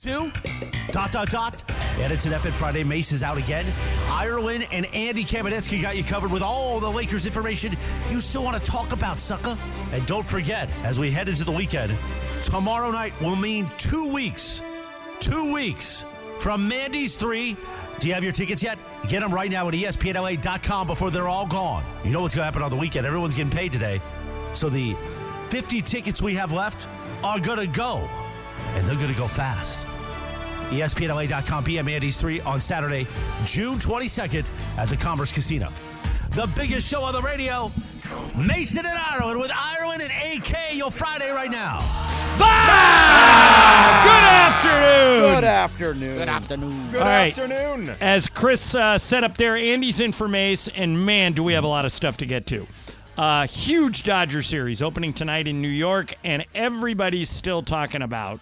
Two. ... And it's an FN Friday. Mace is out again. Ireland and Andy Kamenetsky got you covered with all the Lakers information you still want to talk about, sucker. And don't forget, as we head into the weekend, tomorrow night will mean 2 weeks. 2 weeks from Mandy's 3. Do you have your tickets yet? Get them right now at ESPNLA.com before they're all gone. You know what's going to happen on the weekend. Everyone's getting paid today. So the 50 tickets we have left are going to go. And they're going to go fast. ESPNLA.com, BM Andy's 3 on Saturday, June 22nd at the Commerce Casino. The biggest show on the radio, Mason and Ireland with Ireland and AK, your Friday right now. Good afternoon. Good afternoon. Good afternoon. Good afternoon. As Chris set up there, Andy's information, and man, do we have a lot of stuff to get to. Huge Dodger series opening tonight in New York, and everybody's still talking about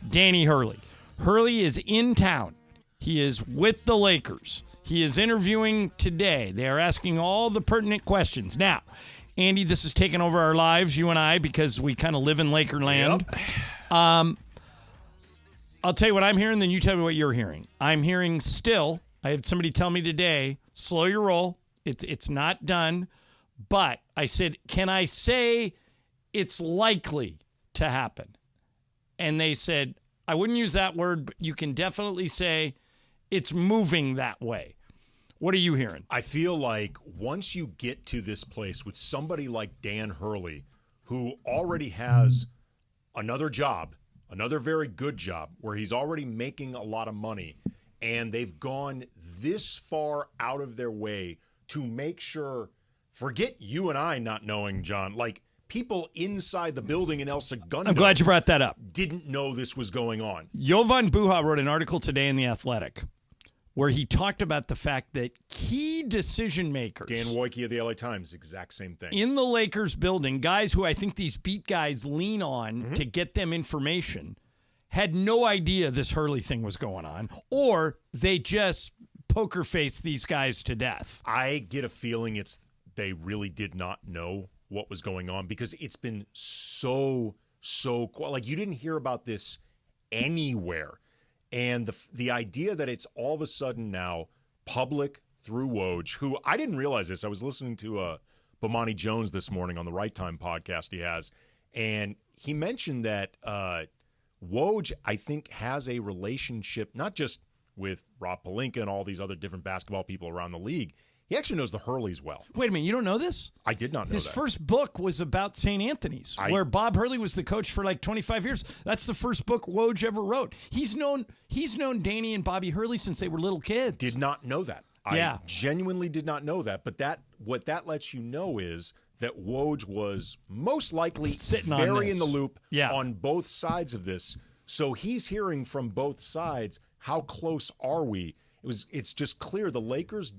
Danny Hurley. Hurley is in town. He is with the Lakers. He is interviewing today. They are asking all the pertinent questions. Now, Andy, this has taken over our lives, you and I, because we kind of live in Lakerland. Yep. I'll tell you what I'm hearing, then you tell me what you're hearing. I'm hearing still, I had somebody tell me today, slow your roll. It's not done. But I said, can I say it's likely to happen? And they said, I wouldn't use that word, but you can definitely say it's moving that way. What are you hearing? I feel like once you get to this place with somebody like Dan Hurley, who already has another job, another very good job, where he's already making a lot of money, and they've gone this far out of their way to make sure, forget you and I not knowing, John, like, people inside the building in El Segundo, I'm glad you brought that up, didn't know this was going on. Jovan Buha wrote an article today in The Athletic where he talked about the fact that key decision makers, Dan Wojcicki of the LA Times, exact same thing, in the Lakers building, guys who I think these beat guys lean on to get them information, had no idea this Hurley thing was going on, or they just poker face these guys to death. I get a feeling they really did not know what was going on, because it's been so like, you didn't hear about this anywhere. And the idea that it's all of a sudden now public through Woj, who I didn't realize this. I was listening to Bomani Jones this morning on the Right Time podcast he has, and he mentioned that Woj, I think, has a relationship not just with Rob Pelinka and all these other different basketball people around the league. He actually knows the Hurleys well. Wait a minute, you don't know this? I did not know His that. first book was about St. Anthony's, where Bob Hurley was the coach for like 25 years. That's the first book Woj ever wrote. He's known Danny and Bobby Hurley since they were little kids. Did not know that. Yeah. I genuinely did not know that. But what that lets you know is that Woj was most likely sitting very in the loop Yeah. on both sides of this. So he's hearing from both sides. How close are we? It's just clear the Lakers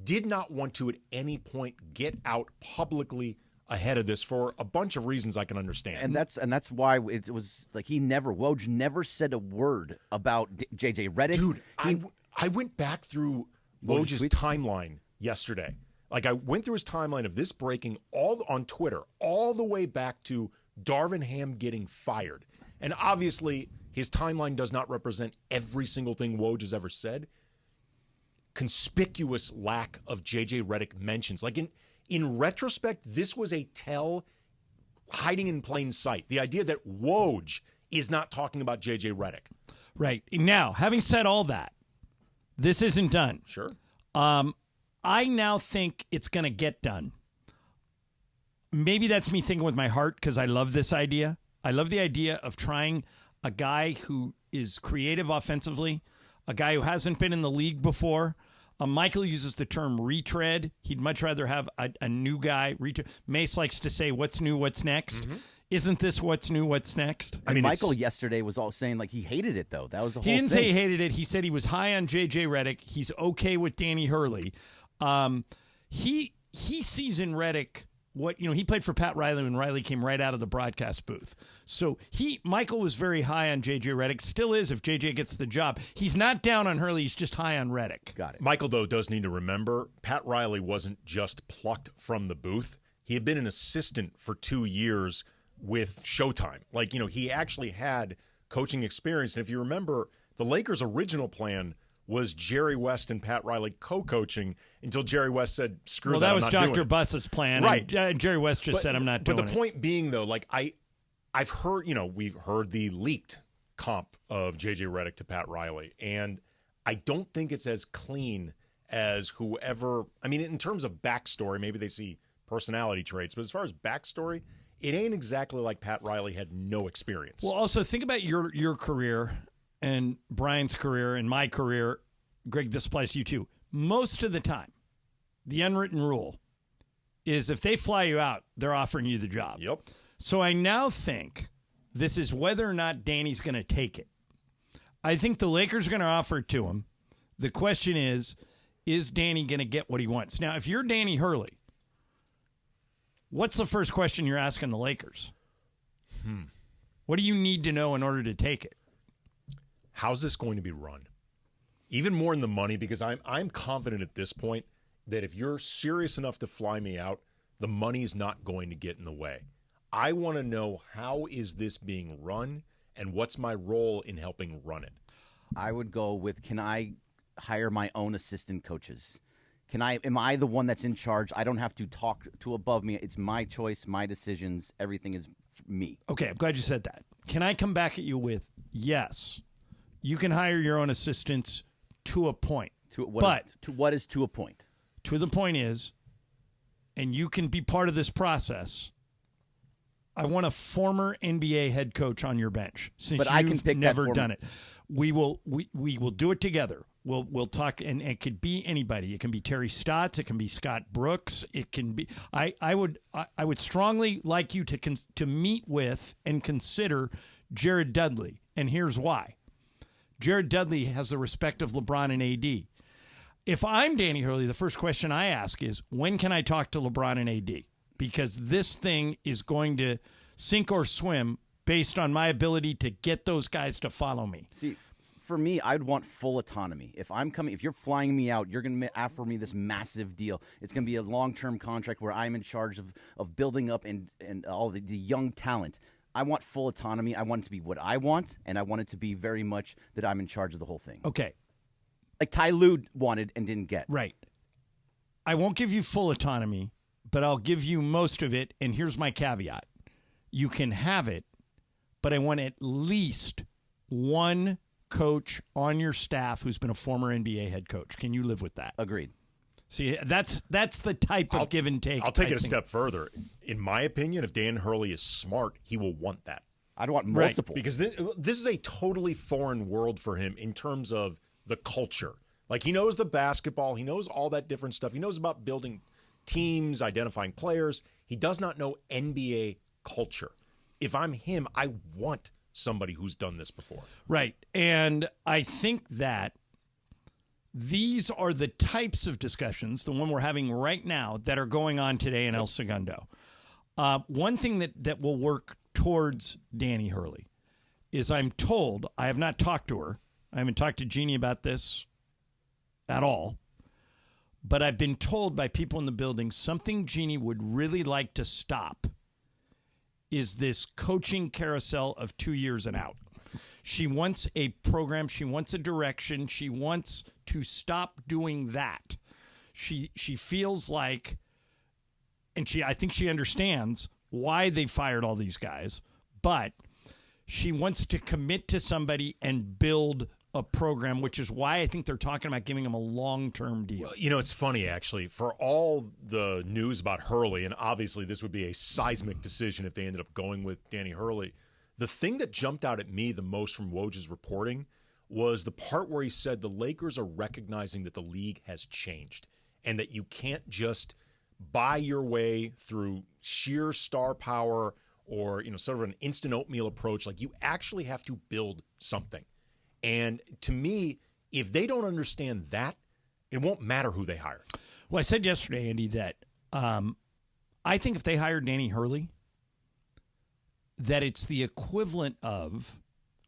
did not want to at any point get out publicly ahead of this for a bunch of reasons I can understand. And that's why it was like Woj never said a word about JJ Redick. Dude, I went back through Woj's timeline yesterday. Like, I went through his timeline of this breaking all on Twitter, all the way back to Darvin Ham getting fired. And obviously, his timeline does not represent every single thing Woj has ever said. Conspicuous lack of JJ Redick mentions. Like, in retrospect, this was a tell hiding in plain sight. The idea that Woj is not talking about JJ Redick. Right. Now, having said all that, this isn't done. Sure. I now think it's going to get done. Maybe that's me thinking with my heart, because I love this idea. I love the idea of trying a guy who is creative offensively, a guy who hasn't been in the league before. Michael uses the term retread. He'd much rather have a new guy. Mace likes to say, what's new, what's next? Mm-hmm. Isn't this what's new, what's next? I mean, Michael yesterday was all saying, like, he hated it, though. That was the whole thing. He didn't say he hated it. He said he was high on J.J. Redick. He's okay with Danny Hurley. He sees in Redick he played for Pat Riley when Riley came right out of the broadcast booth. So Michael was very high on J.J. Redick, still is if J.J. gets the job. He's not down on Hurley, he's just high on Redick. Got it. Michael, though, does need to remember, Pat Riley wasn't just plucked from the booth. He had been an assistant for 2 years with Showtime. Like, he actually had coaching experience. And if you remember, the Lakers' original plan was Jerry West and Pat Riley co-coaching until Jerry West said, screw that, Well, that was I'm not Dr. doing Buss's plan. Right. And Jerry West just said, I'm not doing it. But the point being, though, like I've heard, we've heard the leaked comp of J.J. Redick to Pat Riley, and I don't think it's as clean as whoever, I mean, in terms of backstory, maybe they see personality traits, but as far as backstory, it ain't exactly like Pat Riley had no experience. Well, also think about your career and Brian's career and my career. Greg, this applies to you too. Most of the time, the unwritten rule is if they fly you out, they're offering you the job. Yep. So I now think this is whether or not Danny's going to take it. I think the Lakers are going to offer it to him. The question is Danny going to get what he wants? Now, if you're Danny Hurley, what's the first question you're asking the Lakers? What do you need to know in order to take it? How's this going to be run? Even more in the money, because I'm confident at this point that if you're serious enough to fly me out, the money's not going to get in the way. I want to know, how is this being run, and what's my role in helping run it? I would go with, can I hire my own assistant coaches? Am I the one that's in charge? I don't have to talk to above me. It's my choice, my decisions. Everything is me. Okay, I'm glad you said that. Can I come back at you with, yes, you can hire your own assistants to a point. What is to a point? To the point is, and you can be part of this process, I want a former NBA head coach on your bench, since I you've can pick never that done it. We will do it together. We'll talk, and it could be anybody. It can be Terry Stotts. It can be Scott Brooks. It can be. I would strongly like you to meet with and consider Jared Dudley, and here's why. Jared Dudley has the respect of LeBron and AD. If I'm Danny Hurley, the first question I ask is, when can I talk to LeBron and AD? Because this thing is going to sink or swim based on my ability to get those guys to follow me. See, for me, I'd want full autonomy. If you're flying me out, you're going to offer me this massive deal. It's going to be a long-term contract where I'm in charge of building up and all the young talent. I want full autonomy. I want it to be what I want, and I want it to be very much that I'm in charge of the whole thing. Okay. Like Ty Lue wanted and didn't get. Right. I won't give you full autonomy, but I'll give you most of it, and here's my caveat. You can have it, but I want at least one coach on your staff who's been a former NBA head coach. Can you live with that? Agreed. See, that's the type of give and take. I'll take it a step further. In my opinion, if Dan Hurley is smart, he will want that. I'd want multiple. Right. Because this is a totally foreign world for him in terms of the culture. Like, he knows the basketball. He knows all that different stuff. He knows about building teams, identifying players. He does not know NBA culture. If I'm him, I want somebody who's done this before. Right. And I think that these are the types of discussions, the one we're having right now, that are going on today in El Segundo. One thing that will work towards Danny Hurley is, I'm told, I have not talked to her. I haven't talked to Jeannie about this at all. But I've been told by people in the building, something Jeannie would really like to stop is this coaching carousel of 2 years and out. She wants a program. She wants a direction. She wants to stop doing that. She feels like, and I think she understands why they fired all these guys, but she wants to commit to somebody and build a program, which is why I think they're talking about giving him a long-term deal. Well, it's funny, actually. For all the news about Hurley, and obviously this would be a seismic decision if they ended up going with Danny Hurley, the thing that jumped out at me the most from Woj's reporting was the part where he said the Lakers are recognizing that the league has changed and that you can't just buy your way through sheer star power or, sort of an instant oatmeal approach. Like, you actually have to build something. And to me, if they don't understand that, it won't matter who they hire. Well, I said yesterday, Andy, that I think if they hire Danny Hurley, that it's the equivalent of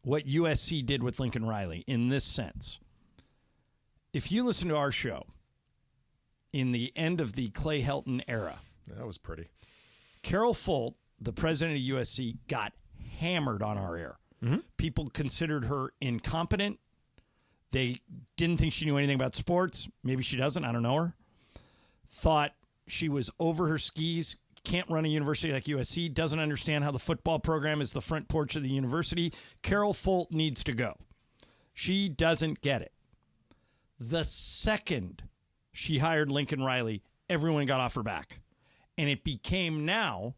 what USC did with Lincoln Riley in this sense. If you listen to our show in the end of the Clay Helton era, that was pretty. Carol Folt, the president of USC, got hammered on our air. People considered her incompetent. They didn't think she knew anything about sports. Maybe she doesn't. I don't know her. Thought she was over her skis, can't run a university like USC, doesn't understand how the football program is the front porch of the university. Carol Folt needs to go. She doesn't get it. The second she hired Lincoln Riley, everyone got off her back. And it became now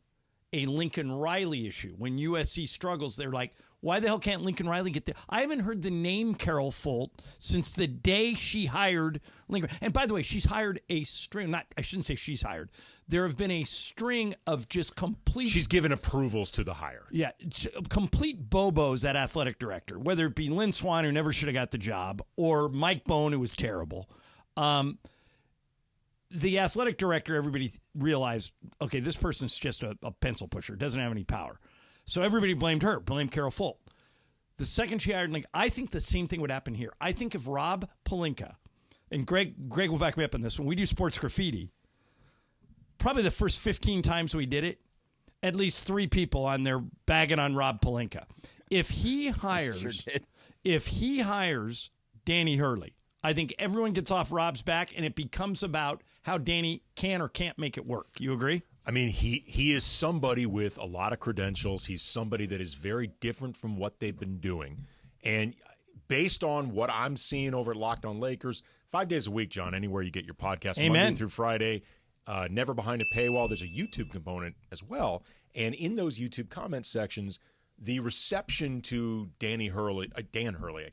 a Lincoln Riley issue. When USC struggles, they're like, why the hell can't Lincoln Riley get there? I haven't heard the name Carol Folt since the day she hired Lincoln. And by the way, she's hired a string. I shouldn't say she's hired. There have been a string of just complete. She's given approvals to the hire. Yeah, complete bobos at athletic director, whether it be Lynn Swan, who never should have got the job, or Mike Bone, who was terrible. The athletic director, everybody realized, okay, this person's just a pencil pusher, doesn't have any power. So everybody blamed her, blamed Carol Folt. The second she hired Lincoln, I think the same thing would happen here. I think if Rob Pelinka, and Greg will back me up on this, when we do sports graffiti, probably the first 15 times we did it, at least 3 people on there bagging on Rob Pelinka. If he hires Danny Hurley, I think everyone gets off Rob's back, and it becomes about how Danny can or can't make it work. You agree? I mean, he is somebody with a lot of credentials. He's somebody that is very different from what they've been doing. And based on what I'm seeing over at Locked On Lakers, 5 days a week, John, anywhere you get your podcast, Amen. Monday through Friday, never behind a paywall. There's a YouTube component as well. And in those YouTube comment sections, the reception to Dan Hurley, I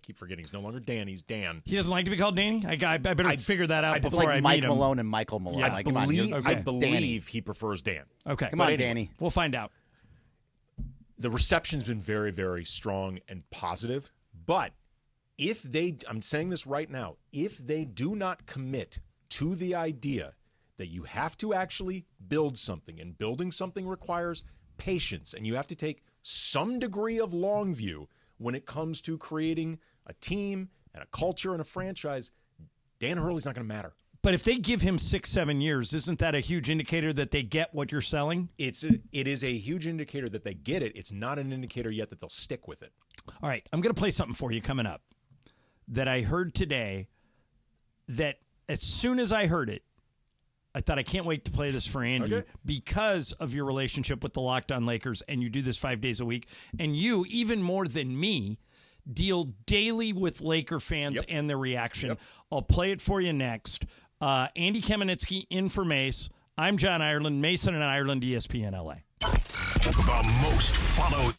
keep forgetting he's no longer Danny, he's Dan. He doesn't like to be called Danny? I better figure that out before I Mike meet him. Malone and Michael Malone. Yeah. Like, I believe he prefers Dan. Okay. Come on, Danny. We'll find out. The reception's been very, very strong and positive. But I'm saying this right now, if they do not commit to the idea that you have to actually build something, and building something requires patience, and you have to take some degree of long view when it comes to creating a team and a culture and a franchise, Dan Hurley's not going to matter. But if they give him 6-7 years, isn't that a huge indicator that they get what you're selling? It is a huge indicator that they get it. It's not an indicator yet that they'll stick with it. All right, I'm going to play something for you coming up that I heard today that as soon as I heard it, I thought I can't wait to play this for Andy because of your relationship with the Locked On Lakers, and you do this 5 days a week. And you, even more than me, deal daily with Laker fans and their reaction. Yep. I'll play it for you next. Andy Kamenetsky in for Mace. I'm John Ireland, Mason and Ireland, ESPN LA. The most followed.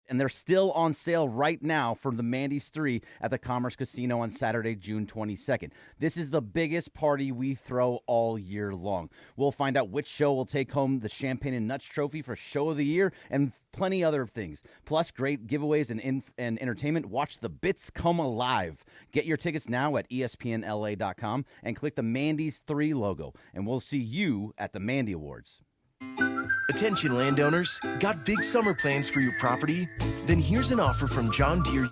And they're still on sale right now for the Mandy's 3 at the Commerce Casino on Saturday, June 22nd. This is the biggest party we throw all year long. We'll find out which show will take home the Champagne and Nuts Trophy for Show of the Year and plenty other things. Plus, great giveaways and entertainment. Watch the bits come alive. Get your tickets now at espnla.com and click the Mandy's 3 logo. And we'll see you at the Mandy Awards. Attention landowners, got big summer plans for your property? Then here's an offer from John Deere.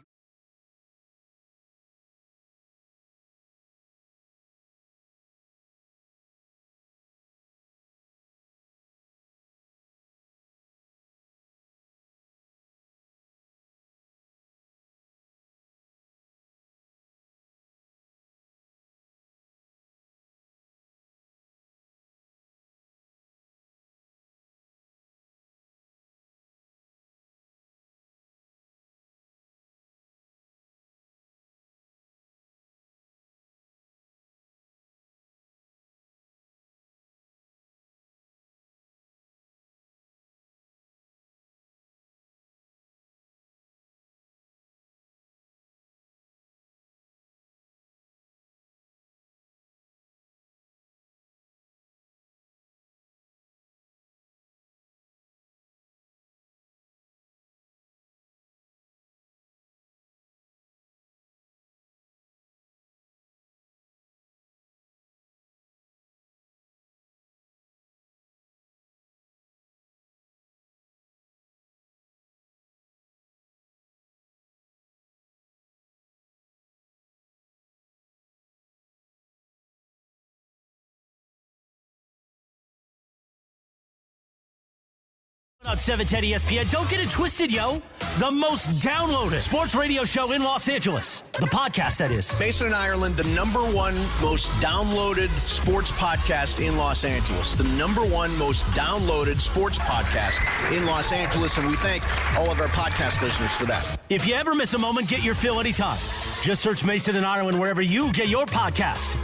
On 710 ESPN. Don't get it twisted, yo. The most downloaded sports radio show in Los Angeles. The podcast, that is. Mason and Ireland, the #1 most downloaded sports podcast in Los Angeles. The #1 most downloaded sports podcast in Los Angeles. And we thank all of our podcast listeners for that. If you ever miss a moment, get your fill anytime. Just search Mason and Ireland wherever you get your podcast.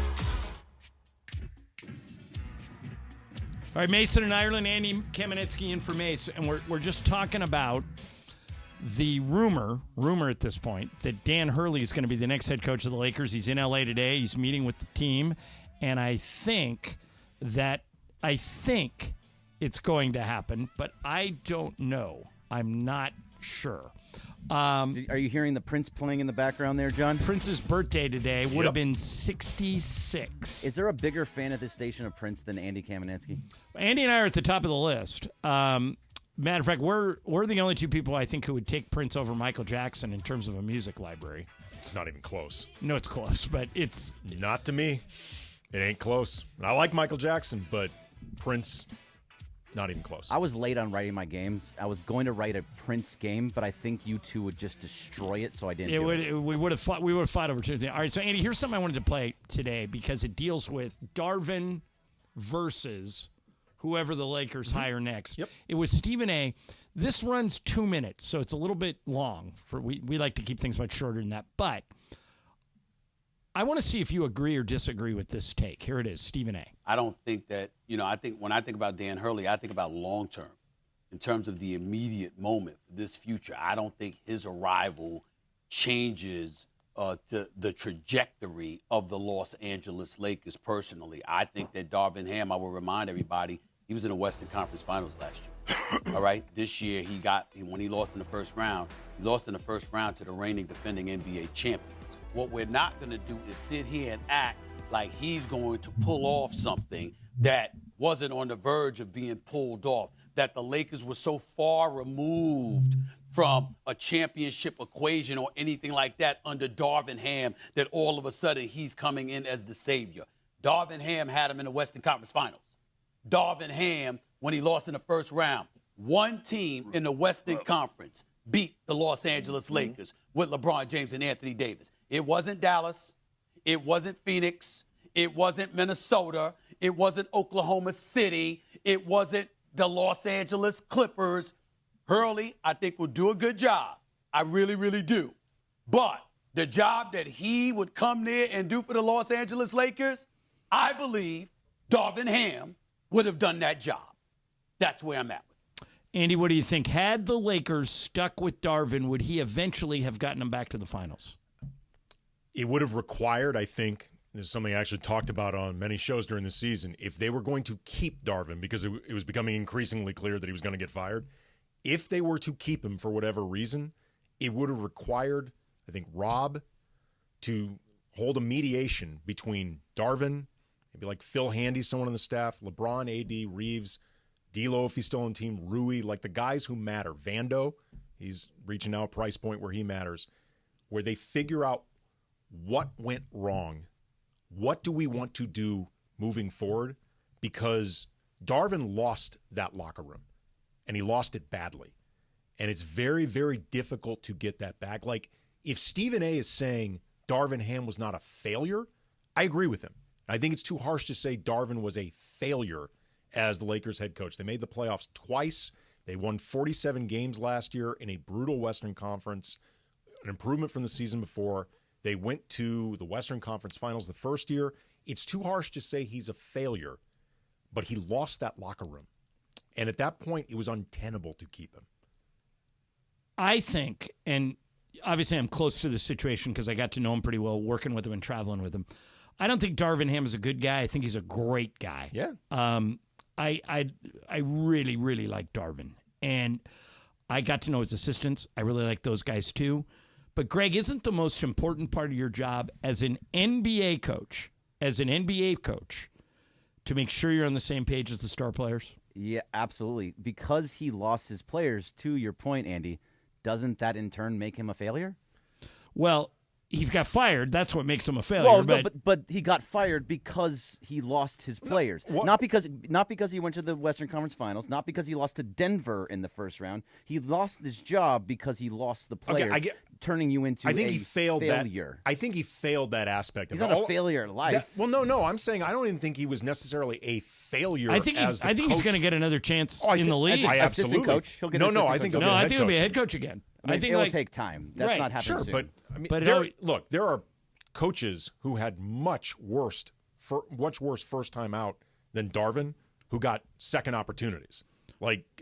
All right, Mason and Ireland, Andy Kamenetsky in for Mace, and we're just talking about the rumor at this point that Dan Hurley is going to be the next head coach of the Lakers. He's in L.A. today. He's meeting with the team, and I think it's going to happen, but I don't know. I'm not sure. Are you hearing the Prince playing in the background there, John? Prince's birthday today would have been 66. Is there a bigger fan at this station of Prince than Andy Kamenetsky? Andy and I are at the top of the list. Matter of fact, we're the only two people I think who would take Prince over Michael Jackson in terms of a music library. It's not even close. No, it's close, but it's... Not to me. It ain't close. I like Michael Jackson, but Prince... Not even close. I was late on writing my games. I was going to write a Prince game, but I think you two would just destroy it, so I didn't do it. We would have fought over Tuesday. All right, so Andy, here's something I wanted to play today because it deals with Darvin versus whoever the Lakers hire next. Yep. It was Stephen A. This runs 2 minutes, so it's a little bit long. We like to keep things much shorter than that, but I want to see if you agree or disagree with this take. Here it is, Stephen A. I don't think that, I think when I think about Dan Hurley, I think about long term in terms of the immediate moment, this future. I don't think his arrival changes the trajectory of the Los Angeles Lakers personally. I think that Darvin Ham, I will remind everybody, he was in the Western Conference Finals last year. All right? This year, when he lost in the first round, he lost in the first round to the reigning defending NBA champions. What we're not going to do is sit here and act like he's going to pull off something that wasn't on the verge of being pulled off, that the Lakers were so far removed from a championship equation or anything like that under Darvin Ham that all of a sudden he's coming in as the savior. Darvin Ham had him in the Western Conference Finals. Darvin Ham, when he lost in the first round, one team in the Western Conference beat the Los Angeles Lakers with LeBron James and Anthony Davis. It wasn't Dallas. It wasn't Phoenix. It wasn't Minnesota. It wasn't Oklahoma City. It wasn't the Los Angeles Clippers. Hurley, I think, will do a good job. I really, really do. But the job that he would come there and do for the Los Angeles Lakers, I believe Darvin Ham would have done that job. That's where I'm at. Andy, what do you think? Had the Lakers stuck with Darvin, would he eventually have gotten them back to the finals? It would have required, I think, this is something I actually talked about on many shows during the season, if they were going to keep Darvin, because it was becoming increasingly clear that he was going to get fired, if they were to keep him for whatever reason, it would have required, I think, Rob to hold a mediation between Darvin, maybe like Phil Handy, someone on the staff, LeBron, AD, Reeves, D'Lo if he's still on the team, Rui, like the guys who matter. Vando, he's reaching now a price point where he matters, where they figure out what went wrong. What do we want to do moving forward? Because Darvin lost that locker room, and he lost it badly. And it's very, very difficult to get that back. Like, if Stephen A. is saying Darvin Ham was not a failure, I agree with him. I think it's too harsh to say Darvin was a failure as the Lakers head coach. They made the playoffs twice. They won 47 games last year in a brutal Western Conference, an improvement from the season before. They went to the Western Conference Finals the first year. It's too harsh to say he's a failure, but he lost that locker room. And at that point, it was untenable to keep him. I think, and obviously I'm close to the situation because I got to know him pretty well working with him and traveling with him. I don't think Darvin Ham is a good guy. I think he's a great guy. Yeah. I really, really like Darvin. And I got to know his assistants. I really like those guys too. But, Greg, isn't the most important part of your job as an NBA coach, to make sure you're on the same page as the star players? Yeah, absolutely. Because he lost his players, to your point, Andy, doesn't that in turn make him a failure? Well, he got fired. That's what makes him a failure. Well, but he got fired because he lost his players. Not because he went to the Western Conference Finals. Not because he lost to Denver in the first round. He lost his job because he lost the players, turning you into he failed failure. I think he failed that aspect. He's not a failure in life. No. I'm saying I don't even think he was necessarily a failure. I think he's going to get another chance in the league. Assistant coach. He'll get I think he'll be a head coach again. I think it'll take time. That's not happening soon. But I mean, there are coaches who had much worse first time out than Darvin, who got second opportunities.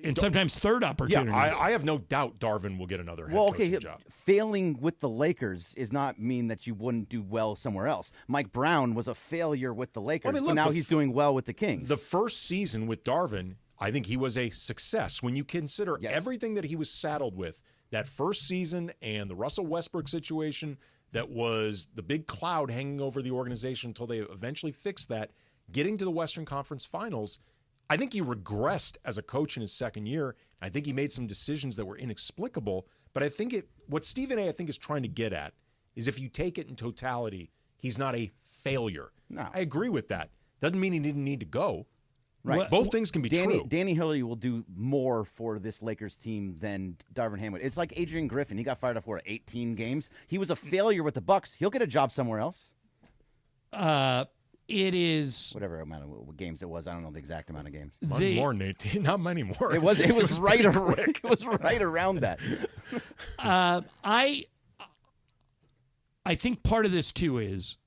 And sometimes third opportunities. Yeah, I have no doubt Darvin will get another head coaching job. Failing with the Lakers does not mean that you wouldn't do well somewhere else. Mike Brown was a failure with the Lakers, but now he's doing well with the Kings. The first season with Darvin, I think he was a success. When you consider everything that he was saddled with, that first season and the Russell Westbrook situation that was the big cloud hanging over the organization until they eventually fixed that, getting to the Western Conference Finals, I think he regressed as a coach in his second year. I think he made some decisions that were inexplicable. But I think what Stephen A. I think is trying to get at is if you take it in totality, he's not a failure. No. I agree with that. Doesn't mean he didn't need to go. Right. Both things can be true. Danny Hurley will do more for this Lakers team than Darvin Ham would. It's like Adrian Griffin. He got fired after 18 games. He was a failure with the Bucks. He'll get a job somewhere else. It is whatever amount of games it was. I don't know the exact amount of games. More than 18. Not many more. It was right around that. I think part of this too is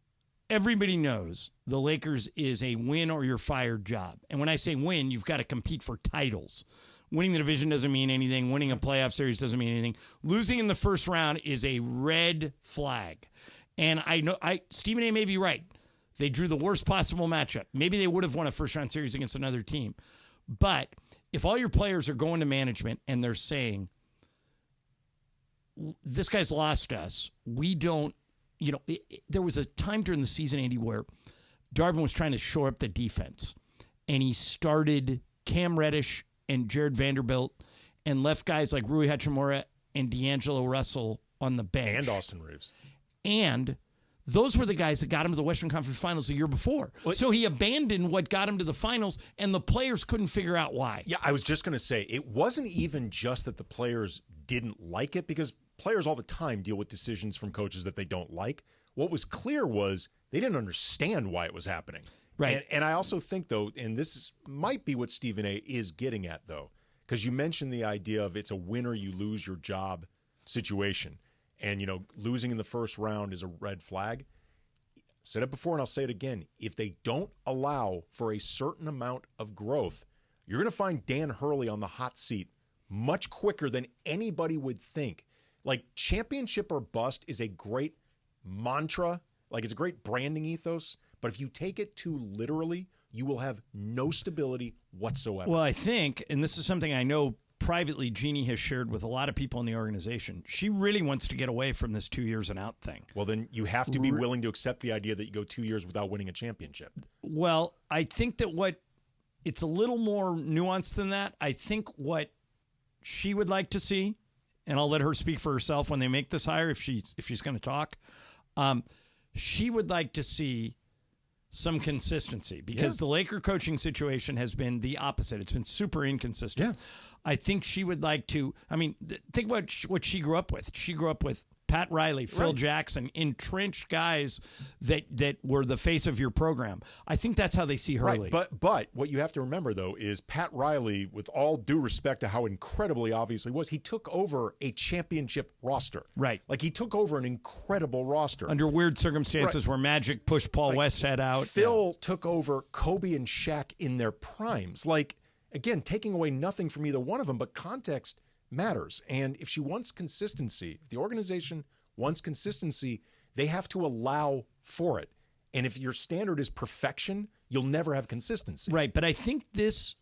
everybody knows the Lakers is a win or you're fired job. And when I say win, you've got to compete for titles. Winning the division doesn't mean anything. Winning a playoff series doesn't mean anything. Losing in the first round is a red flag. And I know Stephen A. may be right. They drew the worst possible matchup. Maybe they would have won a first-round series against another team. But if all your players are going to management and they're saying, this guy's lost us, we don't, there was a time during the season, Andy, where Darvin was trying to shore up the defense. And he started Cam Reddish and Jared Vanderbilt and left guys like Rui Hachimura and D'Angelo Russell on the bench. And Austin Reeves. And those were the guys that got him to the Western Conference Finals the year before. So he abandoned what got him to the finals, and the players couldn't figure out why. Yeah, I was just going to say, it wasn't even just that the players didn't like it, because players all the time deal with decisions from coaches that they don't like. What was clear was they didn't understand why it was happening. Right. And I also think, though, and might be what Stephen A. is getting at, though, because you mentioned the idea of it's a win or you lose your job situation. And, losing in the first round is a red flag. Said it before and I'll say it again. If they don't allow for a certain amount of growth, you're going to find Dan Hurley on the hot seat much quicker than anybody would think. Like, championship or bust is a great mantra. Like, it's a great branding ethos. But if you take it too literally, you will have no stability whatsoever. Well, I think, and this is something I know privately Jeannie has shared with a lot of people in the organization, she really wants to get away from this 2 years and out thing. Well, then you have to be willing to accept the idea that you go 2 years without winning a championship. Well, I think that it's a little more nuanced than that. I think what she would like to see, and I'll let her speak for herself when they make this hire if she's going to talk, she would like to see some consistency, because the Laker coaching situation has been the opposite. It's been super inconsistent. Yeah. I think she would like to, think about what she grew up with. She grew up with Pat Riley, Phil Jackson, entrenched guys that were the face of your program. I think that's how they see Hurley. Right. But what you have to remember, though, is Pat Riley, with all due respect to how incredibly obvious he was, he took over a championship roster. Right. Like, he took over an incredible roster. Under weird circumstances where Magic pushed Paul Westhead out. Phil took over Kobe and Shaq in their primes. Like, again, taking away nothing from either one of them, but context matters. And if she wants consistency, if the organization wants consistency, they have to allow for it. And if your standard is perfection, you'll never have consistency. Right, but I think this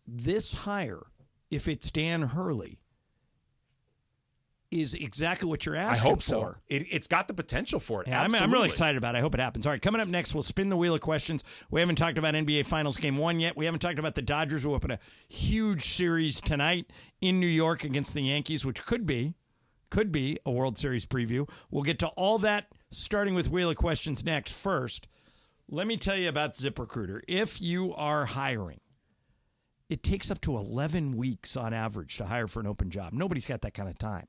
hire, if it's Dan Hurley, is exactly what you're asking for. I hope so. It's got the potential for it. Yeah, I'm really excited about it. I hope it happens. All right, coming up next, we'll spin the wheel of questions. We haven't talked about NBA Finals Game 1 yet. We haven't talked about the Dodgers who open a huge series tonight in New York against the Yankees, which could be a World Series preview. We'll get to all that starting with Wheel of Questions next. First, let me tell you about ZipRecruiter. If you are hiring, it takes up to 11 weeks on average to hire for an open job. Nobody's got that kind of time.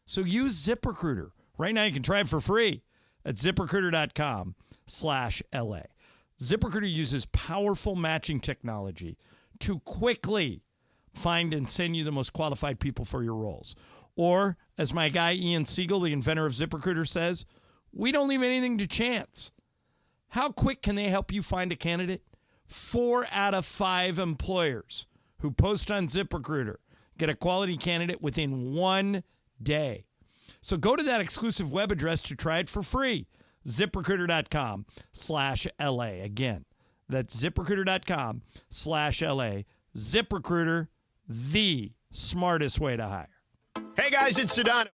So use ZipRecruiter. Right now you can try it for free at ZipRecruiter.com/LA. ZipRecruiter uses powerful matching technology to quickly find and send you the most qualified people for your roles. Or, as my guy Ian Siegel, the inventor of ZipRecruiter, says, we don't leave anything to chance. How quick can they help you find a candidate? 4 out of 5 employers who post on ZipRecruiter get a quality candidate within 1 day. So go to that exclusive web address to try it for free. ZipRecruiter.com/LA. Again, that's ZipRecruiter.com/LA. ZipRecruiter, the smartest way to hire. Hey guys, it's Sedano.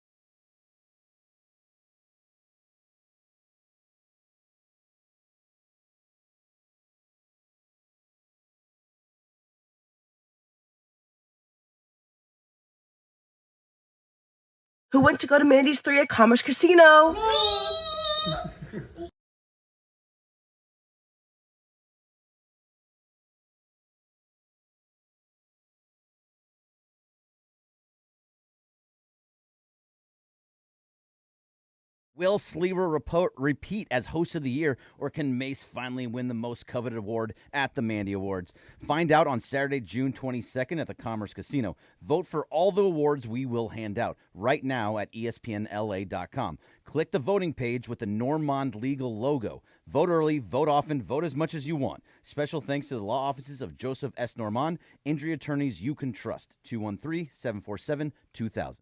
Who went to go to Mandy's 3 at Commerce Casino? Will Sleever repeat as host of the year, or can Mace finally win the most coveted award at the Mandy Awards? Find out on Saturday, June 22nd at the Commerce Casino. Vote for all the awards we will hand out right now at ESPNLA.com. Click the voting page with the Normand Legal logo. Vote early, vote often, vote as much as you want. Special thanks to the law offices of Joseph S. Normand, injury attorneys you can trust. 213-747-2000.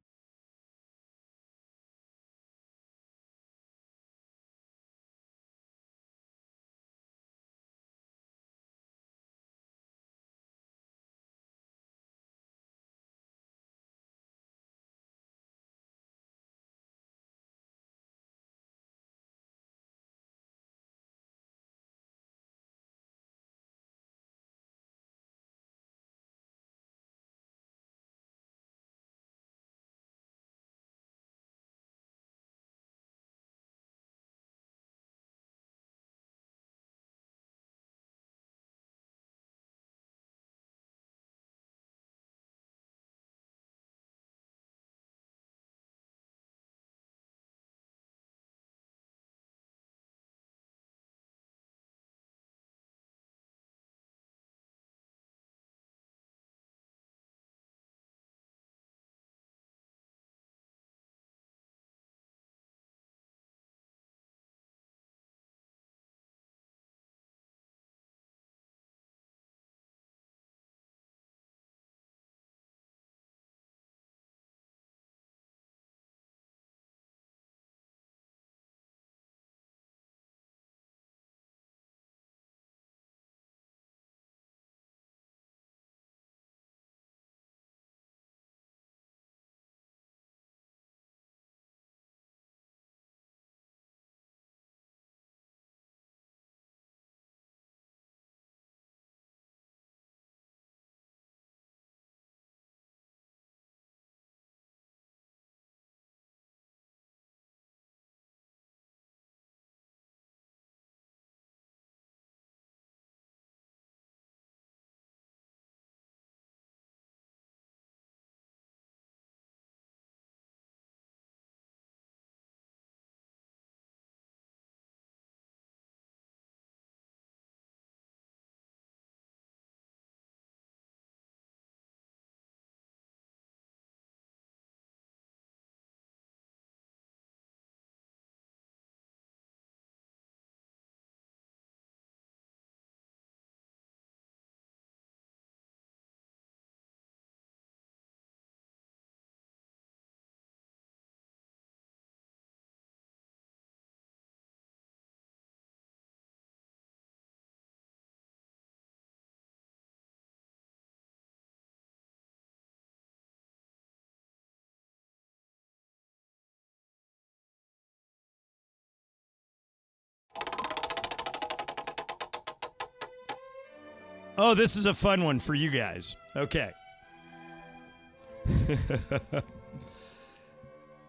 Oh, this is a fun one for you guys. Okay.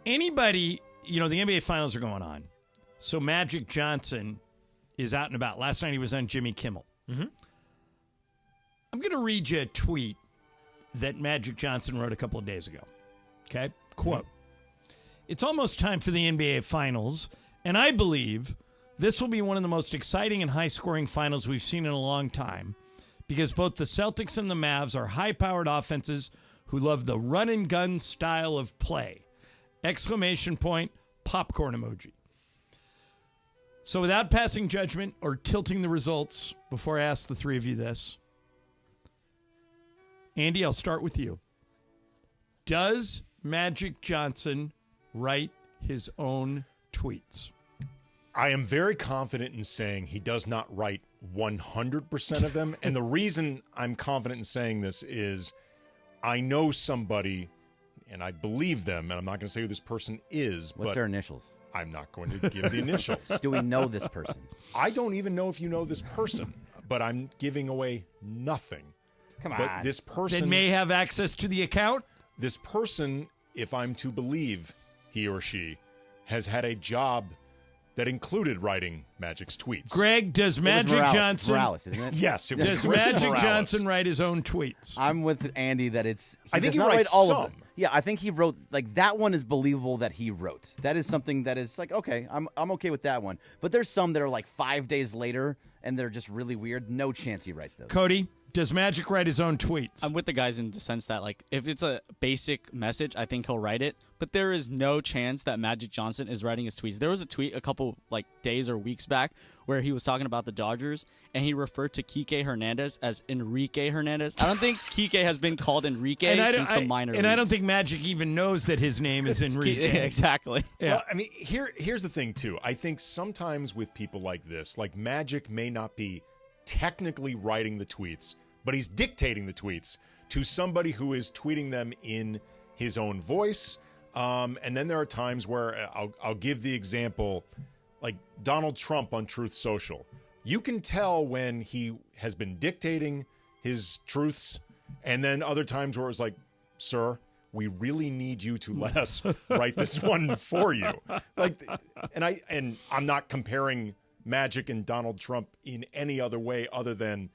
Anybody, the NBA Finals are going on. So Magic Johnson is out and about. Last night he was on Jimmy Kimmel. Mm-hmm. I'm going to read you a tweet that Magic Johnson wrote a couple of days ago. Okay? Quote. It's almost time for the NBA Finals, and I believe this will be one of the most exciting and high-scoring finals we've seen in a long time because both the Celtics and the Mavs are high-powered offenses who love the run-and-gun style of play. Exclamation point, popcorn emoji. So without passing judgment or tilting the results, before I ask the three of you this, Andy, I'll start with you. Does Magic Johnson write his own tweets? I am very confident in saying he does not write 100% of them. And the reason I'm confident in saying this is I know somebody, and I believe them, and I'm not going to say who this person is. What's their initials? I'm not going to give the initials. Do we know this person? I don't even know if you know this person, but I'm giving away nothing. Come on. But this person that may have access to the account? This person, if I'm to believe he or she, has had a job that included writing Magic's tweets. Greg, does Magic Johnson... Morales, isn't it? Yes, it was Does Chris Magic Morales. Johnson write his own tweets? I'm with Andy that it's... I think does he not writes write all some. of them. Yeah, I think he wrote... Like, that one is believable that he wrote. That is something that is like, okay, I'm okay with that one. But there's some that are like 5 days later, and they're just really weird. No chance he writes those. Cody, does Magic write his own tweets? I'm with the guys in the sense that, like, if it's a basic message, I think he'll write it. But there is no chance that Magic Johnson is writing his tweets. There was a tweet a couple, like, days or weeks back where he was talking about the Dodgers, and he referred to Kike Hernandez as Enrique Hernandez. I don't think Kike has been called Enrique since the minor leagues. And I don't think Magic even knows that his name is Enrique. Exactly. Yeah. Well, I mean, here's the thing, too. I think sometimes with people like this, like Magic may not be technically writing the tweets, but he's dictating the tweets to somebody who is tweeting them in his own voice. And then there are times where I'll give the example, like Donald Trump on Truth Social. You can tell when he has been dictating his truths, and then other times where it's like, sir, we really need you to let us write this one for you. Like, and I'm not comparing Magic and Donald Trump in any other way other than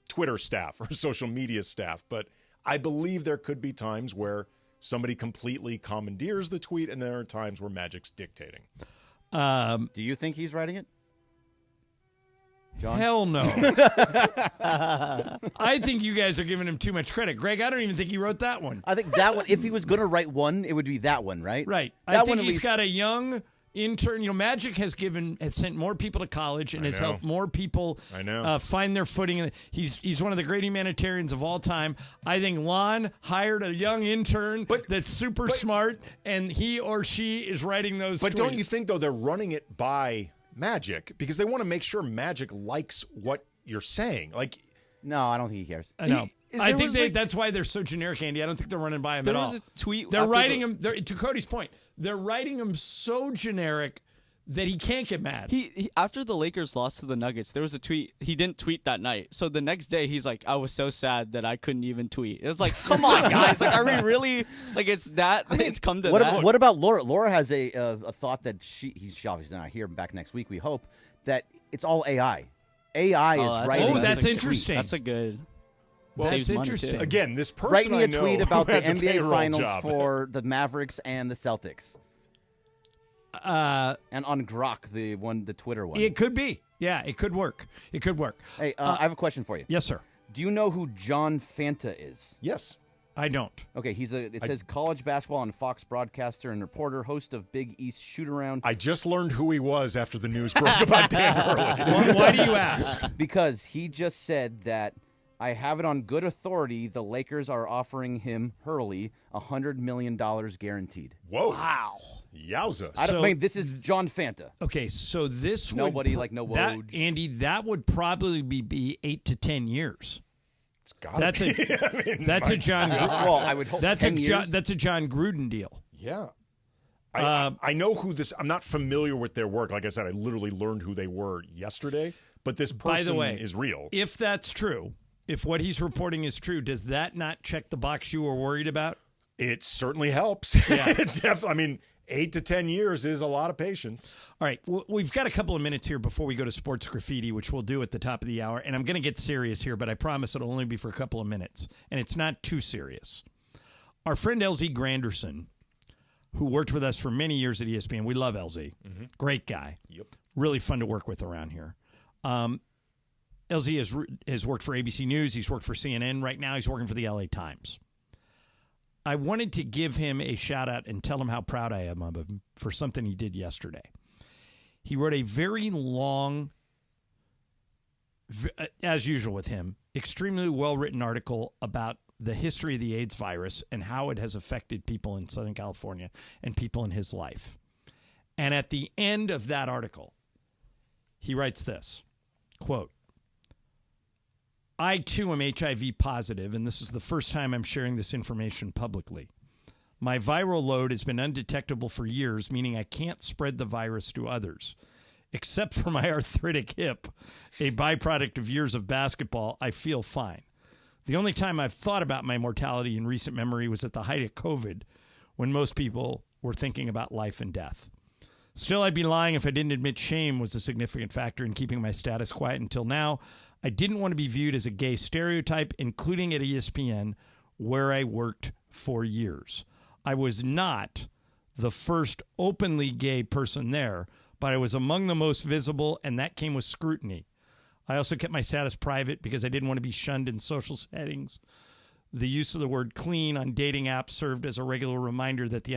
Twitter staff or social media staff. But I believe there could be times where somebody completely commandeers the tweet, and there are times where Magic's dictating. Do you think he's writing it? John? Hell no. I think you guys are giving him too much credit. Greg, I don't even think he wrote that one. I think that one, if he was going to write one, it would be that one, right? Right. That I one think at he's least- got a young intern. You know, Magic has sent more people to college and has helped more people find their footing. He's one of the great humanitarians of all time. I think Lon hired a young intern that's super smart, and he or she is writing those But tweets. don't you think, though, they're running it by Magic because they want to make sure Magic likes what you're saying? Like, no, I don't think he cares. No. I think that's why they're so generic, Andy. I don't think they're running by him at all. There was a tweet. They're writing him, to Cody's point, they're writing him so generic that he can't get mad. He after the Lakers lost to the Nuggets, there was a tweet. He didn't tweet that night. So the next day, he's like, I was so sad that I couldn't even tweet. It's like, come on, guys. Like, are we really, like, it's that, it's come to that. What about Laura? Laura has a thought that he's obviously not here, back next week, we hope, that it's all AI. AI is writing. Oh, that's interesting. That's a good. Well, saves that's money, interesting. too. Again, this person Write me I a know tweet about who the had NBA payroll Finals job. for the Mavericks and the Celtics. And on Grok, the Twitter one. It could be. Yeah, it could work. It could work. Hey, I have a question for you. Yes, sir. Do you know who John Fanta is? Yes. I don't. Okay, it says college basketball and Fox broadcaster and reporter, host of Big East Shoot-Around. I just learned who he was after the news broke about Dan Hurley. Why do you ask? Because he just said that I have it on good authority the Lakers are offering him, Hurley, $100 million guaranteed. Whoa. Wow. Yowza. I mean, this is John Fanta. Okay, so this Nobody would, no that, Woj. Andy, that would probably be 8 to 10 years. It's gotta be. That's a John. Well, I would hope that's 10 a years. that's a John Gruden deal. Yeah. I know who this. I'm not familiar with their work. Like I said, I literally learned who they were yesterday. But this person By the way, is real. If that's true, if what he's reporting is true, does that not check the box you were worried about? It certainly helps. Yeah. I mean, 8 to 10 years is a lot of patience. All right, we've got a couple of minutes here before we go to sports graffiti, which we'll do at the top of the hour. And I'm going to get serious here, but I promise it'll only be for a couple of minutes. And it's not too serious. Our friend LZ Granderson, who worked with us for many years at ESPN. We love LZ. Mm-hmm. Great guy. Yep. Really fun to work with around here. LZ has worked for ABC News. He's worked for CNN. Right now he's working for the LA Times. I wanted to give him a shout-out and tell him how proud I am of him for something he did yesterday. He wrote a very long, as usual with him, extremely well-written article about the history of the AIDS virus and how it has affected people in Southern California and people in his life. And at the end of that article, he writes this, quote, I, too, am HIV positive, and this is the first time I'm sharing this information publicly. My viral load has been undetectable for years, meaning I can't spread the virus to others. Except for my arthritic hip, a byproduct of years of basketball, I feel fine. The only time I've thought about my mortality in recent memory was at the height of COVID, when most people were thinking about life and death. Still, I'd be lying if I didn't admit shame was a significant factor in keeping my status quiet until now. I didn't want to be viewed as a gay stereotype, including at ESPN, where I worked for years. I was not the first openly gay person there, but I was among the most visible, and that came with scrutiny. I also kept my status private because I didn't want to be shunned in social settings. The use of the word clean on dating apps served as a regular reminder that the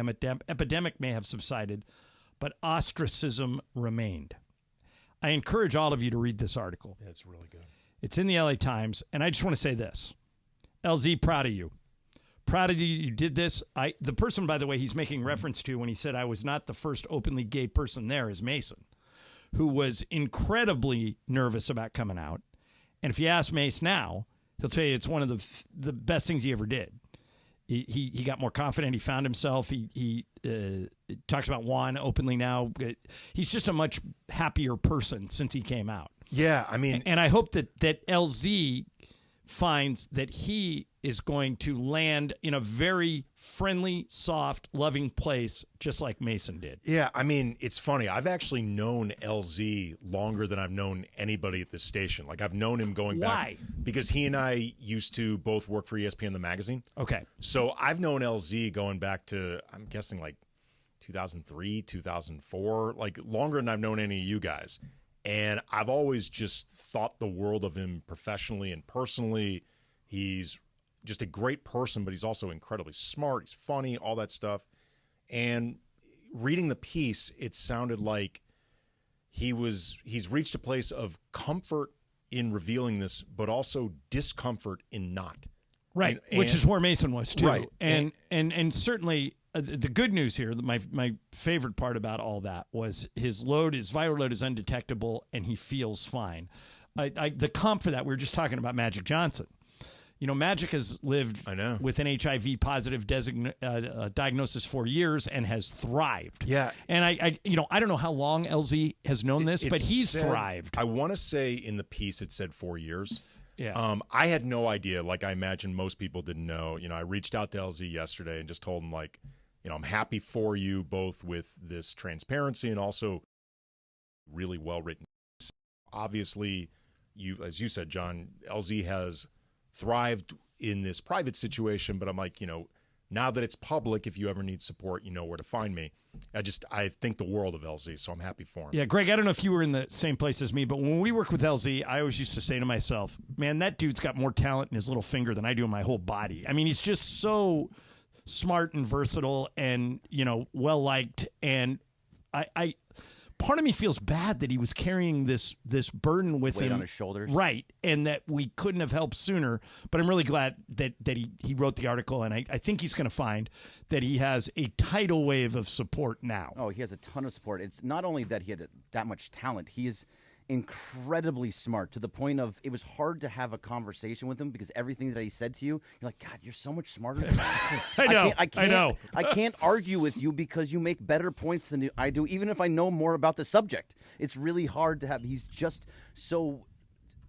epidemic may have subsided, but ostracism remained. I encourage all of you to read this article. Yeah, it's really good. It's in the LA Times, and I just want to say this. LZ, proud of you. Proud of you. You did this. The person, by the way, he's making reference to when he said I was not the first openly gay person there is Mason, who was incredibly nervous about coming out. And if you ask Mace now, he'll tell you it's one of the best things he ever did. He got more confident. He found himself. He talks about Juan openly now. He's just a much happier person since he came out. Yeah, I mean... And I hope that LZ finds that he is going to land in a very friendly, soft, loving place, just like Mason did. Yeah, I mean, it's funny. I've actually known LZ longer than I've known anybody at this station. Like, I've known him going back. Why? Because he and I used to both work for ESPN, the magazine. Okay. So I've known LZ going back to, I'm guessing, like 2003, 2004, like longer than I've known any of you guys. And I've always just thought the world of him professionally and personally. He's just a great person, but he's also incredibly smart. He's funny, all that stuff. And reading the piece, it sounded like he's reached a place of comfort in revealing this, but also discomfort in not. Right, which is where Mason was too. Right. And certainly the good news here, my favorite part about all that was his viral load is undetectable and he feels fine. The comp for that, we were just talking about Magic Johnson. You know, Magic has lived with an HIV positive diagnosis for years and has thrived. Yeah. And I don't know how long LZ has known this, but he's thrived. I want to say in the piece it said 4 years. Yeah. I had no idea. Like, I imagine most people didn't know. You know, I reached out to LZ yesterday and just told him, like, you know, I'm happy for you both with this transparency and also really well written. Obviously, as you said, John, LZ has thrived in this private situation, but I'm like, you know, now that it's public, if you ever need support, you know where to find me. I think the world of LZ, so I'm happy for him. Yeah, Greg, I don't know if you were in the same place as me, but when we work with LZ, I always used to say to myself, man, that dude's got more talent in his little finger than I do in my whole body. I mean, he's just so smart and versatile and, you know, well-liked. And I part of me feels bad that he was carrying this burden with weight him on his shoulders, right? And that we couldn't have helped sooner. But I'm really glad that he wrote the article, and I think he's going to find that he has a tidal wave of support now. Oh, he has a ton of support. It's not only that he had that much talent; he is incredibly smart to the point of it was hard to have a conversation with him because everything that he said to you, you're like, God, you're so much smarter than me. I know. I can't argue with you because you make better points than I do, even if I know more about the subject. It's really hard to have. He's just so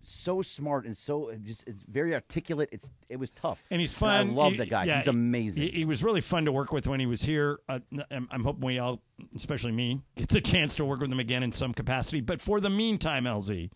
so smart and so just it's very articulate. It was tough. And he's fun. And I love the guy. Yeah, he's amazing. He was really fun to work with when he was here. I'm hoping we all, especially me, gets a chance to work with him again in some capacity. But for the meantime, LZ,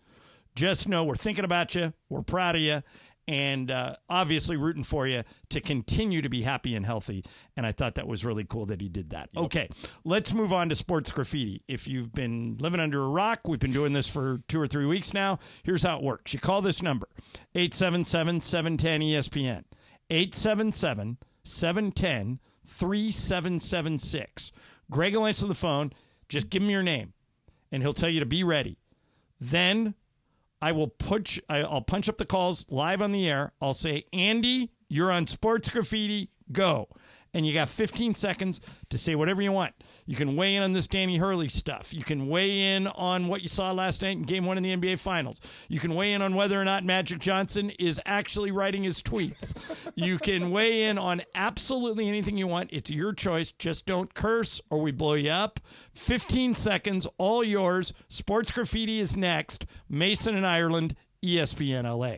just know we're thinking about you. We're proud of you. And obviously rooting for you to continue to be happy and healthy. And I thought that was really cool that he did that. Yep. Okay, let's move on to sports graffiti. If you've been living under a rock, we've been doing this for 2 or 3 weeks now. Here's how it works. You call this number, 877-710-ESPN, 877-710-3776. Greg will answer the phone. Just give him your name, and he'll tell you to be ready. Then I'll punch up the calls live on the air. I'll say, Andy, you're on Sports Graffiti, go. And you got 15 seconds to say whatever you want. You can weigh in on this Danny Hurley stuff. You can weigh in on what you saw last night in Game 1 in the NBA Finals. You can weigh in on whether or not Magic Johnson is actually writing his tweets. You can weigh in on absolutely anything you want. It's your choice. Just don't curse or we blow you up. 15 seconds, all yours. Sports Graffiti is next. Mason in Ireland, ESPN LA.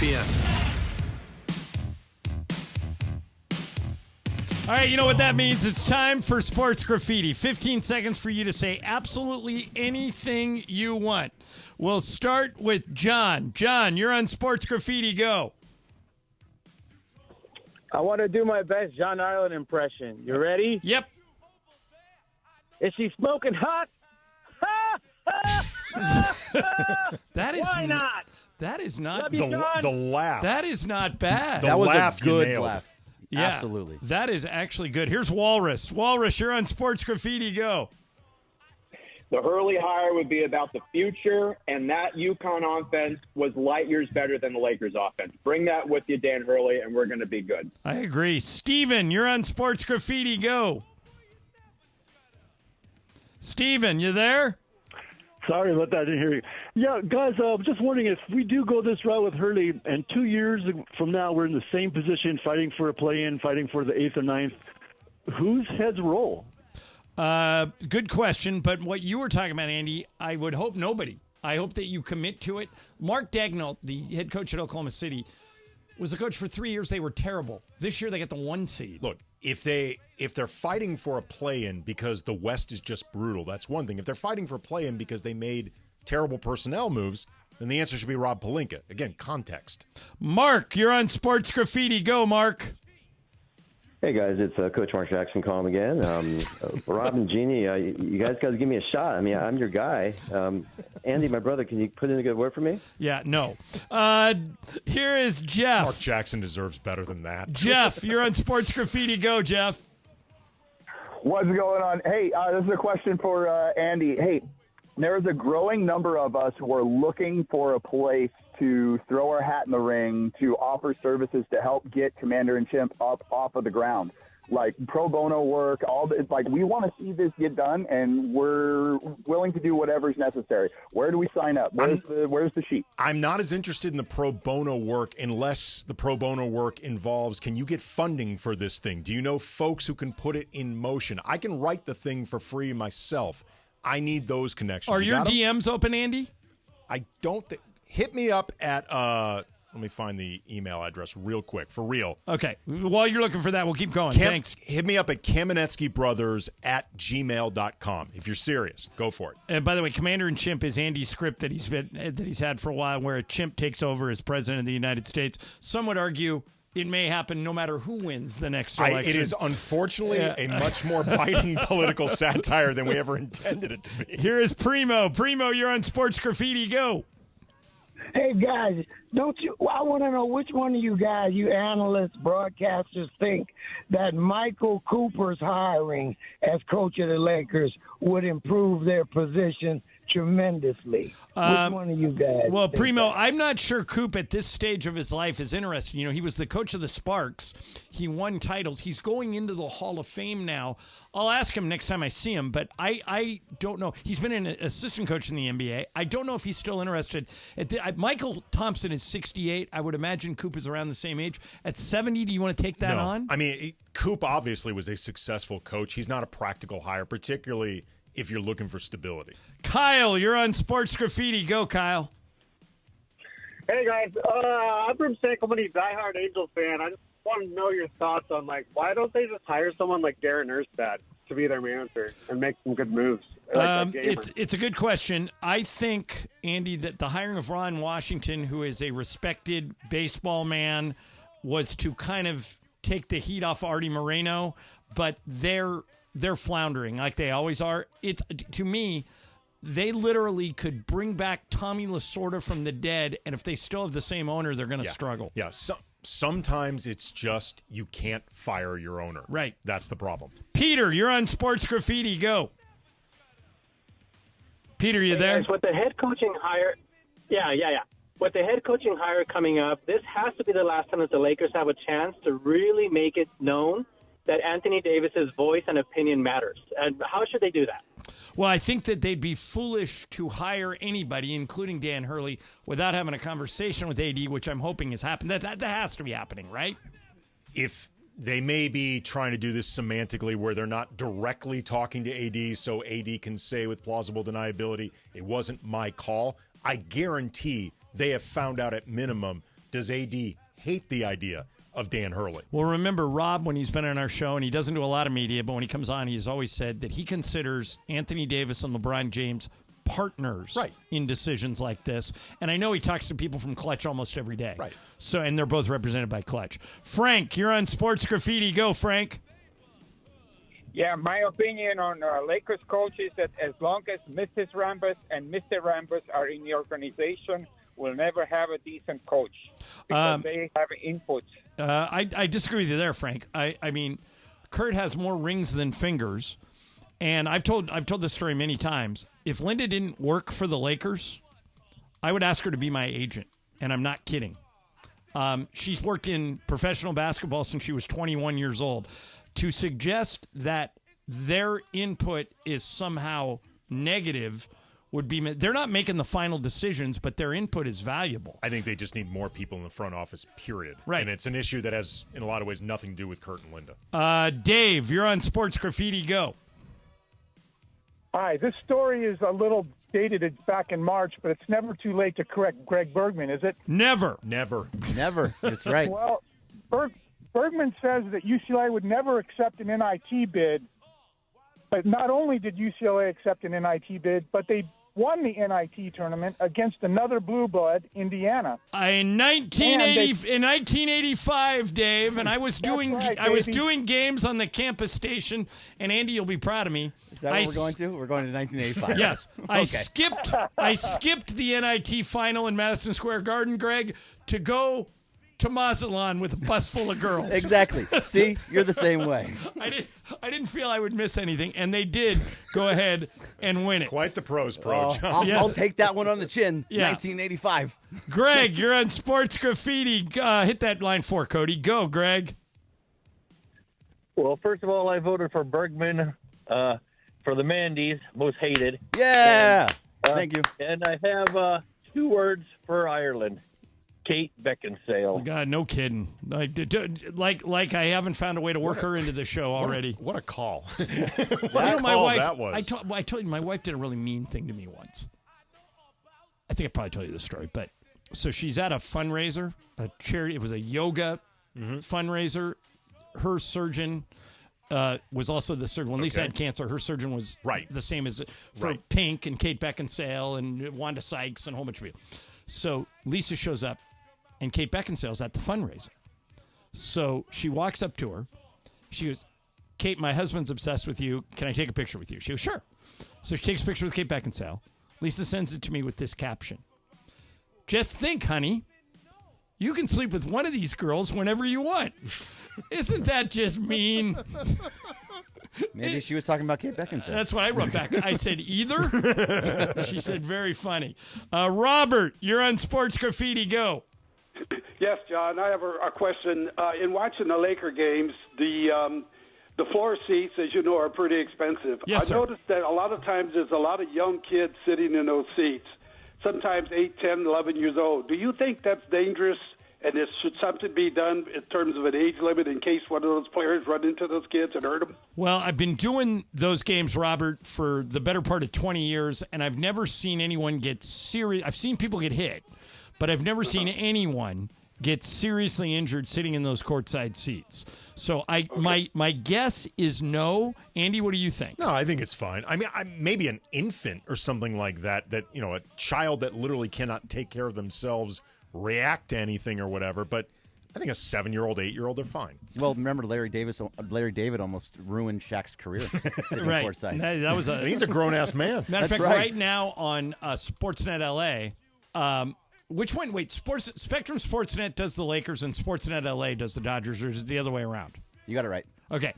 ESPN. All right, you know what that means. It's time for Sports Graffiti. 15 seconds for you to say absolutely anything you want. We'll start with John. John, you're on Sports Graffiti. Go. I want to do my best John Ireland impression. You ready? Yep. Is she smoking hot? That is Why not? That is not the laugh. That is not bad. That was laugh a good you nailed. laugh. Yeah, Absolutely. That is actually good. Here's Walrus. Walrus, you're on Sports Graffiti. Go. The Hurley hire would be about the future, and that UConn offense was light years better than the Lakers offense. Bring that with you, Dan Hurley, and we're going to be good. I agree. Steven, you're on Sports Graffiti. Go. Steven, you there? Sorry about that. I didn't hear you. Yeah, guys, I'm just wondering if we do go this route with Hurley, and 2 years from now we're in the same position, fighting for a play-in, fighting for the 8th or 9th, whose heads roll? Good question, but what you were talking about, Andy, I would hope nobody. I hope that you commit to it. Mark Daigneault, the head coach at Oklahoma City, was the coach for 3 years. They were terrible. This year they get the 1 seed. Look, if they're fighting for a play-in because the West is just brutal, that's one thing. If they're fighting for a play-in because they made terrible personnel moves, then the answer should be Rob Pelinka. Again, context. Mark, you're on Sports Graffiti. Go, Mark. Hey guys, it's Coach Mark Jackson calling again. Rob and Jeannie, you guys got to give me a shot. I mean, I'm your guy. Andy, my brother, can you put in a good word for me? Yeah, no. Here is Jeff. Mark Jackson deserves better than that. Jeff, you're on Sports Graffiti. Go, Jeff. What's going on? Hey, this is a question for Andy. Hey, there's a growing number of us who are looking for a place to throw our hat in the ring, to offer services to help get Commander and Chimp up off of the ground, like pro bono work. We want to see this get done, and we're willing to do whatever's necessary. Where do we sign up? Where's the sheet? I'm not as interested in the pro bono work unless the pro bono work involves, can you get funding for this thing? Do you know folks who can put it in motion? I can write the thing for free myself. I need those connections. Are your DMs open, Andy? I don't think. Hit me up at, let me find the email address real quick, for real. Okay. While you're looking for that, we'll keep going. Thanks. Hit me up at KamenetskyBrothers@gmail.com. If you're serious, go for it. And by the way, Commander and Chimp is Andy's script that he's had for a while, where a chimp takes over as president of the United States. Some would argue it may happen no matter who wins the next election. It is unfortunately a much more biting political satire than we ever intended it to be. Here is Primo. Primo, you're on Sports Graffiti. Go. Hey, guys, I want to know which one of you guys, you analysts, broadcasters, think that Michael Cooper's hiring as coach of the Lakers would improve their position tremendously. Which one of you guys? Well, Primo, I'm not sure Coop at this stage of his life is interested. You know, he was the coach of the Sparks. He won titles. He's going into the Hall of Fame now. I'll ask him next time I see him, but I don't know. He's been an assistant coach in the NBA. I don't know if he's still interested. Michael Thompson is 68. I would imagine Coop is around the same age. At 70, do you want to take that on? I mean, Coop obviously was a successful coach. He's not a practical hire, particularly if you're looking for stability. Kyle, you're on Sports Graffiti. Go, Kyle. Hey, guys. I'm from San Clemente, diehard Angels fan. I just want to know your thoughts on, why don't they just hire someone like Darren Erstad to be their manager and make some good moves? It's a good question. I think, Andy, that the hiring of Ron Washington, who is a respected baseball man, was to kind of take the heat off Artie Moreno, but they're floundering like they always are. To me, they literally could bring back Tommy Lasorda from the dead, and if they still have the same owner, they're going to struggle. Yeah, sometimes it's just you can't fire your owner. Right. That's the problem. Peter, you're on Sports Graffiti. Go. Peter, you there? Guys, with the head coaching hire, yeah. With the head coaching hire coming up, this has to be the last time that the Lakers have a chance to really make it known that Anthony Davis's voice and opinion matters. And how should they do that? Well, I think that they'd be foolish to hire anybody, including Dan Hurley, without having a conversation with AD, which I'm hoping has happened. That has to be happening, right? If they may be trying to do this semantically where they're not directly talking to AD, so AD can say with plausible deniability, it wasn't my call, I guarantee they have found out at minimum, does AD hate the idea of Dan Hurley? Well, remember, Rob, when he's been on our show, and he doesn't do a lot of media, but when he comes on, he's always said that he considers Anthony Davis and LeBron James partners in decisions like this. And I know he talks to people from Clutch almost every day. Right. So, and they're both represented by Clutch. Frank, you're on Sports Graffiti. Go, Frank. Yeah, my opinion on Lakers coach is that as long as Mrs. Rambus and Mr. Rambus are in the organization, we'll never have a decent coach because they have input. I disagree with you there, Frank. I mean, Kurt has more rings than fingers, and I've told this story many times. If Linda didn't work for the Lakers, I would ask her to be my agent, and I'm not kidding. She's worked in professional basketball since she was 21 years old. To suggest that their input is somehow negative would be, they're not making the final decisions, but their input is valuable. I think they just need more people in the front office, period. Right. And it's an issue that has, in a lot of ways, nothing to do with Kurt and Linda. Dave, you're on Sports Graffiti. Go. Hi, this story is a little dated. It's back in March, but it's never too late to correct Greg Bergman, is it? Never. Never. That's right. Well, Bergman says that UCLA would never accept an NIT bid, but not only did UCLA accept an NIT bid, but they won the NIT tournament against another blue blood, Indiana. In 1985, Dave, and I was doing games on the campus station. And Andy, you'll be proud of me. Is that what we're going to? We're going to 1985. Yes, Okay. I skipped the NIT final in Madison Square Garden, Greg, to go to Mazatlan with a bus full of girls. Exactly. See, you're the same way. I didn't feel I would miss anything, and they did go ahead and win it. Quite the pros, John. I'll take that one on the chin. Yeah. 1985. Greg, you're on Sports Graffiti. Hit that line 4, Cody. Go, Greg. Well, first of all, I voted for Bergman for the Mandy's, most hated. Yeah. And, Thank you. And I have 2 words for Ireland. Kate Beckinsale. God, no kidding. Like I haven't found a way to work her into the show already. What a call. My wife, that was. I told you, my wife did a really mean thing to me once. I think I probably told you this story, but so she's at a fundraiser, a charity. It was a yoga fundraiser. Her surgeon was also the surgeon. When Lisa had cancer, her surgeon was the same as for Pink and Kate Beckinsale and Wanda Sykes and a whole bunch of people. So Lisa shows up, and Kate Beckinsale's at the fundraiser. So she walks up to her. She goes, "Kate, my husband's obsessed with you. Can I take a picture with you?" She goes, "Sure." So she takes a picture with Kate Beckinsale. Lisa sends it to me with this caption. "Just think, honey, you can sleep with one of these girls whenever you want." Isn't that just mean? Maybe she was talking about Kate Beckinsale. That's what I wrote back. I said, either? She said, very funny. Robert, you're on Sports Graffiti. Go. Yes, John, I have a question. In watching the Laker games, the floor seats, as you know, are pretty expensive. Yes, I've noticed that a lot of times there's a lot of young kids sitting in those seats, sometimes 8, 10, 11 years old. Do you think that's dangerous? And should something be done in terms of an age limit in case one of those players run into those kids and hurt them? Well, I've been doing those games, Robert, for the better part of 20 years, and I've never seen anyone get serious. I've seen people get hit, but I've never seen anyone get seriously injured sitting in those courtside seats. So my guess is no. Andy, what do you think? No, I think it's fine. I mean, maybe an infant or something like that, a child that literally cannot take care of themselves react to anything or whatever, but I think a 7-year-old, 8-year-old, they're fine. Well, remember Larry David almost ruined Shaq's career sitting Right. courtside. That was he's a grown-ass man. Matter of That's fact, right. right now on Sportsnet LA, which one? Wait, Spectrum Sportsnet does the Lakers and Sportsnet LA does the Dodgers, or is it the other way around? You got it right. Okay.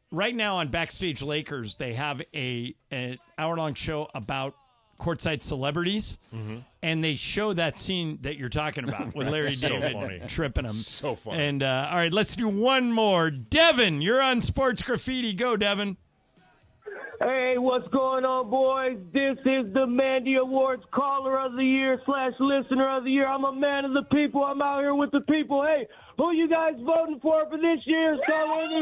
Right now on Backstage Lakers, they have an hour-long show about courtside celebrities, and they show that scene that you're talking about with Larry So David funny. tripping him. So funny. And all right, let's do one more. Devin, you're on Sports Graffiti. Go, Devin. Hey, what's going on, boys? This is the Mandy Awards Caller of the Year / Listener of the Year. I'm a man of the people. I'm out here with the people. Hey, who you guys voting for this year's Caller?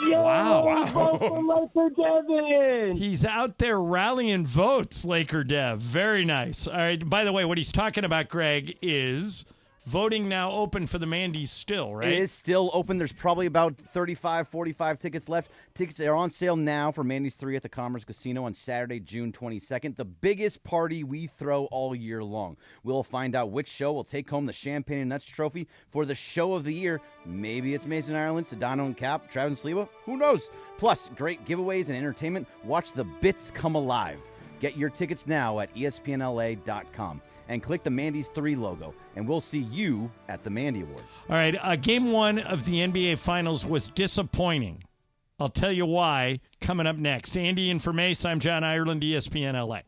Yo, Wow. vote for Laker Devin. He's out there rallying votes, Laker Dev. Very nice. All right. By the way, what he's talking about, Greg, is voting now open for the Mandy's still, right? It is still open. There's probably about 35, 45 tickets left. Tickets are on sale now for Mandy's 3 at the Commerce Casino on Saturday, June 22nd. The biggest party we throw all year long. We'll find out which show will take home the Champagne and Nuts trophy for the show of the year. Maybe it's Mason Ireland, Sedano and Cap, Travis and Sleva. Who knows? Plus, great giveaways and entertainment. Watch the bits come alive. Get your tickets now at espnla.com and click the Mandy's 3 logo, and we'll see you at the Mandy Awards. All right. Game 1 of the NBA Finals was disappointing. I'll tell you why coming up next. Andy and for Mace, I'm John Ireland, ESPN LA.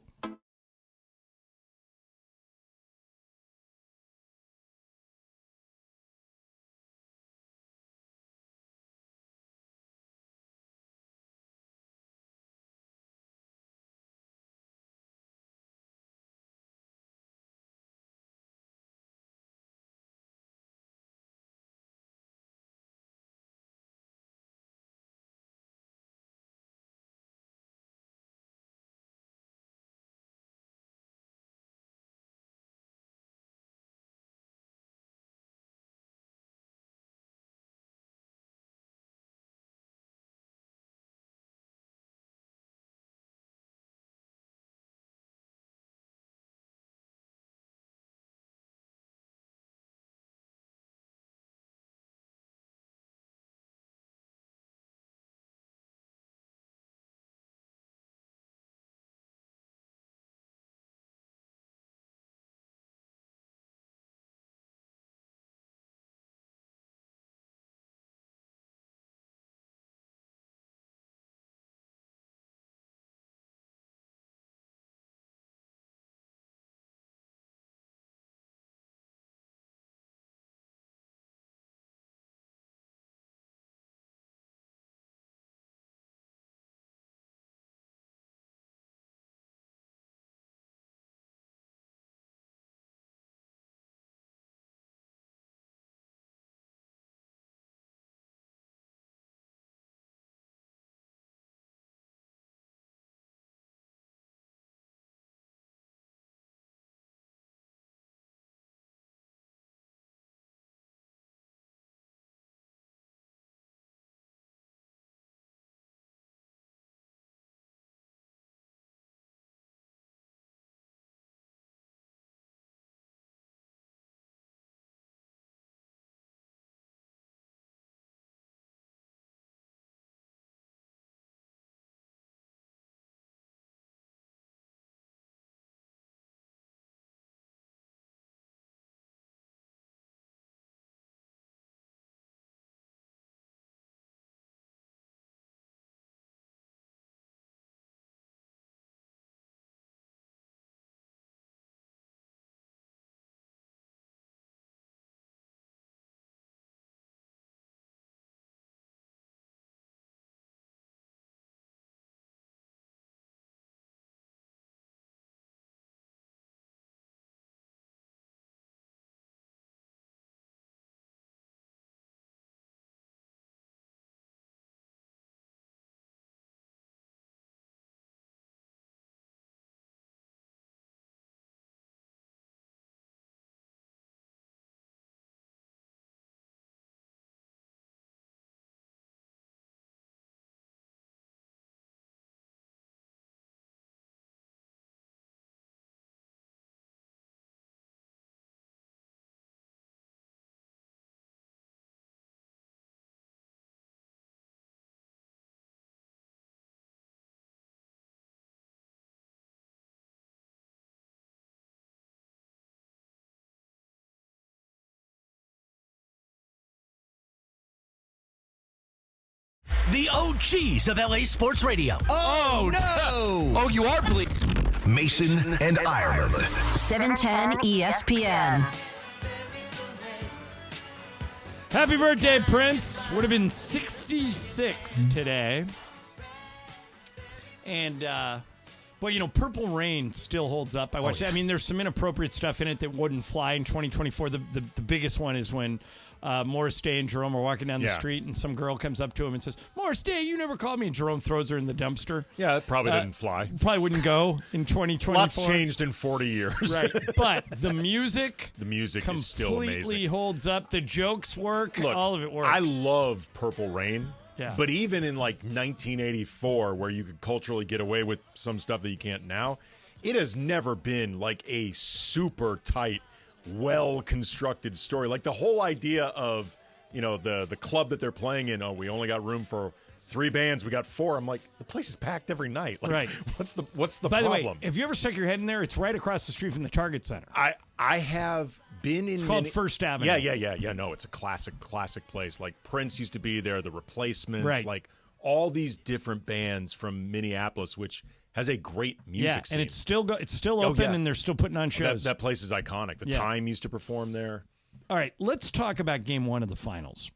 The OGs of LA Sports Radio. Oh, no. Oh, you are bleeding. Mason and Ireland. 710 ESPN. Happy birthday, Prince. Would have been 66 today. And, well, you know, Purple Rain still holds up. I watched it. I mean, there's some inappropriate stuff in it that wouldn't fly in 2024. The biggest one is when Morris Day and Jerome are walking down the street and some girl comes up to him and says, Morris Day, you never called me. And Jerome throws her in the dumpster. Yeah, that probably didn't fly. Probably wouldn't go in 2024. Lots changed in 40 years. Right. But the music is still amazing. Completely holds up. The jokes work. Look, all of it works. I love Purple Rain. Yeah. But even in like 1984, where you could culturally get away with some stuff that you can't now, it has never been like a super tight, well-constructed story. Like the whole idea of, you know, the club that they're playing in, we only got room for 3 bands, we got 4. I'm like, the place is packed every night. Like, right. What's the By problem? the way, have you ever stuck your head in there? It's right across the street from the Target Center. I have been in. It's called First Avenue. Yeah. No, it's a classic place. Like Prince used to be there, the Replacements, right. Like all these different bands from Minneapolis, which has a great music scene. And it's still open, and they're still putting on shows. That place is iconic. The Time used to perform there. All right, let's talk about Game 1 of the finals.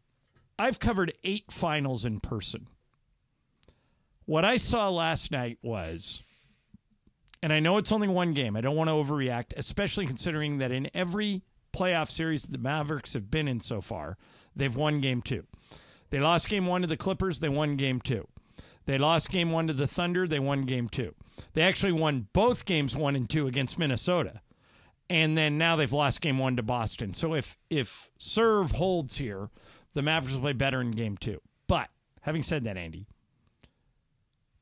I've covered 8 finals in person. What I saw last night was, and I know it's only one game, I don't want to overreact, especially considering that in every playoff series the Mavericks have been in so far, they've won Game 2. They lost Game 1 to the Clippers, they won Game 2. They lost Game 1 to the Thunder, they won Game 2. They actually won both Games 1 and 2 against Minnesota. And then now they've lost Game 1 to Boston. So if serve holds here, the Mavericks will play better in Game 2. But having said that, Andy,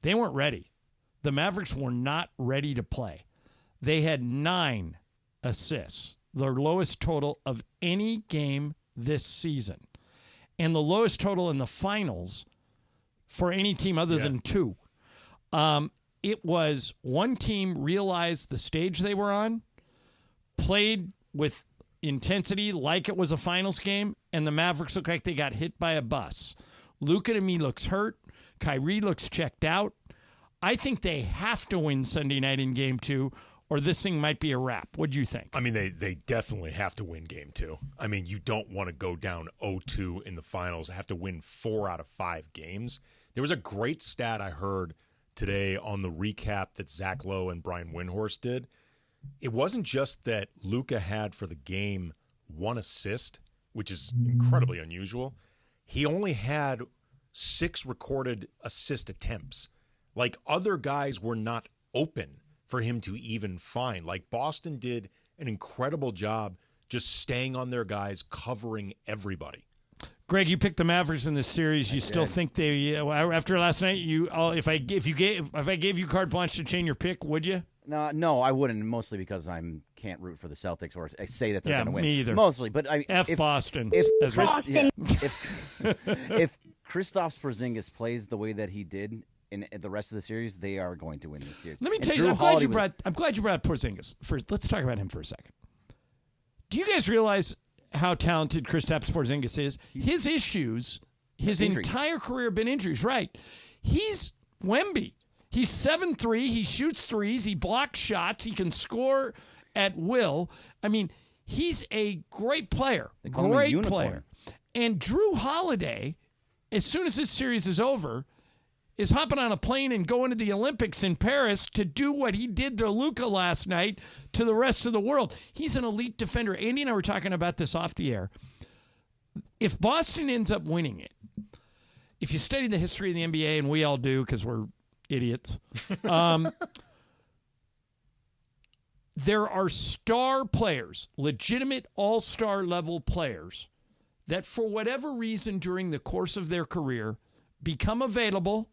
they weren't ready. The Mavericks were not ready to play. They had 9 assists, their lowest total of any game this season, and the lowest total in the finals for any team other than 2. It was one team realized the stage they were on, played with intensity like it was a finals game, and the Mavericks look like they got hit by a bus. Luka to me looks hurt. Kyrie looks checked out. I think they have to win Sunday night in Game 2, or this thing might be a wrap. What do you think? I mean, they definitely have to win Game 2. I mean, you don't want to go down 0-2 in the finals. Have to win 4 out of 5 games. There was a great stat I heard today on the recap that Zach Lowe and Brian Windhorst did. It wasn't just that Luka had for the game 1 assist, which is incredibly unusual. He only had 6 recorded assist attempts. Like, other guys were not open for him to even find. Like, Boston did an incredible job just staying on their guys, covering everybody. Greg, you picked the Mavericks in this series. You still think they after last night? If I gave you carte blanche to change your pick, would you? No, I wouldn't. Mostly because I can't root for the Celtics or I say that they're going to win. Me either. Mostly, but Boston. If Kristaps Porzingis plays the way that he did in the rest of the series, they are going to win this series. Let me tell you, I'm glad you brought up Porzingis. First, let's talk about him for a second. Do you guys realize how talented Kristaps Porzingis is? His issues, his entire career have been injuries. Right. He's Wemby. He's 7'3". He shoots threes. He blocks shots. He can score at will. I mean, he's a great player. Great player. And Drew Holiday, as soon as this series is over, is hopping on a plane and going to the Olympics in Paris to do what he did to Luka last night to the rest of the world. He's an elite defender. Andy and I were talking about this off the air. If Boston ends up winning it, if you study the history of the NBA, and we all do because we're idiots, there are star players, legitimate all-star level players, that for whatever reason during the course of their career become available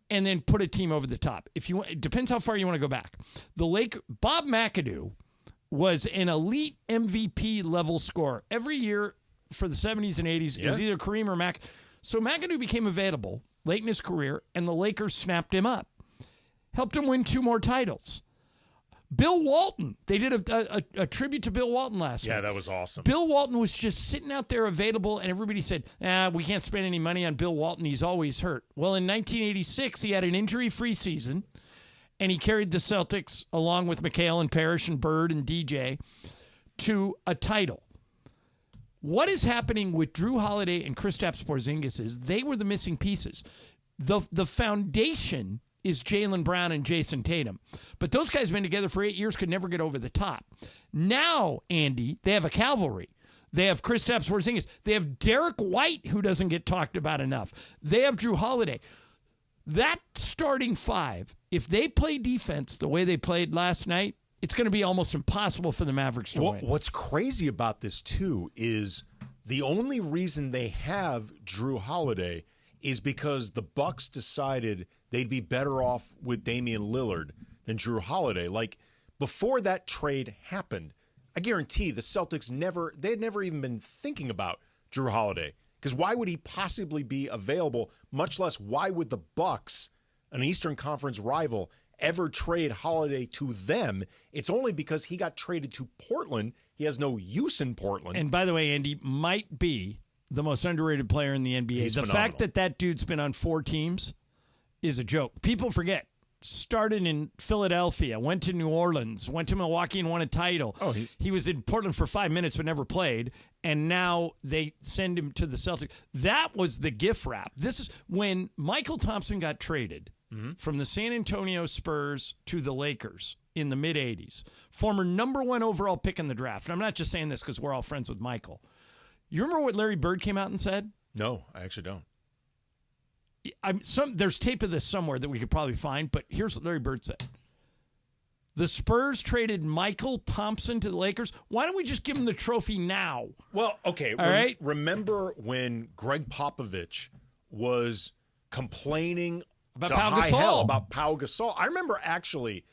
and then put a team over the top. It depends how far you want to go back. Bob McAdoo was an elite MVP level scorer every year for the 70s and 80s. It was either Kareem or Mac. So McAdoo became available late in his career, and the Lakers snapped him up. Helped him win 2 more titles. Bill Walton. They did a tribute to Bill Walton last week. Yeah, that was awesome. Bill Walton was just sitting out there available, and everybody said, we can't spend any money on Bill Walton. He's always hurt. Well, in 1986, he had an injury-free season, and he carried the Celtics, along with McHale and Parrish and Bird and DJ, to a title. What is happening with Drew Holiday and Kristaps Porzingis is they were the missing pieces. The foundation is Jaylen Brown and Jason Tatum. But those guys have been together for 8 years, could never get over the top. Now, Andy, they have a cavalry. They have Kristaps Porzingis. They have Derek White, who doesn't get talked about enough. They have Drew Holiday. That starting five, if they play defense the way they played last night, it's going to be almost impossible for the Mavericks to win. What's crazy about this, too, is the only reason they have Drew Holiday is because the Bucks decided they'd be better off with Damian Lillard than Drew Holiday. Like, before that trade happened, I guarantee the Celtics they'd never even been thinking about Drew Holiday. Because why would he possibly be available, much less why would the Bucks, an Eastern Conference rival, ever trade Holiday to them? It's only because he got traded to Portland. He has no use in Portland. And by the way, Andy might be the most underrated player in the NBA. He's the phenomenal. fact that dude's been on 4 teams is a joke. People forget. Started in Philadelphia, went to New Orleans, went to Milwaukee and won a title. He was in Portland for 5 minutes but never played, and now they send him to the Celtics. That was the gift wrap. This is when Michael Thompson got traded from the San Antonio Spurs to the Lakers in the mid-'80s. Former number 1 overall pick in the draft. And I'm not just saying this because we're all friends with Michael. You remember what Larry Bird came out and said? No, I actually don't. There's tape of this somewhere that we could probably find, but here's what Larry Bird said. The Spurs traded Michael Thompson to the Lakers. Why don't we just give him the trophy now? Well, okay. All right. Remember when Greg Popovich was complaining about to Pau high Gasol. hell about Pau Gasol? I remember actually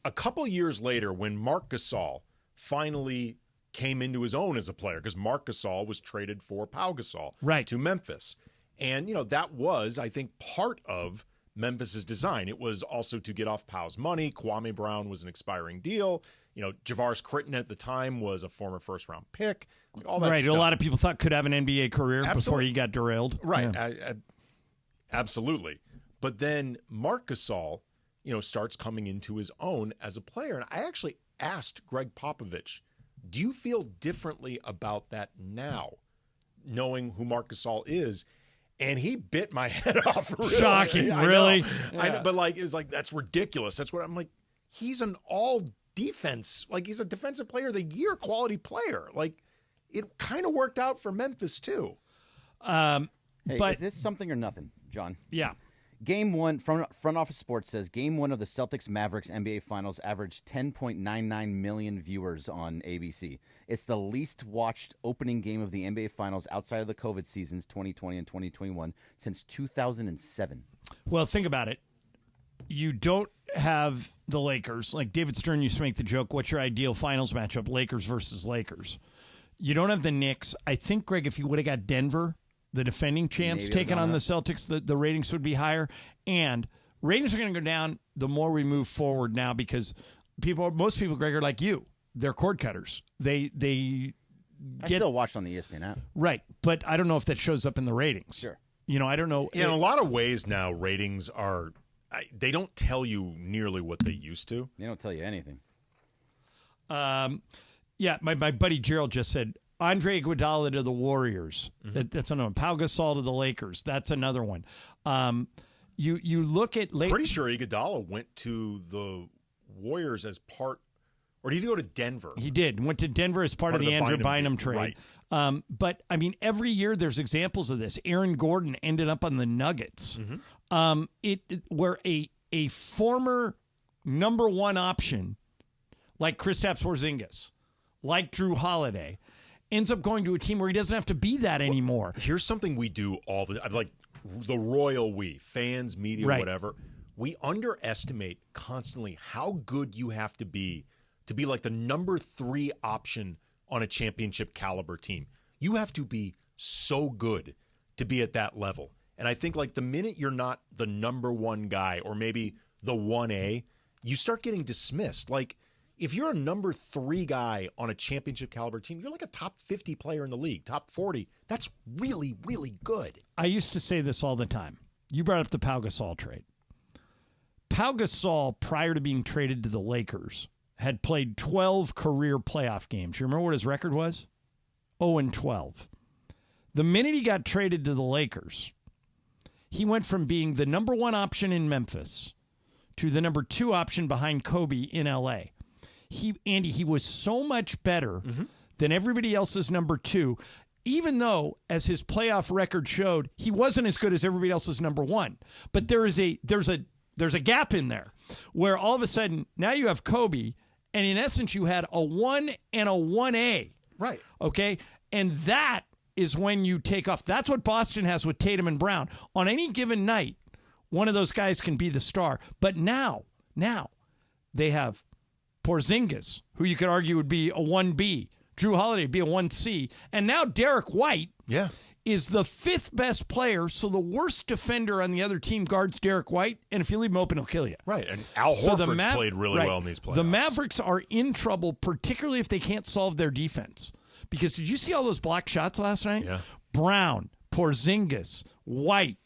a couple years later when Marc Gasol finally came into his own as a player, because Marc Gasol was traded for Pau Gasol to Memphis. And, that was, I think, part of Memphis's design. It was also to get off Pau's money. Kwame Brown was an expiring deal. Javaris Critton at the time was a former first-round pick. All that stuff. A lot of people thought could have an NBA career before he got derailed. Right. Yeah. Absolutely. But then Marc Gasol, starts coming into his own as a player. And I actually asked Greg Popovich, do you feel differently about that now, knowing who Marc Gasol is? And he bit my head off. Really. Shocking, really? I know, but it was like, that's ridiculous. That's what I'm like. He's an all defense. He's a defensive player of the year quality player. It kind of worked out for Memphis too. Hey, but is this something or nothing, John? Yeah. Game 1, Front Office Sports says, Game 1 of the Celtics-Mavericks NBA Finals averaged 10.99 million viewers on ABC. It's the least watched opening game of the NBA Finals outside of the COVID seasons 2020 and 2021 since 2007. Well, think about it. You don't have the Lakers. Like David Stern used to make the joke, what's your ideal finals matchup? Lakers versus Lakers. You don't have the Knicks. I think, Greg, if you would have got Denver, the defending champs, taking on the Celtics, the ratings would be higher. And ratings are going to go down the more we move forward now because most people, Greg, are like you. They're cord cutters. I still watch on the ESPN app. Right, but I don't know if that shows up in the ratings. Sure. I don't know. In a lot of ways now, ratings are they don't tell you nearly what they used to. They don't tell you anything. Yeah, my buddy Gerald just said, Andre Iguodala to the Warriors. That's another one. Pau Gasol to the Lakers. That's another one. You look at pretty sure Iguodala went to the Warriors as part, or did he go to Denver? He did. Went to Denver as part of the Andrew Bynum trade. Right. But I mean, every year there's examples of this. Aaron Gordon ended up on the Nuggets. Where a former number 1 option like Kristaps Porzingis, like Drew Holiday, ends up going to a team where he doesn't have to be that anymore. Here's something we do all the royal we, fans, media, whatever. We underestimate constantly how good you have to be like the number 3 option on a championship caliber team. You have to be so good to be at that level. And I think the minute you're not the number 1 guy or maybe the 1A, you start getting dismissed. Like, if you're a number 3 guy on a championship caliber team, you're like a top 50 player in the league, top 40. That's really, really good. I used to say this all the time. You brought up the Pau Gasol trade. Pau Gasol, prior to being traded to the Lakers, had played 12 career playoff games. You remember what his record was? 0-12. The minute he got traded to the Lakers, he went from being the number 1 option in Memphis to the number 2 option behind Kobe in L.A. He was so much better than everybody else's number 2, even though, as his playoff record showed, he wasn't as good as everybody else's number 1. But there's a gap in there where all of a sudden now you have Kobe, and in essence you had a 1 and a 1A. Right. Okay? And that is when you take off. That's what Boston has with Tatum and Brown. On any given night, one of those guys can be the star. But now they have Porzingis, who you could argue would be a 1B. Drew Holiday would be a 1C. And now Derek White is the 5th best player, so the worst defender on the other team guards Derek White, and if you leave him open, he'll kill you. Right, and Al Horford's played really well in these playoffs. The Mavericks are in trouble, particularly if they can't solve their defense. Because did you see all those blocked shots last night? Yeah. Brown, Porzingis, White,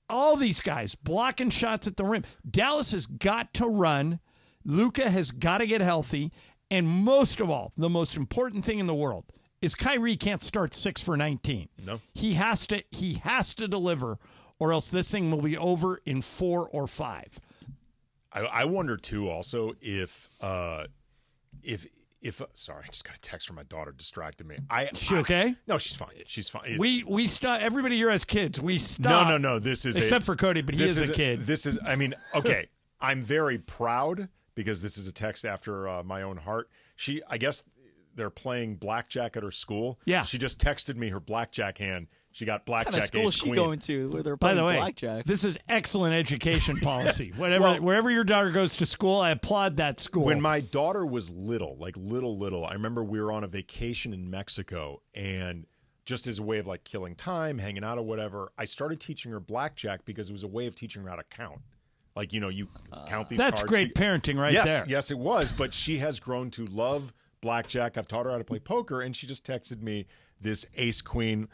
all these guys blocking shots at the rim. Dallas has got to run. Luka has got to get healthy. And most of all, the most important thing in the world is Kyrie can't start 6 for 19. No. He has to deliver, or else this thing will be over in 4 or 5. I wonder too also if sorry, I just got a text from my daughter, distracted me. She okay? No, she's fine. She's fine. We stop. Everybody here has kids. We stop. No. This is except for Cody, but he is a kid. This is. I mean, okay. I'm very proud because this is a text after my own heart. I guess they're playing blackjack at her school. Yeah. She just texted me her blackjack hand. She got blackjack. What kind of school is she going to where they're playing blackjack? This is excellent education policy. Wherever your daughter goes to school, I applaud that school. When my daughter was little, like little, I remember we were on a vacation in Mexico, and just as a way of like killing time, hanging out or whatever, I started teaching her blackjack because it was a way of teaching her how to count. Like, you count these cards. That's great parenting right there. Yes, it was. But she has grown to love blackjack. I've taught her how to play poker, and she just texted me this ace queen.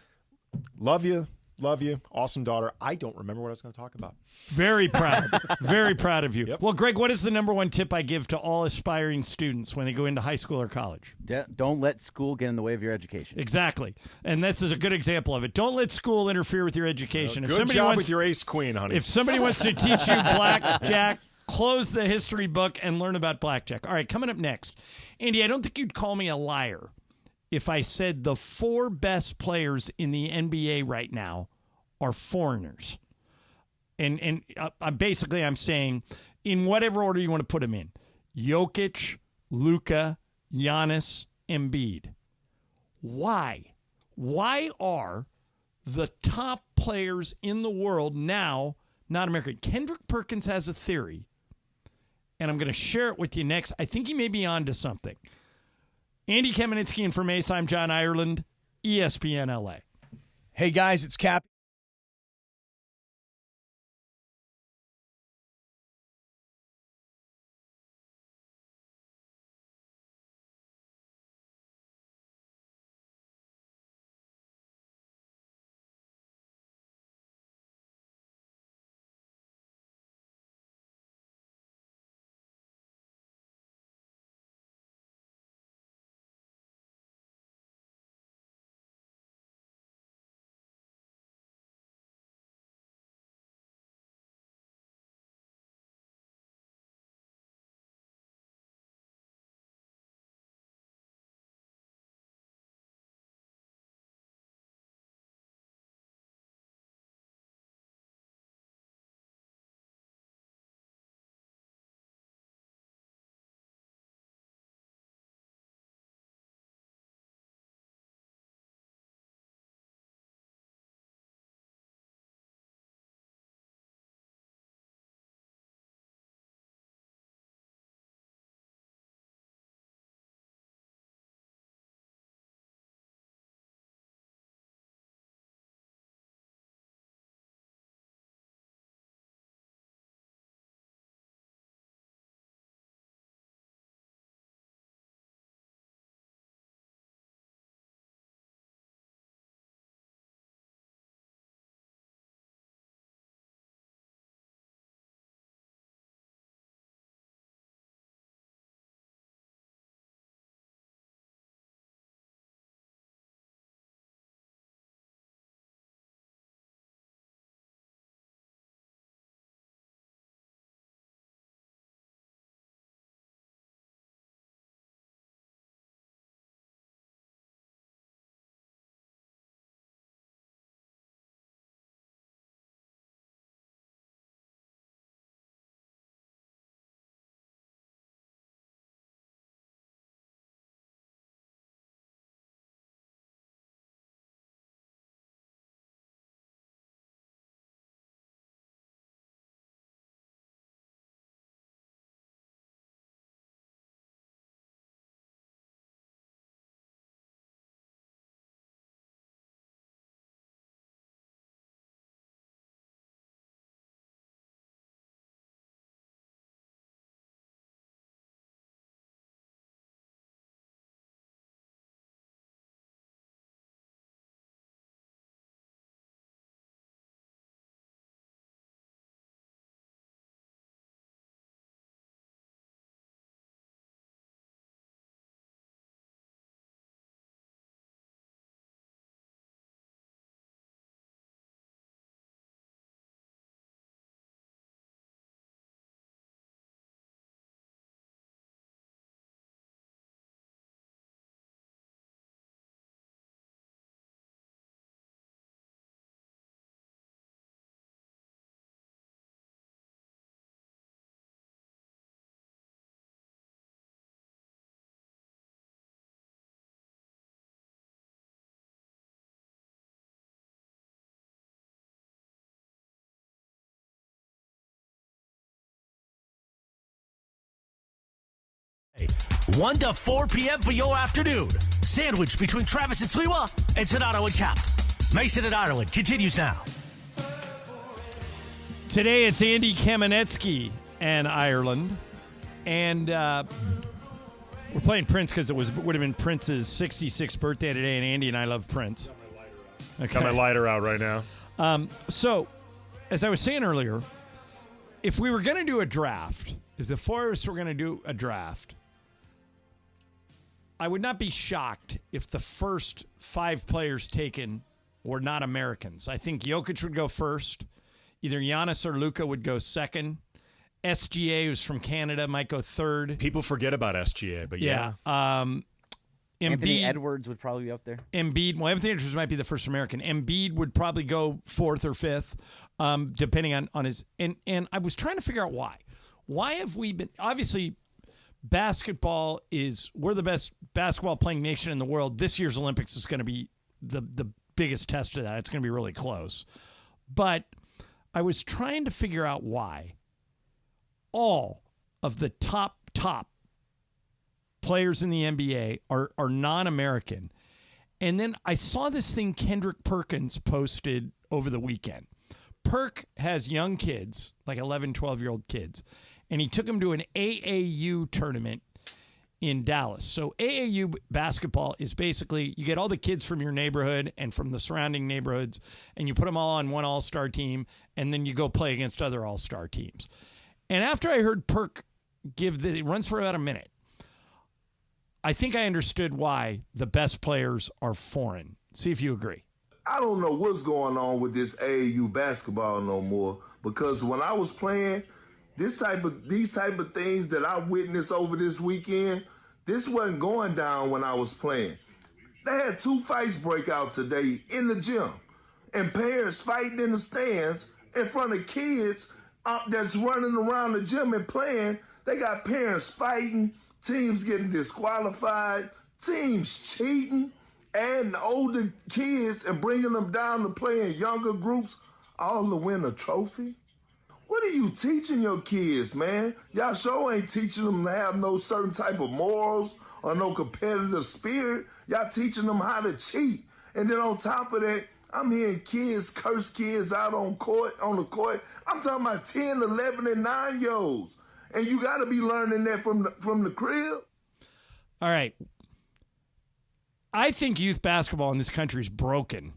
Love you. Awesome daughter. I don't remember what I was going to talk about. Very proud. Very proud of you. Yep. Well, Greg, what is the number 1 tip I give to all aspiring students when they go into high school or college? Don't let school get in the way of your education. Exactly. And this is a good example of it. Don't let school interfere with your education. Good job with your ace queen, honey. If somebody wants to teach you blackjack, close the history book and learn about blackjack. All right, coming up next. Andy, I don't think you'd call me a liar if I said the 4 best players in the NBA right now are foreigners. And I'm saying in whatever order you want to put them in. Jokic, Luka, Giannis, Embiid. Why? Why are the top players in the world now not American? Kendrick Perkins has a theory, and I'm going to share it with you next. I think he may be onto something. Andy Kamenetsky and from Ace, I'm John Ireland, ESPN LA. Hey, guys, it's Cap. 1 to 4 p.m. for your afternoon. Sandwiched between Travis and Sliwa and Sonato and Cap. Mason and Ireland continues now. Today it's Andy Kamenetsky and Ireland. And we're playing Prince because it would have been Prince's 66th birthday today, and Andy and I love Prince. Okay. Got my lighter out right now. So, as I was saying earlier, if we were going to do a draft, if the four of us were going to do a draft, I would not be shocked if the first 5 players taken were not Americans. I think Jokic would go first. Either Giannis or Luka would go second. SGA, who's from Canada, might go third. People forget about SGA, but yeah. Anthony Edwards would probably be up there. Embiid, well, Anthony Edwards might be the first American. Embiid would probably go 4th or 5th, depending on his. And I was trying to figure out why. Why have we been? Obviously, basketball we're the best basketball playing nation in the world. This year's Olympics is going to be the biggest test of that. It's going to be really close. But I was trying to figure out why all of the top players in the NBA are non-American. And then I saw this thing Kendrick Perkins posted over the weekend. Perk has young kids, like 11, 12-year-old kids, and he took them to an AAU tournament in Dallas. So AAU basketball is basically you get all the kids from your neighborhood and from the surrounding neighborhoods, and you put them all on one all-star team, and then you go play against other all-star teams. And after I heard Perk it runs for about a minute, I think I understood why the best players are foreign. See if you agree. I don't know what's going on with this AAU basketball no more, because when I was playing, these type of things that I witnessed over this weekend, this wasn't going down when I was playing. They had 2 fights break out today in the gym, and parents fighting in the stands in front of kids that's running around the gym and playing. They got parents fighting, teams getting disqualified, teams cheating, and older kids and bringing them down to play in younger groups, all to win a trophy. What are you teaching your kids, man? Y'all sure ain't teaching them to have no certain type of morals or no competitive spirit. Y'all teaching them how to cheat. And then on top of that, I'm hearing kids curse kids out on the court. I'm talking about 10, 11, and 9-year-olds. And you got to be learning that from the crib. All right. I think youth basketball in this country is broken.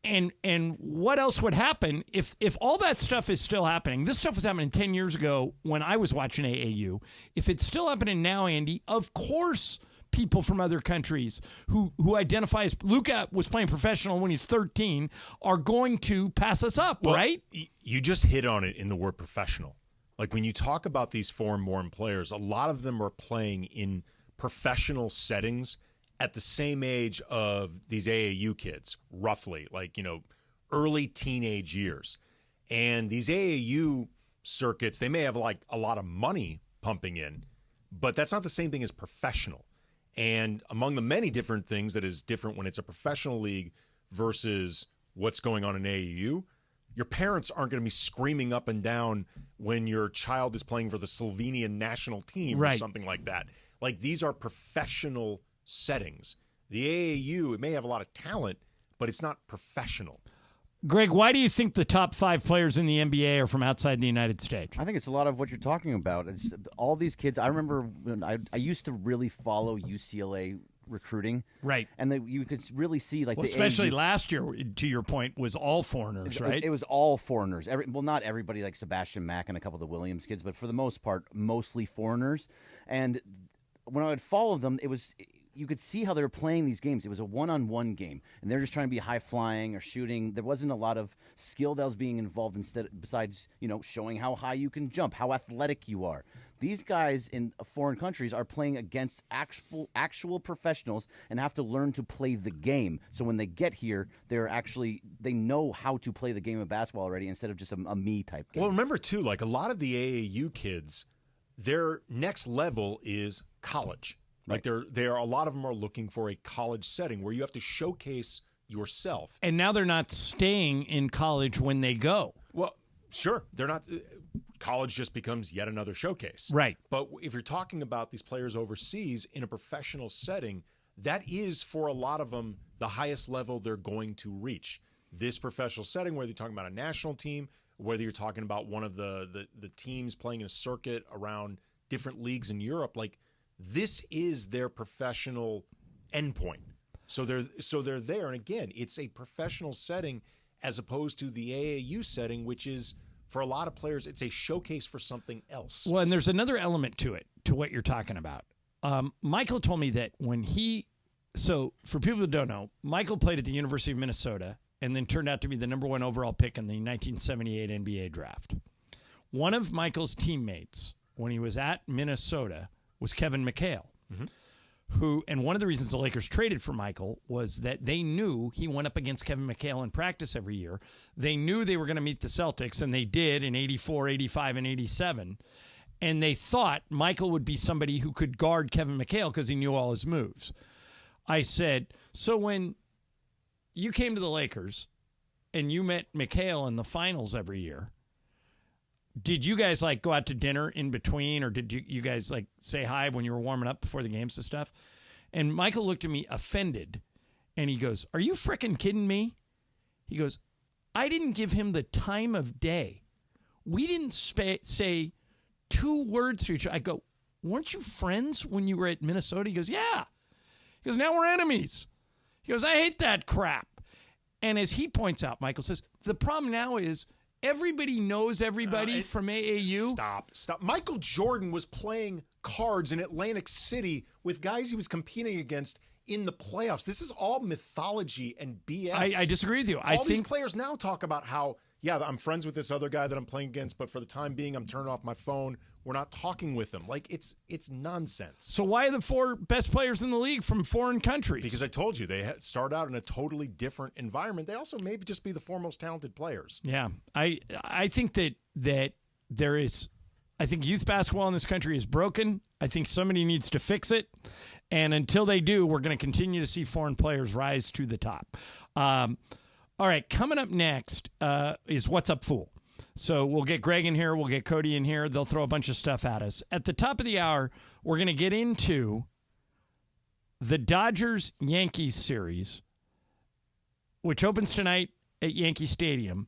And what else would happen if all that stuff is still happening? This stuff was happening 10 years ago when I was watching AAU. If it's still happening now, Andy, of course people from other countries who identify as Luka was playing professional when he's 13 are going to pass us up, right? You just hit on it in the word professional. Like when you talk about these foreign-born players, a lot of them are playing in professional settings at the same age of these AAU kids, roughly, like, early teenage years. And these AAU circuits, they may have like a lot of money pumping in, but that's not the same thing as professional. And among the many different things that is different when it's a professional league versus what's going on in AAU, your parents aren't going to be screaming up and down when your child is playing for the Slovenian national team or something like that. Like, these are professional settings. The AAU, it may have a lot of talent, but it's not professional. Greg, why do you think the top 5 players in the NBA are from outside the United States? I think it's a lot of what you're talking about. It's all these kids. I remember when I used to really follow UCLA recruiting. Right. And you could really see like especially last year, to your point, was all foreigners, right? It was all foreigners. Not everybody, like Sebastian Mack and a couple of the Williams kids, but for the most part, mostly foreigners. And when I would follow them, you could see how they were playing these games. It was a one-on-one game, and they're just trying to be high-flying or shooting. There wasn't a lot of skill that was being involved besides, showing how high you can jump, how athletic you are. These guys in foreign countries are playing against actual professionals and have to learn to play the game. So when they get here, they know how to play the game of basketball already instead of just a me type game. Well, remember, too, like a lot of the AAU kids, their next level is college. Like a lot of them are looking for a college setting where you have to showcase yourself. And now they're not staying in college when they go. Well, sure, they're not. college just becomes yet another showcase. Right. But if you're talking about these players overseas in a professional setting, that is, for a lot of them, the highest level they're going to reach. This professional setting, whether you're talking about a national team, whether you're talking about one of the teams playing in a circuit around different leagues in Europe, like this is their professional endpoint. So they're there. And again, it's a professional setting as opposed to the AAU setting, which is, for a lot of players, it's a showcase for something else. Well, and there's another element to it, to what you're talking about. Michael told me that so for people who don't know, Michael played at the University of Minnesota and then turned out to be the number 1 overall pick in the 1978 NBA draft. One of Michael's teammates when he was at Minnesota was Kevin McHale, and one of the reasons the Lakers traded for Michael was that they knew he went up against Kevin McHale in practice every year. They knew they were going to meet the Celtics, and they did in 84, 85, and 87. And they thought Michael would be somebody who could guard Kevin McHale because he knew all his moves. I said, so when you came to the Lakers and you met McHale in the finals every year, did you guys like go out to dinner in between, or did you guys like say hi when you were warming up before the games and stuff? And Michael looked at me offended, and he goes, "Are you frickin' kidding me?" He goes, "I didn't give him the time of day. We didn't say 2 words to each other." I go, "Weren't you friends when you were at Minnesota?" He goes, "Yeah." He goes, "Now we're enemies." He goes, "I hate that crap." And as he points out, Michael says, the problem now is everybody knows everybody from AAU. Stop. Michael Jordan was playing cards in Atlantic City with guys he was competing against in the playoffs. This is all mythology and BS. I disagree with you. All these players now talk about how, yeah, I'm friends with this other guy that I'm playing against, but for the time being, I'm turning off my phone. We're not talking with them. Like, it's nonsense. So why are the 4 best players in the league from foreign countries? Because I told you, they start out in a totally different environment. They also maybe just be the 4 most talented players. Yeah. I think that there is, I think youth basketball in this country is broken. I think somebody needs to fix it. And until they do, we're going to continue to see foreign players rise to the top. All right, coming up next is What's Up, Fool? So we'll get Greg in here. We'll get Cody in here. They'll throw a bunch of stuff at us. At the top of the hour, we're going to get into the Dodgers-Yankees series, which opens tonight at Yankee Stadium,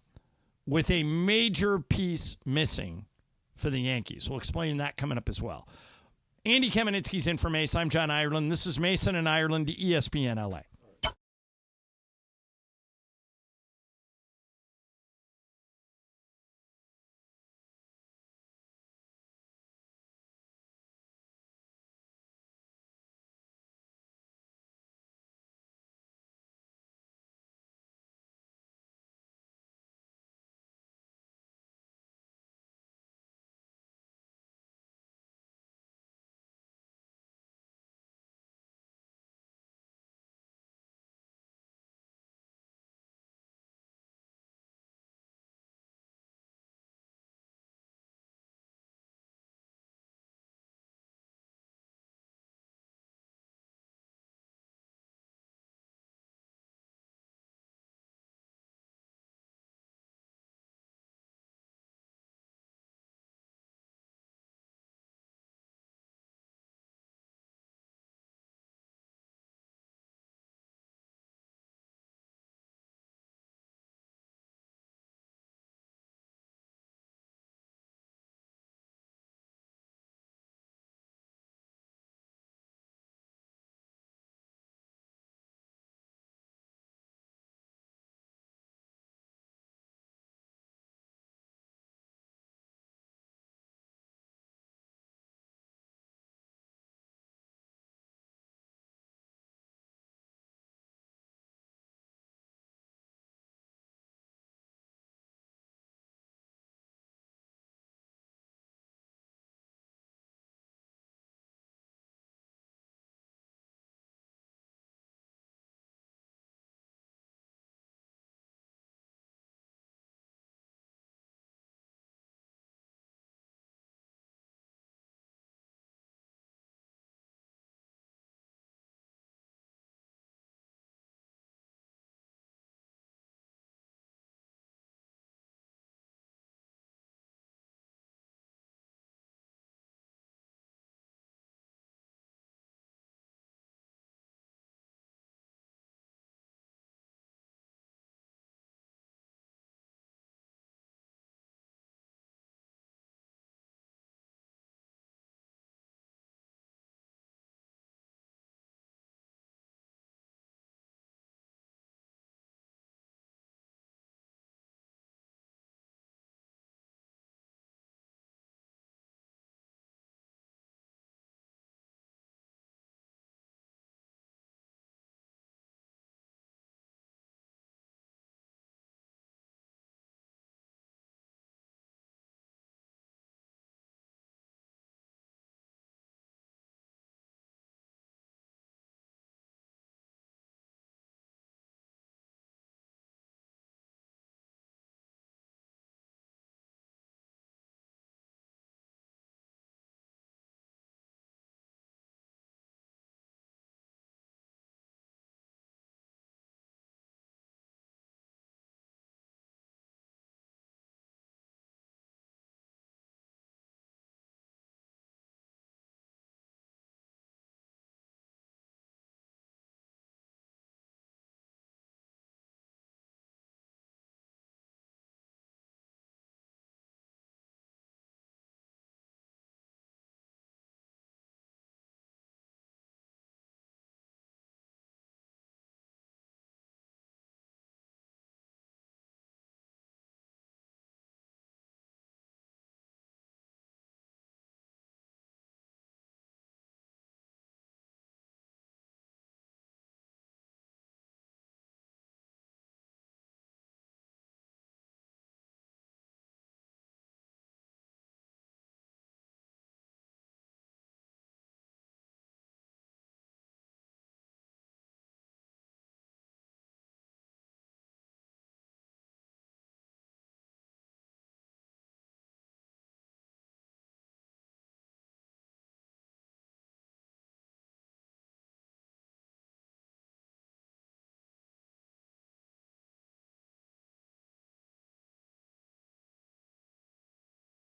with a major piece missing for the Yankees. We'll explain that coming up as well. Andy Kamenetsky's in for Mace. I'm John Ireland. This is Mason and Ireland, ESPN LA.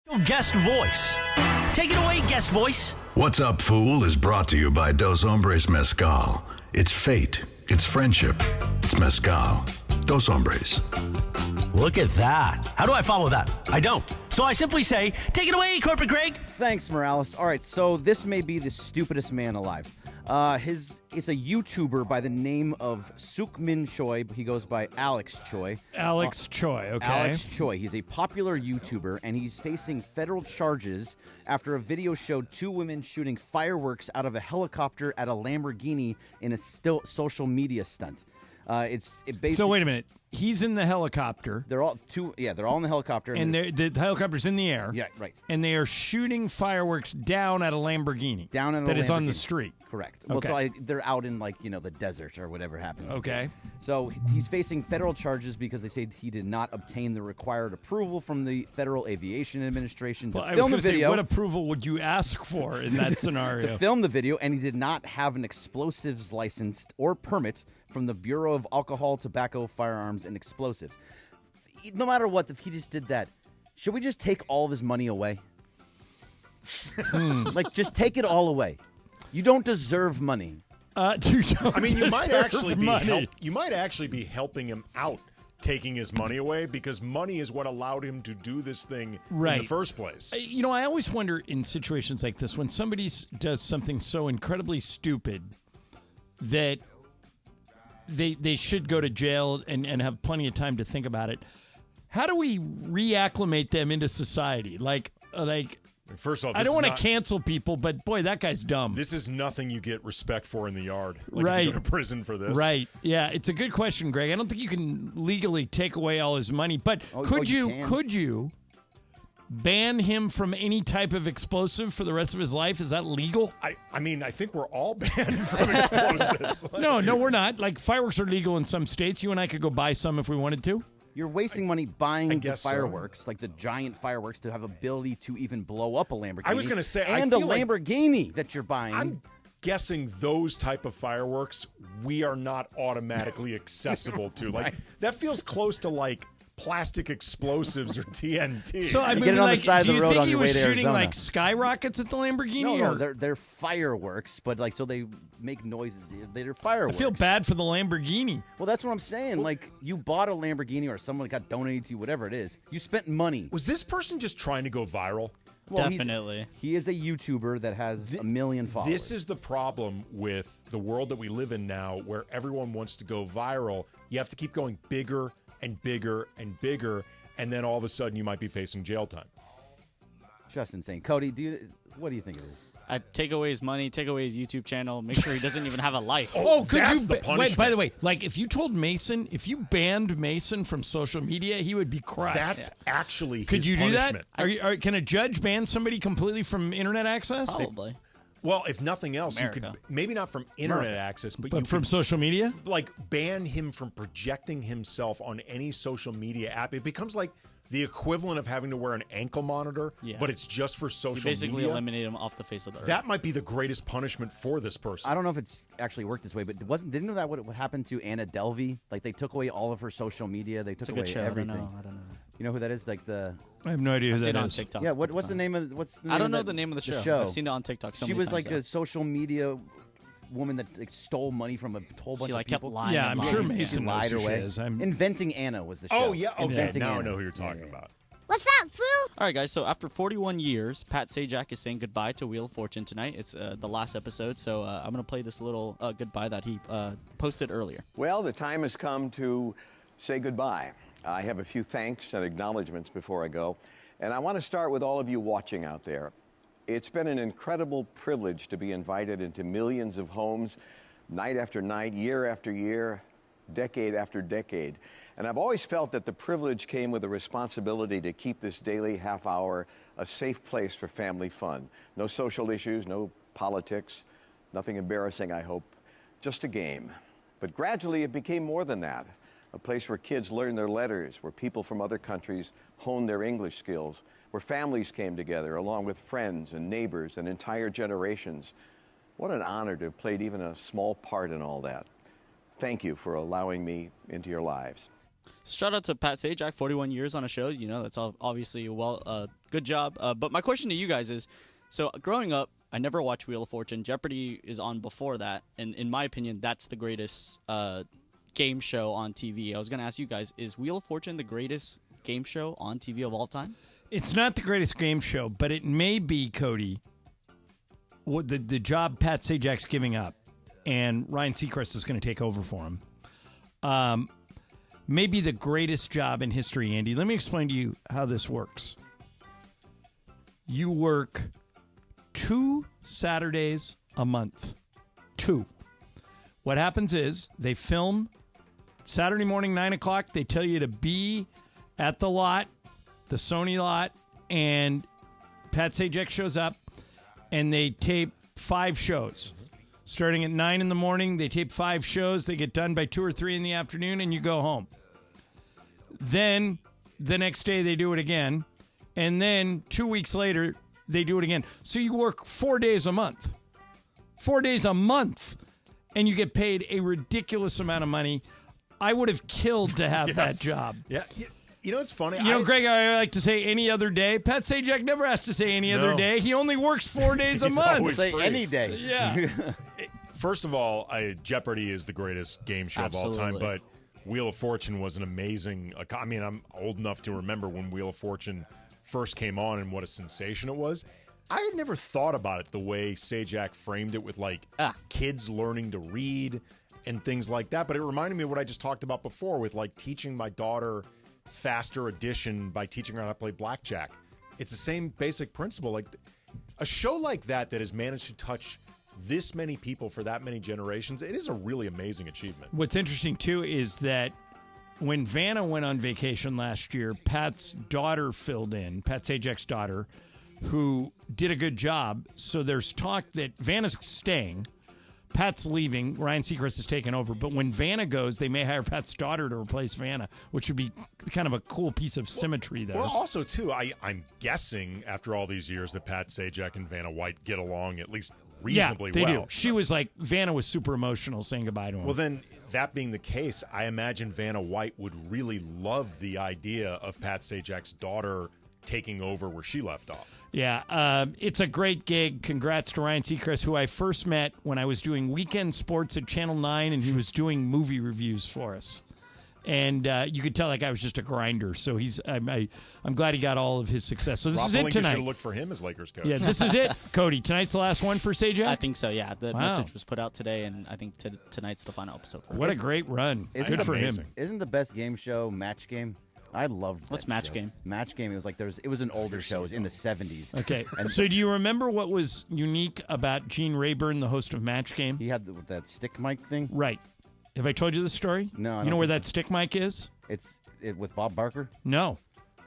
Guest voice. Take it away, guest voice. What's Up, Fool is brought to you by Dos Hombres Mezcal. It's fate. It's friendship. It's mezcal. Dos Hombres. Look at that. How do I follow that? I don't. So I simply say, take it away, Corporate Greg. Thanks, Morales. All right, so this may be the stupidest man alive. It's a YouTuber by the name of Sukmin Choi. He goes by Alex Choi. Alex Choi, okay. Alex Choi. He's a popular YouTuber, and he's facing federal charges after a video showed two women shooting fireworks out of a helicopter at a Lamborghini in a social media stunt. So wait a minute. He's in the helicopter. They're all in the helicopter. And the helicopter's in the air. Yeah, right. And they are shooting fireworks down at a Lamborghini. Down at a that is on Lamborghini. the street. Correct. Okay. Well, so they're out in the desert or whatever happens. Okay. So he's facing federal charges because they say he did not obtain the required approval from the Federal Aviation Administration to Well, I was film the going to say, video. what approval would you ask for in that scenario? To film the video, and he did not have an explosives license or permit from the Bureau of Alcohol, Tobacco, Firearms, and Explosives. No matter what, if he just did that, should we just take all of his money away? Just take it all away. You don't deserve money. You might actually be helping him out, taking his money away, because money is what allowed him to do this thing in the first place. I always wonder in situations like this, when somebody does something so incredibly stupid that they should go to jail and have plenty of time to think about it, how do we reacclimate them into society? First off, I don't want to cancel people, but boy, that guy's dumb. This is nothing you get respect for in the yard. Right. If you go to prison for this. Right. Yeah, it's a good question, Greg. I don't think you can legally take away all his money, but could you ban him from any type of explosive for the rest of his life? Is that legal? I think we're all banned from explosives. No, we're not. Fireworks are legal in some states. You and I could go buy some if we wanted to. You're wasting money buying the fireworks, the giant fireworks, to have ability to even blow up a Lamborghini. I was going to say, and a Lamborghini that you're buying. I'm guessing those type of fireworks we are not automatically accessible to. That feels close to plastic explosives or TNT. So do you think he was shooting skyrockets at the Lamborghini? No, they're fireworks, but so they make noises. They're fireworks. I feel bad for the Lamborghini. Well, that's what I'm saying. You bought a Lamborghini, or someone got donated to you, whatever it is. You spent money. Was this person just trying to go viral? Well, Definitely. He is a YouTuber that has 1 million followers. This is the problem with the world that we live in now, where everyone wants to go viral. You have to keep going bigger and bigger and bigger, and then all of a sudden you might be facing jail time. Just insane. Cody, what do you think it is? I'd take away his money, take away his YouTube channel, make sure he doesn't even have a life. Could you? Wait, by the way, if you told Mason, if you banned Mason from social media, he would be crushed. That's actually Could his you punishment. do that? Can a judge ban somebody completely from internet access? Probably. Well, if nothing else, America. you could maybe not from internet access, but you from could, social media? Ban him from projecting himself on any social media app. It becomes like the equivalent of having to wear an ankle monitor, but it's just for social media. You basically eliminate him off the face of the earth. That might be the greatest punishment for this person. I don't know if it's actually worked this way, but didn't know that what happened to Anna Delvey? They took away all of her social media. They took away everything. I don't know. You know who that is? I have no idea who that is. on TikTok. Yeah, what's the name of I don't know the name of the show. I've seen it on TikTok so many times. She was a social media woman that stole money from a whole bunch of people. Kept lying. Yeah, I'm sure Mason knows who she is. Inventing Anna was the show. Oh, yeah. Okay, Inventing now Anna. I know who you're talking about. What's up, fool? All right, guys, so after 41 years, Pat Sajak is saying goodbye to Wheel of Fortune tonight. It's the last episode, so I'm going to play this little goodbye that he posted earlier. Well, the time has come to say goodbye. I have a few thanks and acknowledgments before I go, and I want to start with all of you watching out there. It's been an incredible privilege to be invited into millions of homes, night after night, year after year, decade after decade. And I've always felt that the privilege came with a responsibility to keep this daily half hour a safe place for family fun. No social issues, no politics, nothing embarrassing, I hope, just a game. But gradually it became more than that. A place where kids learn their letters, where people from other countries hone their English skills, where families came together along with friends and neighbors and entire generations. What an honor to have played even a small part in all that. Thank you for allowing me into your lives. Shout out to Pat Sajak, 41 years on a show. That's obviously a good job. But my question to you guys is, so growing up, I never watched Wheel of Fortune. Jeopardy is on before that, and in my opinion, that's the greatest game show on TV. I was going to ask you guys, is Wheel of Fortune the greatest game show on TV of all time? It's not the greatest game show, but it may be, Cody, what the job Pat Sajak's giving up, and Ryan Seacrest is going to take over for him. Maybe the greatest job in history, Andy. Let me explain to you how this works. You work 2 Saturdays a month. 2. What happens is they film Saturday morning, 9 o'clock. They tell you to be at the lot, the Sony lot, and Pat Sajak shows up, and they tape 5 shows. Starting at 9 in the morning, they tape 5 shows. They get done by 2 or 3 in the afternoon, and you go home. Then the next day they do it again. And then 2 weeks later, they do it again. So you work 4 days a month. 4 days a month. And you get paid a ridiculous amount of money. I would have killed to have that job. Yeah. You know, it's funny. Greg, I like to say any other day. Pat Sajak never has to say any other day. He only works 4 days a month. Say any day. Yeah. First of all, Jeopardy is the greatest game show of all time, but Wheel of Fortune was an amazing. I mean, I'm old enough to remember when Wheel of Fortune first came on and what a sensation it was. I had never thought about it the way Sajak framed it with kids learning to read and things like that. But it reminded me of what I just talked about before with teaching my daughter faster addition by teaching her how to play blackjack. It's the same basic principle. A show like that has managed to touch this many people for that many generations, it is a really amazing achievement. What's interesting, too, is that when Vanna went on vacation last year, Pat's daughter filled in, Pat Sajak's daughter, who did a good job. So there's talk that Vanna's staying, Pat's leaving, Ryan Seacrest is taking over. But when Vanna goes, they may hire Pat's daughter to replace Vanna, which would be kind of a cool piece of symmetry there. Well, also, too, I'm guessing after all these years that Pat Sajak and Vanna White get along at least reasonably they well. do. She was Vanna was super emotional saying goodbye to him. Well, then, that being the case, I imagine Vanna White would really love the idea of Pat Sajak's daughter taking over where she left off. Yeah, it's a great gig. Congrats to Ryan Seacrest, who I first met when I was doing weekend sports at Channel 9, and he was doing movie reviews for us. And you could tell that guy was just a grinder. So I'm glad he got all of his success. So this Rob is it Pelinka tonight. should have looked for him as Lakers coach. Yeah, this is it. Cody, tonight's the last one for Sajak? I think so, yeah. The message was put out today, and I think tonight's the final episode. What a great run. Good for him. Isn't the best game show Match Game? I loved that What's Match show. Game? Match Game. It was it was an older show. It was in the 70s. Okay. So do you remember what was unique about Gene Rayburn, the host of Match Game? He had that stick mic thing? Right. Have I told you this story? No. You know where that stick mic is? It's with Bob Barker? No.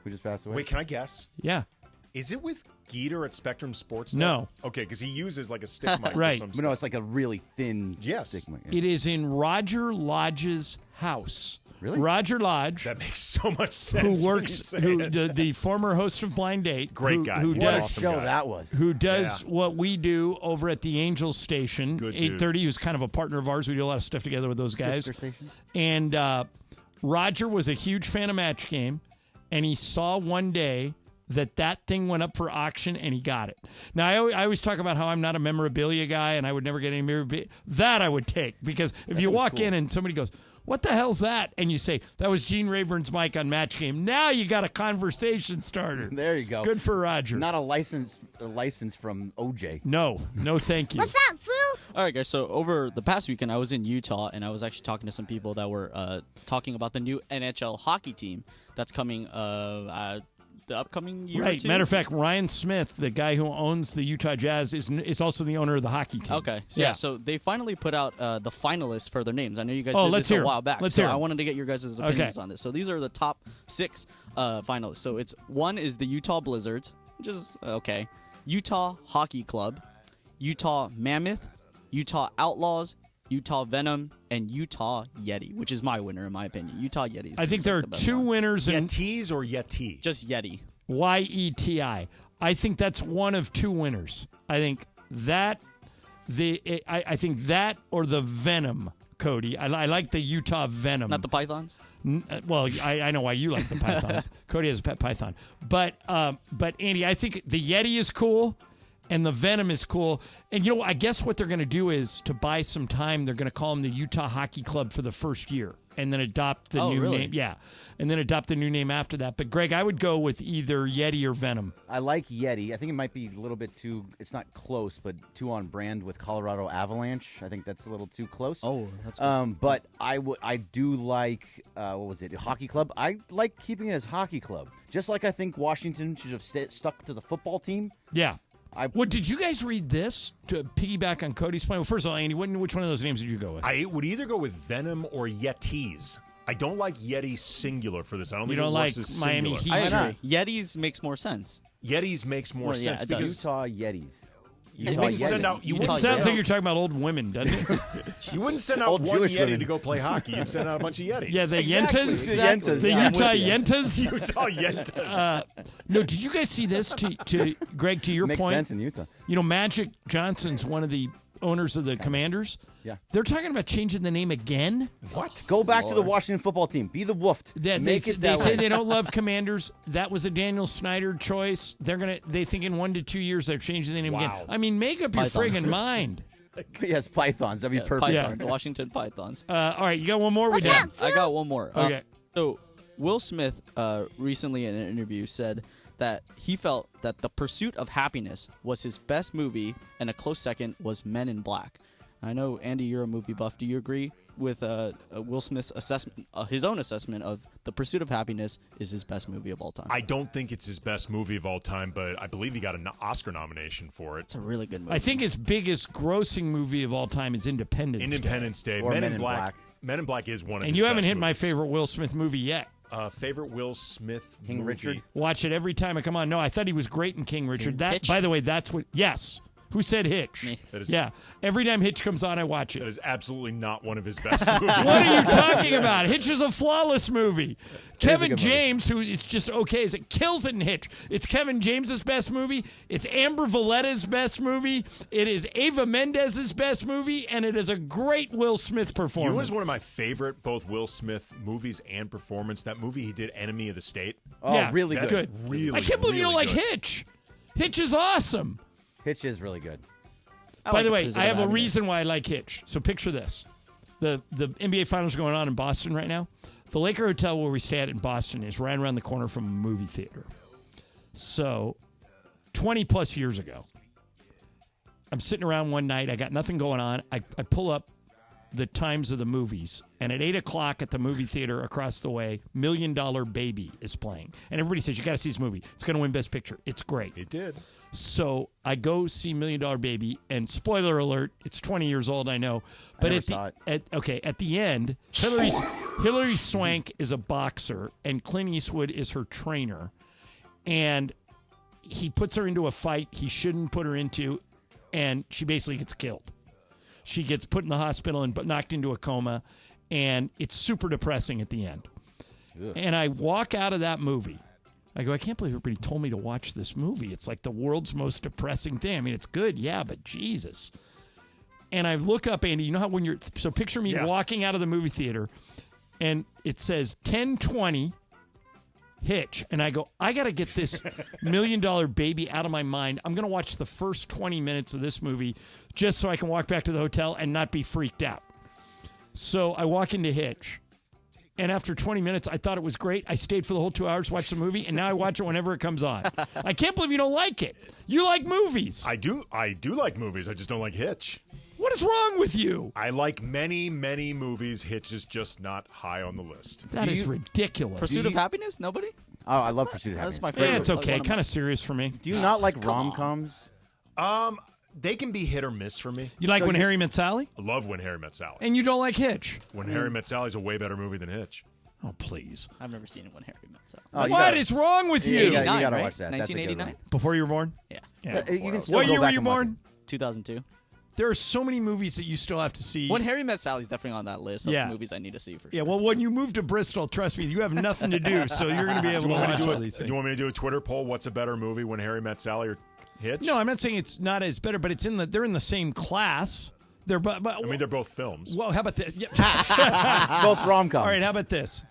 Who just passed away? Wait, can I guess? Yeah. Is it with Geeter at Spectrum Sports? No. Okay, because he uses a stick mic. Right. For some But no, it's a really thin stick mic. It is in Roger Lodge's house. Really? Roger Lodge. That makes so much sense. Who works, the former host of Blind Date. Great guy. Who What does, a show that was. Who does what we do over at the Angels station, Good 8:30. He was kind of a partner of ours. We do a lot of stuff together with those guys. Sister station? And Roger was a huge fan of Match Game, and he saw one day that thing went up for auction, and he got it. Now, I always talk about how I'm not a memorabilia guy, and I would never get any memorabilia. That I would take, because if you walk in and somebody goes, "What the hell's that?" and you say, "That was Gene Rayburn's mic on Match Game," now you got a conversation starter. There you go. Good for Roger. Not a license from OJ. No, thank you. What's up, fool? All right, guys. So over the past weekend, I was in Utah, and I was actually talking to some people that were talking about the new NHL hockey team that's coming the upcoming year. Right. Or two. Matter of fact, Ryan Smith, the guy who owns the Utah Jazz, is also the owner of the hockey team. Okay. So, yeah. So they finally put out the finalists for their names. I know you guys Oh, did let's this hear a while back. Let's so hear I wanted to get your guys' opinions on this. So these are the top 6 finalists. So one is the Utah Blizzards, which is okay. Utah Hockey Club, Utah Mammoth, Utah Outlaws, Utah Venom, and Utah Yeti, which is my winner in my opinion. Utah Yetis. I think there are 2 winners in Yetis or Yeti? Just Yeti. YETI. I think that's one of 2 winners. I think that I think that or the Venom Cody. I like the Utah Venom. Not the pythons? Well, I know why you like the pythons. Cody has a pet python. But Andy, I think the Yeti is cool. And the Venom is cool. And, I guess what they're going to do is, to buy some time, they're going to call them the Utah Hockey Club for the first year and then adopt the new name. Yeah. And then adopt the new name after that. But, Greg, I would go with either Yeti or Venom. I like Yeti. I think it might be a little bit too, it's not close, but too on brand with Colorado Avalanche. I think that's a little too close. Oh, that's good. But I do like, what was it, Hockey Club? I like keeping it as Hockey Club. Just like I think Washington should have stuck to the football team. Yeah. Well, did you guys read this to piggyback on Cody's point? Well, first of all, Andy, which one of those names did you go with? I would either go with Venom or Yetis. I don't like Yeti singular for this. I don't You think don't it works like as Miami singular. Heat? I agree. Yetis makes more sense. Yetis makes more sense because Utah Yetis. You wouldn't send out. It sounds like you're talking about old women, doesn't it? You wouldn't send out Old one Jewish Yeti women. to go play hockey. You'd send out a bunch of Yetis. Yeah, the Exactly, Yentas? exactly. The Yeah, I'm Utah with you. Yentas? Utah Yentas. No, did you guys see this? To Greg, to your Makes point, sense in Utah. Magic Johnson's one of the owners of the Commanders. Yeah. They're talking about changing the name again. What? Go back to the Washington football team. Be the woofed. They that say way. they don't love Commanders. That was a Daniel Snyder choice. They think in 1 to 2 years they're changing the name again. I mean, make up your friggin' mind. Yes, Pythons. That'd be perfect. Pythons, Washington Pythons. All right, you got one more? We done. I got one more. Okay. So Will Smith recently in an interview said that he felt that The Pursuit of Happiness was his best movie, and a close second was Men in Black. I know, Andy, you're a movie buff. Do you agree with Will Smith's assessment, his own assessment of The Pursuit of Happiness is his best movie of all time? I don't think it's his best movie of all time, but I believe he got an Oscar nomination for it. It's a really good movie. I think his biggest grossing movie of all time is Independence Day. Or Men in Black. Men in Black is one of his And you haven't best hit my movies. favorite Will Smith movie yet. Favorite Will Smith King movie. Richard? Watch it every time I come on. No, I thought he was great in King Richard. That, Hitch? by the way, that's what. Yes. Who said Hitch? Me. That is- Yeah. Every time Hitch comes on, I watch That it. is absolutely not one of his best movies. What are you talking about? Hitch is a flawless movie. Kevin good movie. James, who is just okay, is it kills it in Hitch. It's Kevin James's best movie. It's Amber Valletta's best movie. It is Ava Mendez's best movie, and it is a great Will Smith performance. You know what's one of my favorite both Will Smith movies and performance? That movie he did, Enemy of the State. Oh, Yeah, really That's good. really, I can't believe you don't really like good. Hitch. Hitch is awesome. Hitch is really good. By the way, Pursuit I of have a Happiness. reason why I like Hitch. So picture this. The NBA Finals are going on in Boston right now. The Laker Hotel where we stay at in Boston is right around the corner from a movie theater. So 20 plus years ago, I'm sitting around one night. I got nothing going on. I pull up the times of the movies. And at 8 o'clock at the movie theater across the way, $1 Million Baby is playing. And everybody says, you got to see this movie. It's going to win Best Picture. It's great. It did. So I go see $1 Million Baby, and spoiler alert, it's 20 years old, I know. But never saw it. at the end, Hilary Swank is a boxer, and Clint Eastwood is her trainer. And he puts her into a fight he shouldn't put her into, and she basically gets killed. She gets put in the hospital and knocked into a coma, and it's super depressing at the end. Ugh. And I walk out of that movie. I go, I can't believe everybody told me to watch this movie. It's like the world's most depressing thing. I mean, it's good, yeah, but Jesus. And I look up, Andy, you know how when you're... So picture me walking out of the movie theater, and it says 10:20 Hitch. And I go, I got to get this $1 Million Baby out of my mind. I'm going to watch the first 20 minutes of this movie just so I can walk back to the hotel and not be freaked out. So I walk into Hitch. And after 20 minutes, I thought it was great. I stayed for the whole 2 hours, watched the movie, and now I watch it whenever it comes on. I can't believe you don't like it. You like movies. I do like movies. I just don't like Hitch. What is wrong with you? I like many, many movies. Hitch is just not high on the list. That is ridiculous. Pursuit of Happiness? Nobody? Oh, I love Pursuit of Happiness. That's my favorite. Yeah, it's okay. One of Kind of serious for me. Do you not like rom-coms? They can be hit or miss for me. You like When Harry Met Sally? I love When Harry Met Sally. And you don't like Hitch? When Harry Met Sally is a way better movie than Hitch. Oh, please. I've never seen it when Harry Met Sally. Oh, you What gotta- is wrong with you? You gotta right? watch that. That's a good 1989? one. Before you were born? Yeah. Yeah. You can still What go year were back you and watch born? 2002. There are so many movies that you still have to see. When Harry Met Sally's definitely on that list of Yeah. movies I need to see for sure. Yeah, well, when you move to Bristol, trust me, you have nothing to do, so you're going to be able to watch all these Do things. you want me to do a Twitter poll? What's a better movie, When Harry Met Sally or Hitch? No, I'm not saying it's not as better, but they're in the same class. They're they're both films. Well, how about this? Both rom-coms. All right, how about this?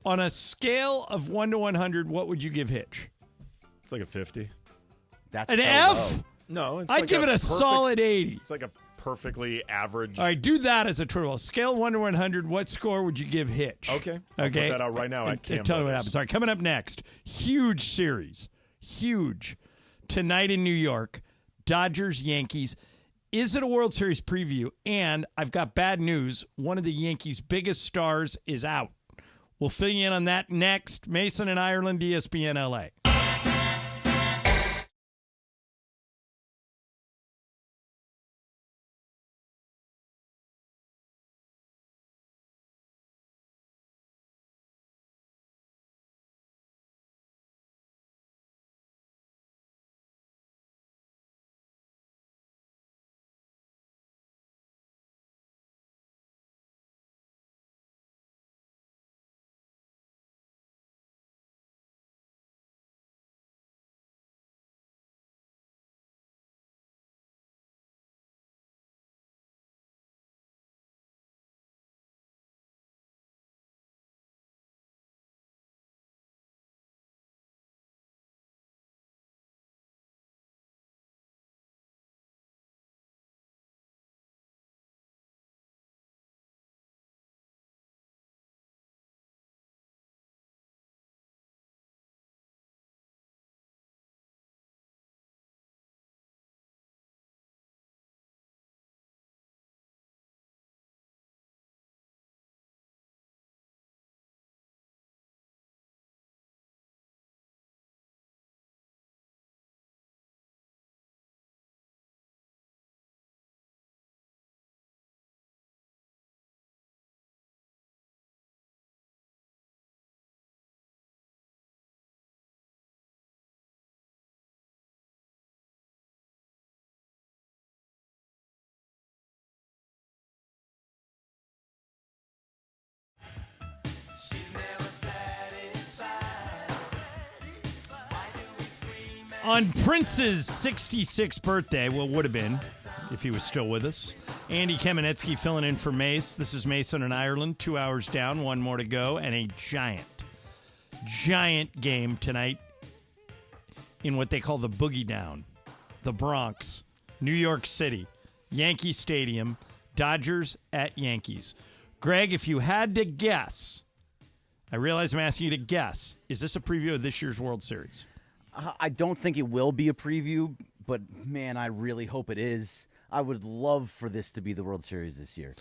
On a scale of 1 to 100, what would you give Hitch? It's like a 50. That's an so F? low. No, it's I'd like give it a perfect- solid 80. It's like a perfectly average. All right, do that as a total. Scale 1 to 100, what score would you give Hitch? Okay. I'll put that out right now at Cam tell me what Brothers. happens. All right, coming up next, huge series. Huge. Tonight in New York, Dodgers-Yankees. Is it a World Series preview? And I've got bad news. One of the Yankees' biggest stars is out. We'll fill you in on that next. Mason in Ireland, ESPN LA. On Prince's 66th birthday, well, would have been if he was still with us, Andy Kamenetsky filling in for Mace. This is Mason in Ireland. 2 hours down, one more to go, and a giant game tonight in what they call the Boogie Down. The Bronx, New York City, Yankee Stadium, Dodgers at Yankees. Greg, if you had to guess, I realize I'm asking you to guess, is this a preview of this year's World Series? I don't think it will be a preview, but man, I really hope it is. I would love for this to be the World Series this year.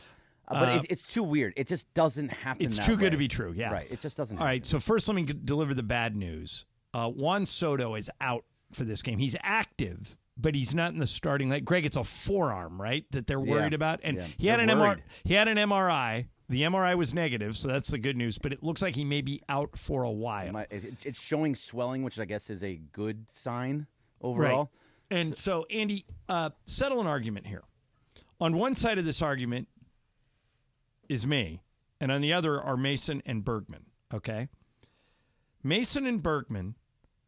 But it's too weird. It just doesn't happen. It's that too way. good to be true, yeah. Right. It just doesn't All right, so first let me deliver the bad news. Juan Soto is out for this game. He's active, but he's not in the starting line. Greg, it's a forearm, right, that they're worried about? And he had an MRI. The MRI was negative, so that's the good news. But it looks like he may be out for a while. It's showing swelling, which I guess is a good sign overall. Right. And so, Andy, settle an argument here. On one side of this argument is me, and on the other are Mason and Bergman, okay? Mason and Bergman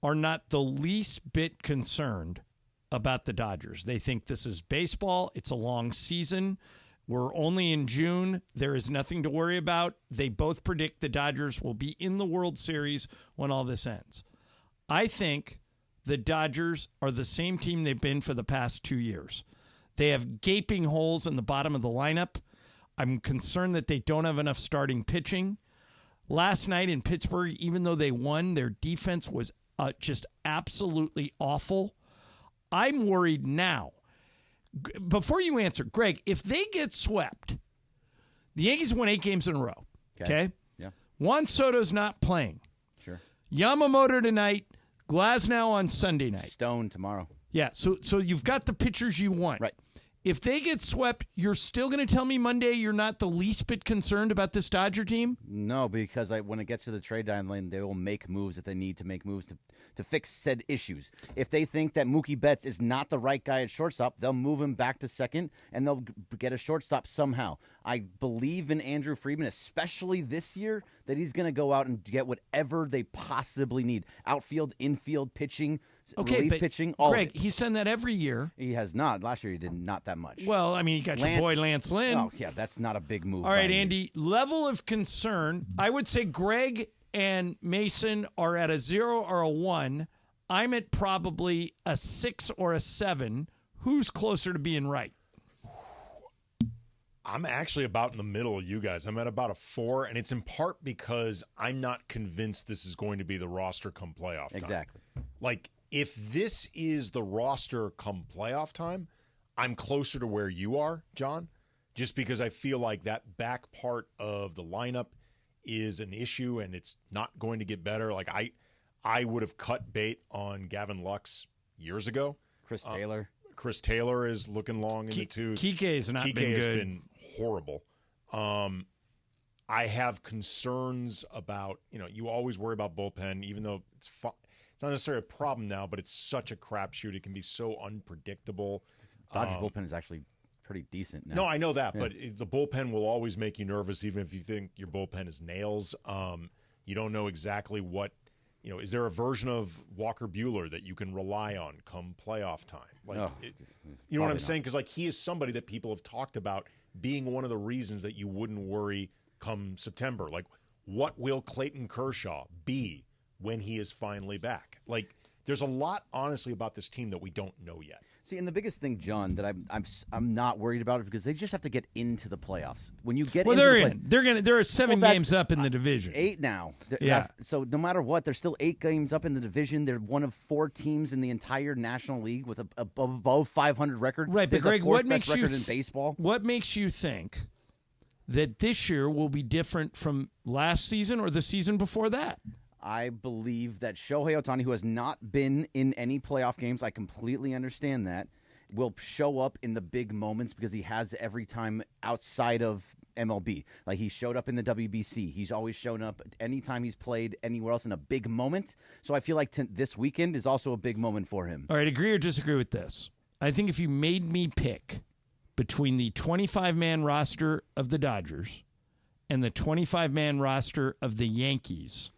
are not the least bit concerned about the Dodgers. They think this is baseball. It's a long season. We're only in June. There is nothing to worry about. They both predict the Dodgers will be in the World Series when all this ends. I think the Dodgers are the same team they've been for the past 2 years. They have gaping holes in the bottom of the lineup. I'm concerned that they don't have enough starting pitching. Last night in Pittsburgh, even though they won, their defense was just absolutely awful. I'm worried now. Before you answer, Greg, if they get swept, the Yankees won 8 games in a row. Okay? Yeah. Juan Soto's not playing. Sure. Yamamoto tonight, Glasnow on Sunday night. Stone tomorrow. Yeah, so you've got the pitchers you want. Right. If they get swept, you're still going to tell me Monday you're not the least bit concerned about this Dodger team? No, because when it gets to the trade deadline, they will make moves that they need to make moves to fix said issues. If they think that Mookie Betts is not the right guy at shortstop, they'll move him back to second, and they'll get a shortstop somehow. I believe in Andrew Friedman, especially this year. that he's going to go out and get whatever they possibly need. Outfield, infield, pitching, relief but pitching, all Greg, of it. he's done that every year. He has not. Last year he did not that much. Well, I mean, you got your boy Lance Lynn. Oh, yeah, that's not a big move. All right, by Andy, level of concern. I would say Greg and Mason are at a 0 or a 1. I'm at probably a 6 or a 7. Who's closer to being right? I'm actually about in the middle of you guys. I'm at about a 4, and it's in part because I'm not convinced this is going to be the roster come playoff time. Exactly. Like, if this is the roster come playoff time, I'm closer to where you are, John, just because I feel like that back part of the lineup is an issue, and it's not going to get better. Like, I would have cut bait on Gavin Lux years ago. Chris Taylor is looking long in the tooth. Kike has not been good. Has been horrible. I have concerns about, you always worry about bullpen, even though it's not necessarily a problem now, but it's such a crapshoot. It can be so unpredictable. Dodgers bullpen is actually pretty decent now. No, I know that, Yeah. but the bullpen will always make you nervous, even if you think your bullpen is nails. You don't know exactly what. Is there a version of Walker Buehler that you can rely on come playoff time? Like, you know what I'm saying? Because he is somebody that people have talked about being one of the reasons that you wouldn't worry come September. Like, what will Clayton Kershaw be when he is finally back? Like, there's a lot, honestly, about this team that we don't know yet. See, and the biggest thing, John, that I'm not worried about it because they just have to get into the playoffs. When you get into they're the in. There are 7 games up in the division. 8 now. Yeah. So no matter what, there's still 8 games up in the division. They're one of 4 teams in the entire National League with a above 500 record. Right, but They're Greg, the 4th best record in baseball? What makes you think that this year will be different from last season or the season before that? I believe that Shohei Ohtani, who has not been in any playoff games, I completely understand that, will show up in the big moments because he has every time outside of MLB. Like, he showed up in the WBC. He's always shown up anytime he's played anywhere else in a big moment. So I feel like this weekend is also a big moment for him. All right, agree or disagree with this? I think if you made me pick between the 25-man roster of the Dodgers and the 25-man roster of the Yankees,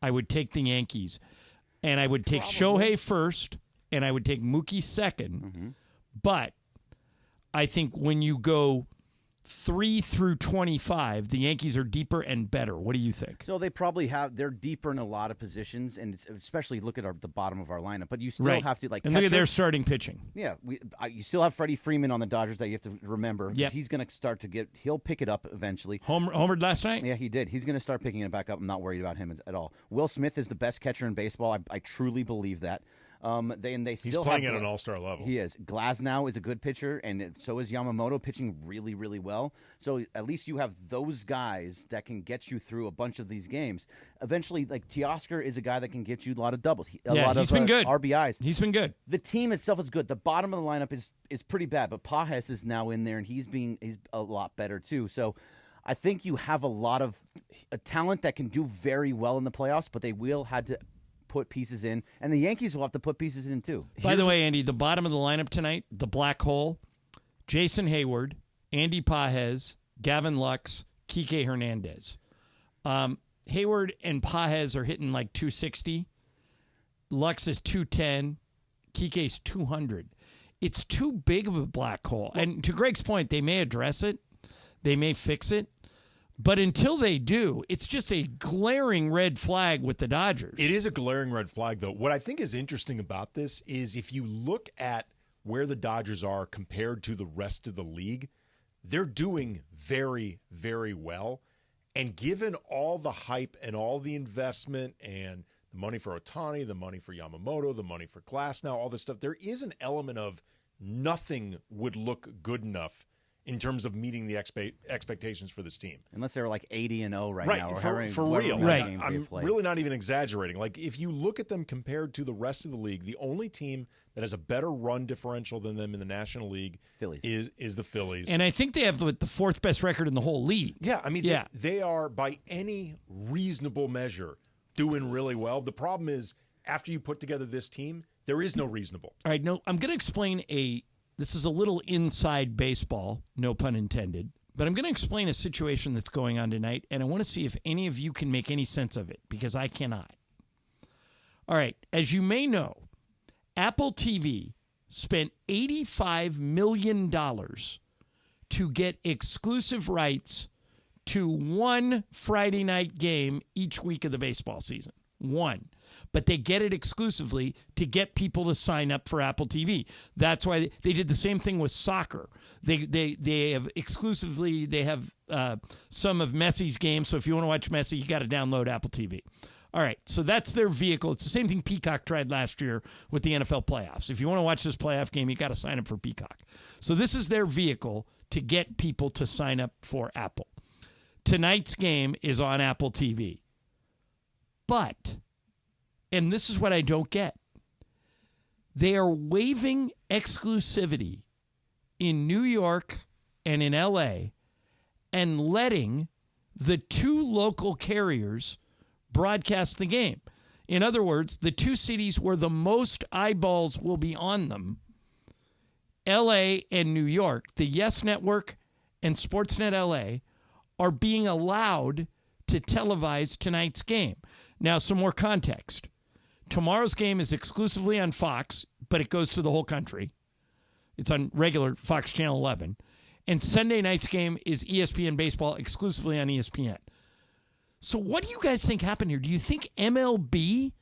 I would take the Yankees. And I would take Shohei first, and I would take Mookie second. Mm-hmm. But I think when you go 3 through 25, the Yankees are deeper and better. What do you think? So they probably they're deeper in a lot of positions, and especially look at the bottom of our lineup. But you still have to, and look at their starting pitching. Yeah, you still have Freddie Freeman on the Dodgers that you have to remember. Yep. He's going to start to he'll pick it up eventually. Homered last night? Yeah, he did. He's going to start picking it back up. I'm not worried about him at all. Will Smith is the best catcher in baseball. I truly believe that. He's playing at an all-star level. He is. Glasnow is a good pitcher, and so is Yamamoto, pitching really, really well. So at least you have those guys that can get you through a bunch of these games. Eventually, like Teoscar is a guy that can get you a lot of doubles, he's been good. RBIs. He's been good. The team itself is good. The bottom of the lineup is pretty bad, but Pages is now in there, and he's a lot better too. So I think you have a lot of talent that can do very well in the playoffs, but they will have to put pieces in, and the Yankees will have to put pieces in too. By the way, Andy, the bottom of the lineup tonight, the black hole, Jason Hayward, Andy Pages, Gavin Lux, Kike Hernandez. Hayward and Pages are hitting like 260. Lux is 210. Kike's 200. It's too big of a black hole. And to Greg's point, they may address it. They may fix it. But until they do, it's just a glaring red flag with the Dodgers. It is a glaring red flag, though. What I think is interesting about this is if you look at where the Dodgers are compared to the rest of the league, they're doing very, very well. And given all the hype and all the investment and the money for Ohtani, the money for Yamamoto, the money for Glasnow, all this stuff, there is an element of nothing would look good enough in terms of meeting the expectations for this team. Unless they're like 80-0 right now. Or for real. Right. I'm really not even exaggerating. Like, if you look at them compared to the rest of the league, the only team that has a better run differential than them in the National League is the Phillies. And I think they have the 4th best record in the whole league. Yeah, I mean, they are, by any reasonable measure, doing really well. The problem is, after you put together this team, there is no reasonable. All right, no, I'm going to explain this is a little inside baseball, no pun intended, But I'm going to explain a situation that's going on tonight, and I want to see if any of you can make any sense of it, because I cannot. All right, as you may know, Apple TV spent $85 million to get exclusive rights to one Friday night game each week of the baseball season. One. But they get it exclusively to get people to sign up for Apple TV. That's why they did the same thing with soccer. They have exclusively, they have some of Messi's games. So if you want to watch Messi, you got to download Apple TV. All right, so that's their vehicle. It's the same thing Peacock tried last year with the NFL playoffs. If you want to watch this playoff game, you got to sign up for Peacock. So this is their vehicle to get people to sign up for Apple. Tonight's game is on Apple TV. But, and this is what I don't get, they are waiving exclusivity in New York and in LA and letting the two local carriers broadcast the game. In other words, the two cities where the most eyeballs will be on them, LA and New York, the Yes Network and Sportsnet LA, are being allowed to televise tonight's game. Now, some more context. Tomorrow's game is exclusively on Fox, but it goes to the whole country. It's on regular Fox Channel 11. And Sunday night's game is ESPN Baseball exclusively on ESPN. So what do you guys think happened here? Do you think MLB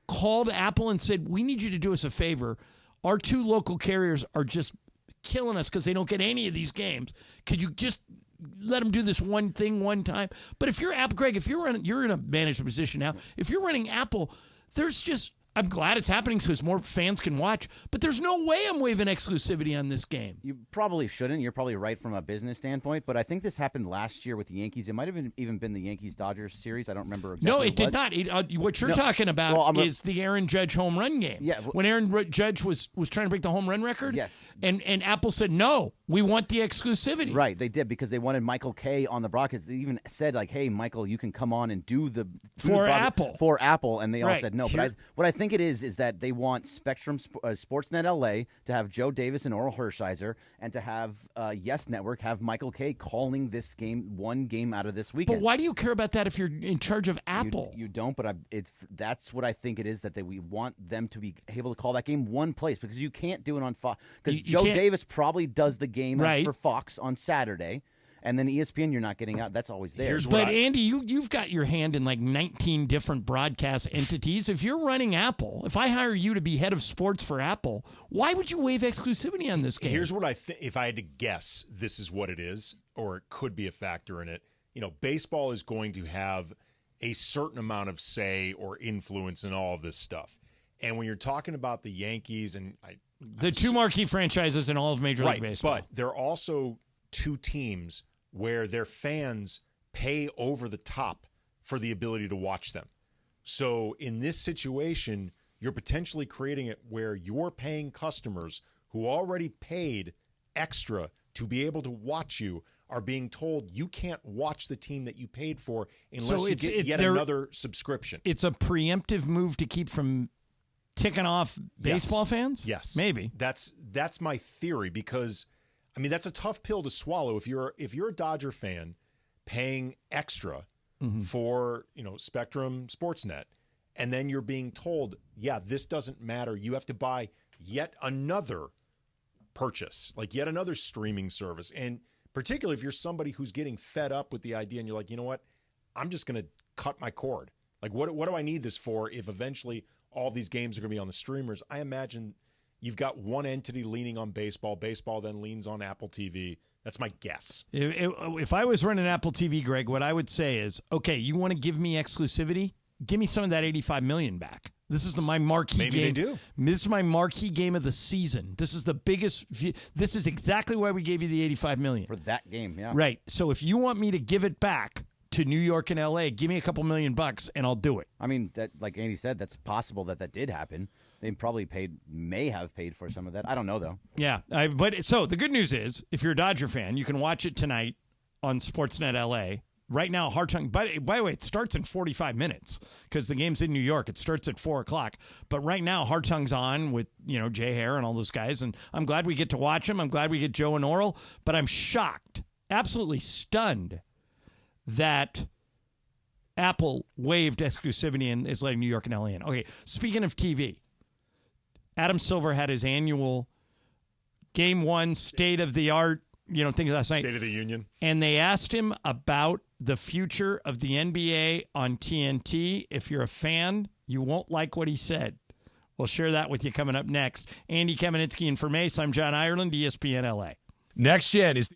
called Apple and said, we need you to do us a favor? Our two local carriers are just killing us because they don't get any of these games. Could you just let them do this one thing one time? But if you're Apple, Greg, if you're in a management position now, if you're running Apple, there's just, I'm glad it's happening because more fans can watch, but there's no way I'm waiving exclusivity on this game. You probably shouldn't. You're probably right from a business standpoint, but I think this happened last year with the Yankees. It might have even been the Yankees-Dodgers series. I don't remember exactly. No, it did not. What you're talking about is the Aaron Judge home run game. Yeah. When Aaron Judge was trying to break the home run record? Yes. And Apple said, no, we want the exclusivity. Right, they did, because they wanted Michael Kay on the broadcast. They even said, like, hey, Michael, you can come on and do the Apple, and they all said no. But what I think it is that they want Spectrum Sportsnet LA to have Joe Davis and Oral Hershiser, and to have Yes Network have Michael Kay calling this game, one game out of this weekend. But why do you care about that if you're in charge of Apple? You don't, but that's what I think it is, that we want them to be able to call that game one place, because you can't do it on Fox. Because Joe Davis probably does the game for Fox on Saturday. And then ESPN, you're not getting out. That's always there. But Andy, you've got your hand in like 19 different broadcast entities. If you're running Apple, if I hire you to be head of sports for Apple, why would you waive exclusivity on this game? Here's what I think. If I had to guess, this is what it is, or it could be a factor in it. You know, baseball is going to have a certain amount of say or influence in all of this stuff. And when you're talking about the Yankees and the two marquee franchises in all of Major League Baseball, but they're also two teams where their fans pay over the top for the ability to watch them. So in this situation, you're potentially creating it where you're paying customers who already paid extra to be able to watch you are being told you can't watch the team that you paid for unless you get yet another subscription. It's a preemptive move to keep from ticking off baseball fans? Yes. Maybe. That's my theory, because I mean, that's a tough pill to swallow if you're a Dodger fan paying extra for, Spectrum Sportsnet, and then you're being told, yeah, this doesn't matter. You have to buy yet another purchase, like yet another streaming service. And particularly if you're somebody who's getting fed up with the idea and you're like, you know what, I'm just going to cut my cord. Like, what do I need this for if eventually all these games are going to be on the streamers? I imagine you've got one entity leaning on baseball. Baseball then leans on Apple TV. That's my guess. If I was running Apple TV, Greg, what I would say is, okay, you want to give me exclusivity? Give me some of that $85 million back. This is my marquee game. Maybe they do. This is my marquee game of the season. This is the biggest. This is exactly why we gave you the $85 million. For that game, yeah. Right. So if you want me to give it back to New York and LA, give me a couple $1 million and I'll do it. I mean, that, like Andy said, that's possible that did happen. They probably may have paid for some of that. I don't know, though. Yeah. But so the good news is, if you're a Dodger fan, you can watch it tonight on Sportsnet LA. Right now, Hartung, by the way, it starts in 45 minutes because the game's in New York. It starts at 4 o'clock. But right now, Hartung's on with, Jay Hare and all those guys. And I'm glad we get to watch him. I'm glad we get Joe and Oral. But I'm shocked absolutely stunned that Apple waived exclusivity and is letting New York and LA in. Okay, speaking of TV, Adam Silver had his annual Game 1 state of the art, things last night. State of the Union. And they asked him about the future of the NBA on TNT. If you're a fan, you won't like what he said. We'll share that with you coming up next. Andy Kamenetsky and for Mace, I'm John Ireland, ESPN LA. Next Gen is...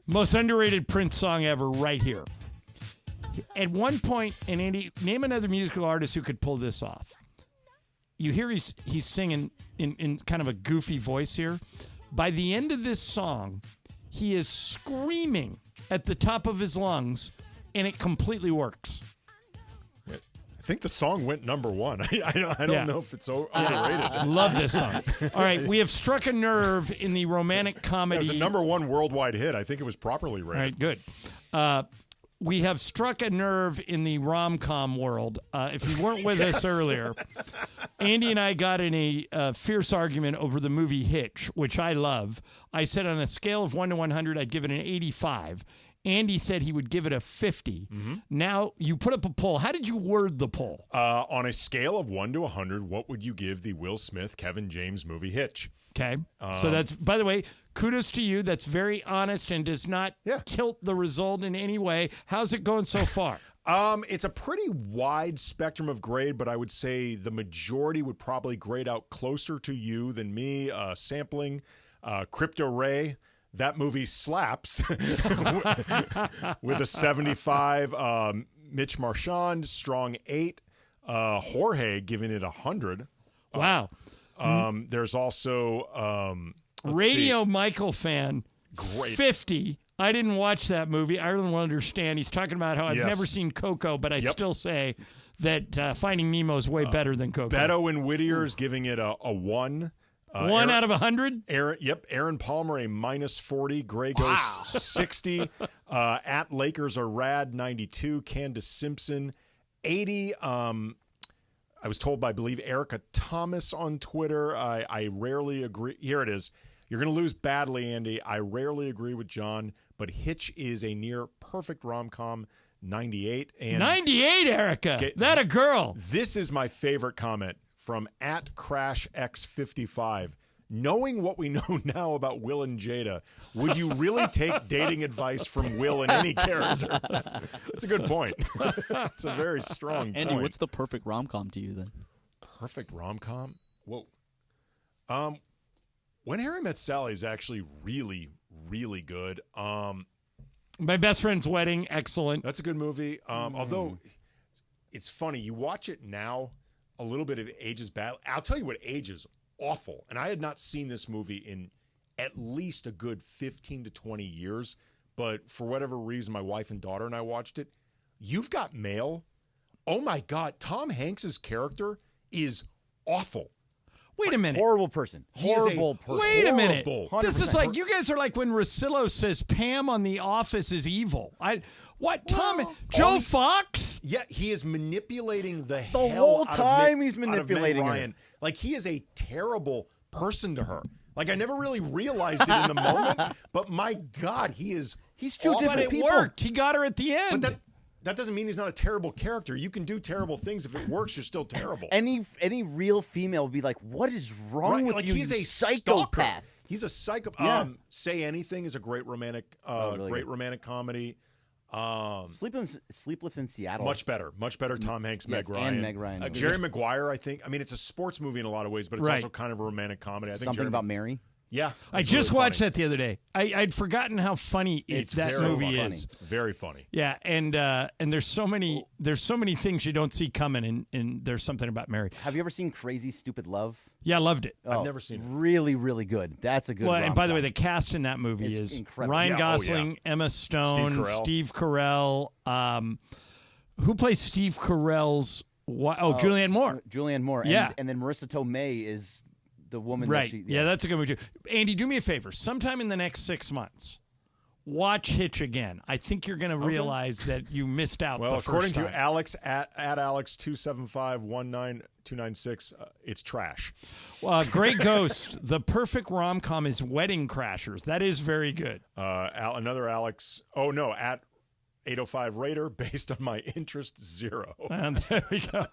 Most underrated Prince song ever right here. At one point, and Andy, name another musical artist who could pull this off. You hear he's singing in kind of a goofy voice here. By the end of this song, he is screaming at the top of his lungs, and it completely works. I think the song went number one. I don't know if it's overrated. Love this song. All right, we have struck a nerve in the romantic comedy. It was a number one worldwide hit. I think it was properly rated. All right, good. we have struck a nerve in the rom-com world. If you weren't with us earlier, Andy and I got in a fierce argument over the movie Hitch, which I love. I said on a scale of 1 to 100, I'd give it an 85. Andy said he would give it a 50. Now, you put up a poll. How did you word the poll? On a scale of 1 to 100, what would you give the Will Smith, Kevin James movie Hitch? Okay. So that's, by the way, kudos to you. That's very honest and does not tilt the result in any way. How's it going so far? It's a pretty wide spectrum of grade, but I would say the majority would probably grade out closer to you than me. Sampling, Crypto Ray. That movie slaps with a 75. Mitch Marchand, strong 8. Jorge giving it 100. Wow. There's also Radio Michael fan, Great. 50. I didn't watch that movie. Ireland will understand. He's talking about how I've never seen Coco, but I still say that Finding Nemo is way better than Coco. Beto and Whittier's giving it a 1. 1 out of 100? Aaron Palmer, a -40. Gray Ghost, 60. At Lakers are Rad, 92. Candace Simpson, 80. I was told by, I believe, Erica Thomas on Twitter. I rarely agree. Here it is. You're going to lose badly, Andy. I rarely agree with John, but Hitch is a near perfect rom-com, 98. And 98, Erica. Okay, That a girl. This is my favorite comment from @CrashX55. Knowing what we know now about Will and Jada, would you really take dating advice from Will and any character? That's a good point. It's a very strong Andy, point. what's the perfect rom-com to you then? Perfect rom-com? Whoa. When Harry Met Sally is actually really, really good. My Best Friend's Wedding, excellent. That's a good movie. Although it's funny, you watch it now, a little bit of it ages bad. I'll tell you what ages awful. And I had not seen this movie in at least a good 15 to 20 years. But for whatever reason, my wife and daughter and I watched it. You've Got Mail. Oh, my God. Tom Hanks's character is awful. Wait a minute. Horrible person. Horrible person. Wait a minute. Horrible. This is like, you guys are like when Russillo says Pam on The Office is evil. Joe Fox? Yeah, he is manipulating the The hell whole out time of Meg, he's manipulating out of Meg her. Ryan. Like, he is a terrible person to her. Like, I never really realized it in the moment, but my God, he's two awful. different But it worked. He got her at the end. But that doesn't mean he's not a terrible character. You can do terrible things. If it works, you're still terrible. Any real female would be like, what is wrong with like you, he's you a psychopath? Stalker. He's a psychopath. Yeah. Say Anything is a great romantic, really romantic comedy. Sleepless in Seattle. Much better. Tom Hanks, Yes, Meg Ryan. and Meg Ryan. Jerry Maguire, I think. I mean, it's a sports movie in a lot of ways, but it's also kind of a romantic comedy. I think Something About Mary. Yeah. I just watched that the other day. I'd forgotten how funny It's that very movie funny. is. Very funny. Yeah, and there's so many things you don't see coming, and there's Something About Mary. Have you ever seen Crazy Stupid Love? Yeah, I loved it. I've never seen it. Really, really good. That's a good Well, and by the rom-com. way, the cast in that movie It's is incredible. Ryan Yeah, Gosling, Emma Stone, Steve Carell. Who plays Steve Carell's? Julianne Moore. Julianne Moore. Yeah. And then Marissa Tomei is the woman Right. that she... Yeah, that's a good movie too. Andy, do me a favor. Sometime in the next 6 months, watch Hitch again. I think you're going to realize that you missed out. Well, the according first time. to Alex at Alex27519296, it's trash. Great Ghost. The perfect rom-com is Wedding Crashers. That is very good. Another Alex. Oh no, at 805 Raider, based on my interest, 0. And there we go.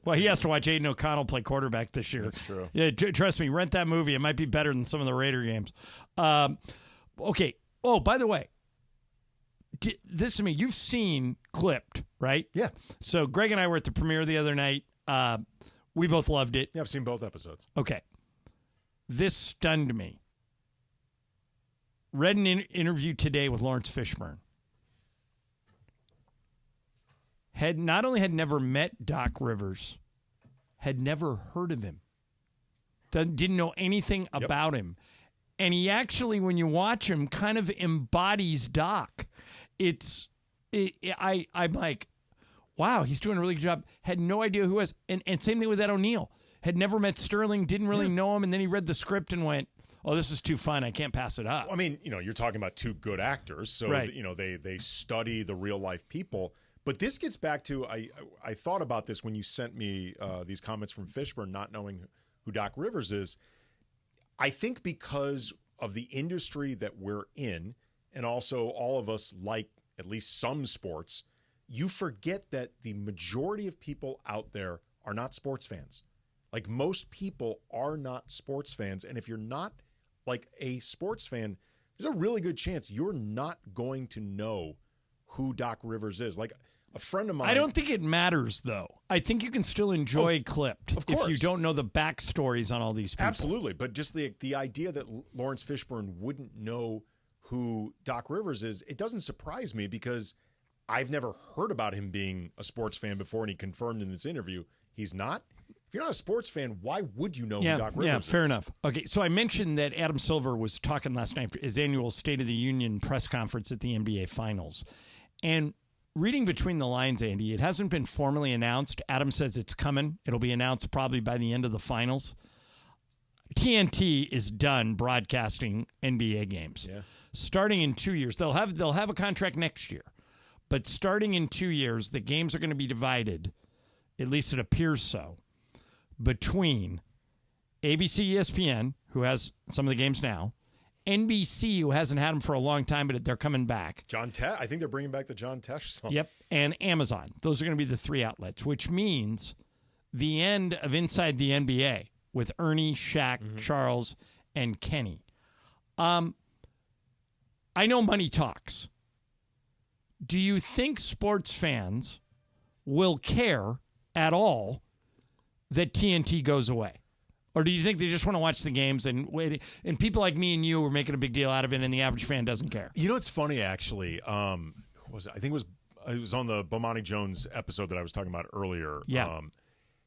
Well, he has to watch Aiden O'Connell play quarterback this year. That's true. Yeah, trust me, rent that movie. It might be better than some of the Raider games. Okay. Oh, by the way, this to me, you've seen Clipped, right? Yeah. So Greg and I were at the premiere the other night. We both loved it. Yeah, I've seen both episodes. Okay. This stunned me. Read an interview today with Lawrence Fishburne. Not only had never met Doc Rivers, had never heard of him. Didn't know anything about him. And he actually, when you watch him, kind of embodies Doc. I'm like, wow, he's doing a really good job. Had no idea who he was. And same thing with Ed O'Neill. Had never met Sterling, didn't really know him. And then he read the script and went, oh, this is too fun, I can't pass it up. I mean, you're talking about two good actors, so Right. They study the real life people. But this gets back to I thought about this when you sent me these comments from Fishburne, not knowing who Doc Rivers is. I think because of the industry that we're in, and also all of us like at least some sports, you forget that the majority of people out there are not sports fans. Like, most people are not sports fans. And if you're not like a sports fan, there's a really good chance you're not going to know who Doc Rivers is. Like, a friend of mine. I don't think it matters, though. I think you can still enjoy Clipped if you don't know the backstories on all these people. Absolutely. But just the idea that Lawrence Fishburne wouldn't know who Doc Rivers is, it doesn't surprise me because I've never heard about him being a sports fan before, and he confirmed in this interview he's not. If you're not a sports fan, why would you know who Doc Rivers is? Yeah, fair enough. Okay, so I mentioned that Adam Silver was talking last night for his annual State of the Union press conference at the NBA Finals. And reading between the lines, Andy, it hasn't been formally announced. Adam says it's coming. It'll be announced probably by the end of the finals. TNT is done broadcasting NBA games. Yeah. Starting in 2 years. They'll have a contract next year. But starting in 2 years, the games are going to be divided, at least it appears so, between ABC ESPN, who has some of the games now, NBC, who hasn't had them for a long time, but they're coming back. I think they're bringing back the John Tesh song. Yep, and Amazon. Those are going to be the three outlets, which means the end of Inside the NBA with Ernie, Shaq, Charles, and Kenny. I know money talks. Do you think sports fans will care at all that TNT goes away? Or do you think they just want to watch the games and wait? And people like me and you are making a big deal out of it, and the average fan doesn't care. You know, it's funny actually. I think it was on the Bomani Jones episode that I was talking about earlier. Yeah.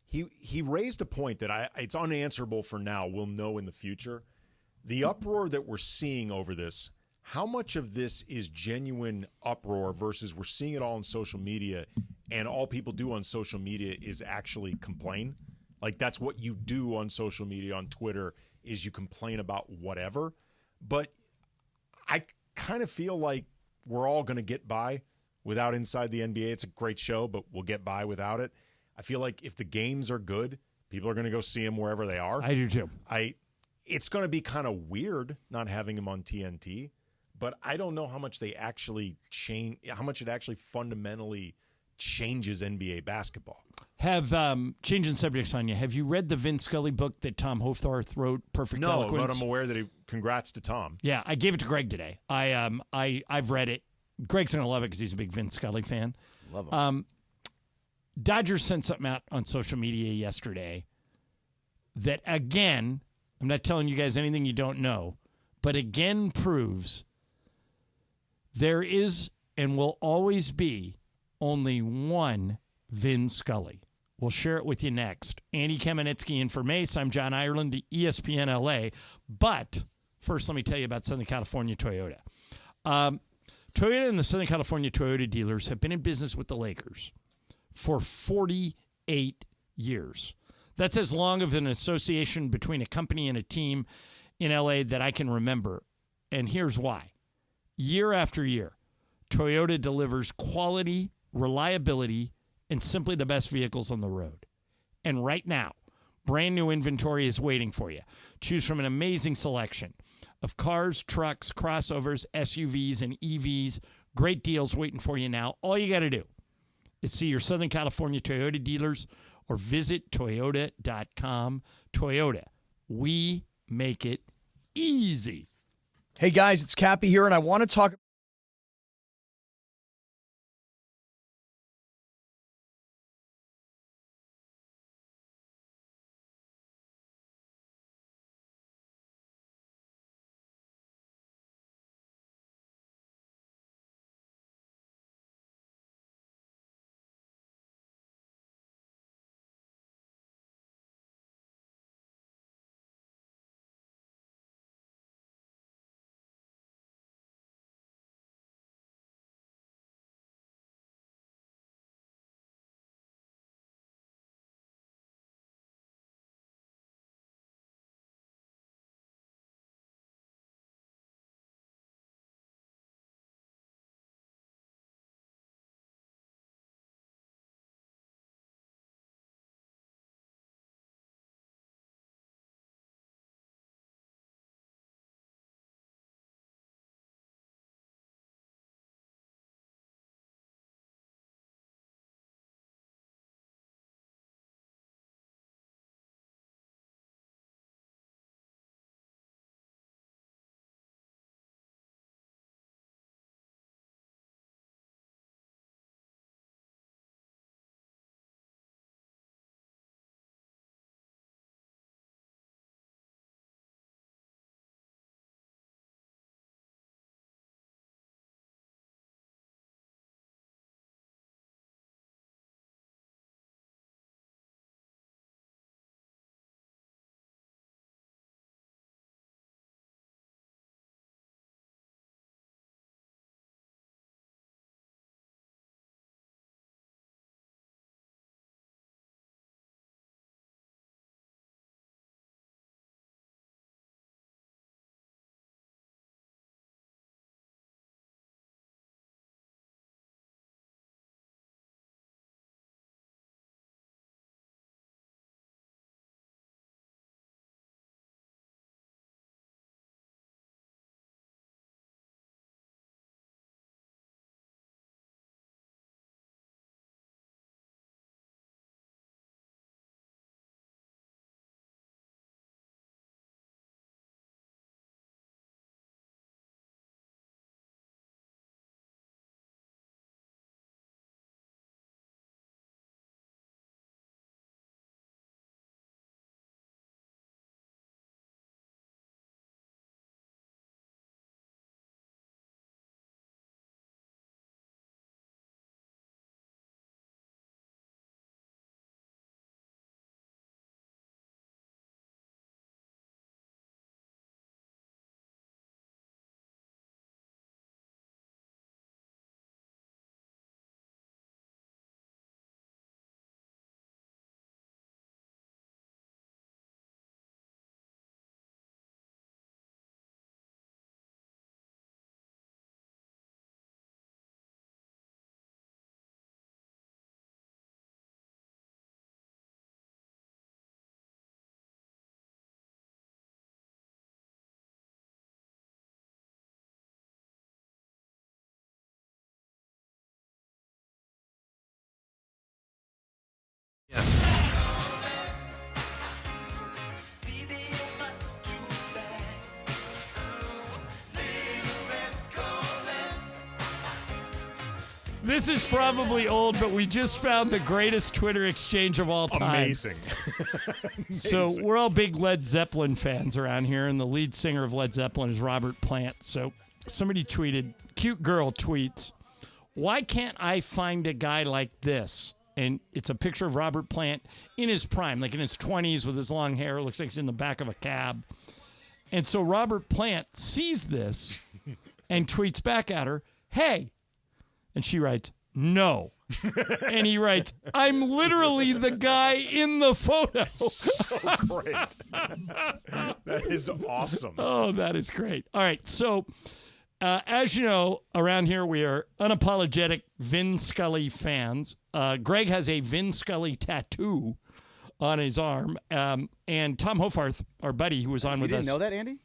He raised a point that it's unanswerable for now. We'll know in the future. The uproar that we're seeing over this, how much of this is genuine uproar versus we're seeing it all on social media, and all people do on social media is actually complain? Like, that's what you do on social media, on Twitter, is you complain about whatever. But I kind of feel like we're all going to get by without Inside the NBA. It's a great show, but we'll get by without it. I feel like if the games are good, people are going to go see them wherever they are. I do too. It's going to be kind of weird not having them on TNT, but I don't know how much they actually change, how much it actually fundamentally changes NBA basketball. Changing subjects on you. Have you read the Vin Scully book that Tom Hofthorth wrote, Perfect Eloquence? No, but I'm aware that congrats to Tom. Yeah, I gave it to Greg today. I've read it. Greg's going to love it because he's a big Vin Scully fan. Love him. Dodgers sent something out on social media yesterday that, again, I'm not telling you guys anything you don't know, but again proves there is and will always be only one Vin Scully. We'll share it with you next. Andy Kamenetsky in for Mace. I'm John Ireland, ESPN LA. But first, let me tell you about Southern California Toyota. Toyota and the Southern California Toyota dealers have been in business with the Lakers for 48 years. That's as long of an association between a company and a team in LA that I can remember. And here's why. Year after year, Toyota delivers quality, reliability, and simply the best vehicles on the road. And right now, brand new inventory is waiting for you. Choose from an amazing selection of cars, trucks, crossovers, SUVs, and EVs. Great deals waiting for you now. All you got to do is see your Southern California Toyota dealers or visit Toyota.com. Toyota, we make it easy. Hey guys, it's Cappy here, and I want to talk This is probably old, but we just found the greatest Twitter exchange of all time. Amazing. So we're all big Led Zeppelin fans around here, and the lead singer of Led Zeppelin is Robert Plant. So somebody tweeted, cute girl tweets, why can't I find a guy like this? And it's a picture of Robert Plant in his prime, like in his 20s with his long hair. It looks like he's in the back of a cab. And so Robert Plant sees this and tweets back at her, hey. And she writes, no. And he writes, I'm literally the guy in the photo. So great. That is awesome. Oh, that is great. All right. So, as you know, around here we are unapologetic Vin Scully fans. Greg has a Vin Scully tattoo on his arm. And Tom Hofarth, our buddy who was on with us. You didn't know that, Andy?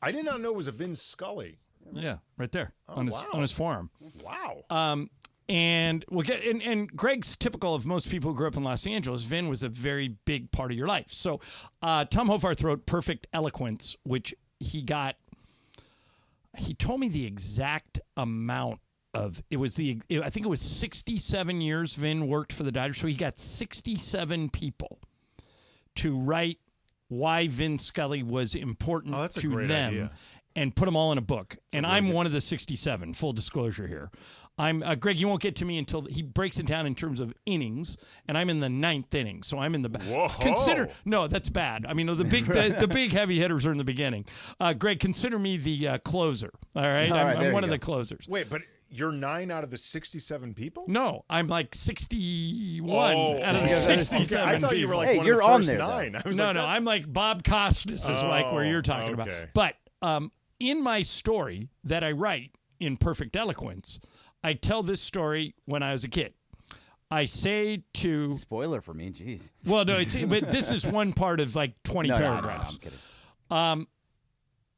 I did not know it was a Vin Scully. Yeah, right there on his forearm. Wow. And we'll get and Greg's typical of most people who grew up in Los Angeles. Vin was a very big part of your life. So Tom Hofarth wrote Perfect Eloquence, which he got. He told me the exact amount of it was I think it was 67 years Vin worked for the Dodgers. So he got 67 people to write why Vin Scully was important to them. Idea. And put them all in a book. And I'm one of the 67, full disclosure here. I'm Greg, you won't get to me until he breaks it down in terms of innings, and I'm in the 9th inning. So I'm in the no, that's bad. I mean, the big heavy hitters are in the beginning. Greg, consider me the closer. All right? I'm one of the closers. Wait, but you're 9 out of the 67 people? No, I'm like 61 out of the 67 I thought people. you were like one of the first there, 9. I was no, I'm like Bob Costas is like where you're talking about. But in my story that I write in Perfect Eloquence, I tell this story when I was a kid. I say to... Spoiler for me, jeez. Well, no, but this is one part of like 20 paragraphs. No, I'm kidding.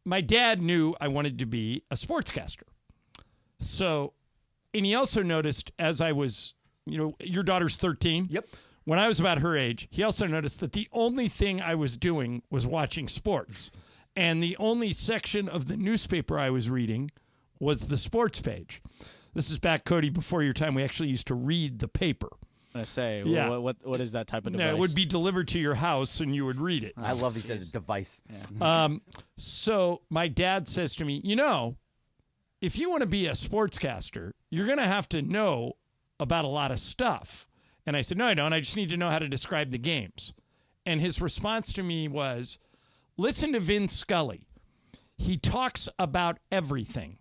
My dad knew I wanted to be a sportscaster. So, and he also noticed as I was, your daughter's 13. Yep. When I was about her age, he also noticed that the only thing I was doing was watching sports. And the only section of the newspaper I was reading was the sports page. This is back, Cody, before your time. We actually used to read the paper. I'm going to say, Yeah. what is that type of device? No, it would be delivered to your house and you would read it. I love he said device. So my dad says to me, if you want to be a sportscaster, you're going to have to know about a lot of stuff. And I said, no, I don't. I just need to know how to describe the games. And his response to me was, listen to Vin Scully. He talks about everything.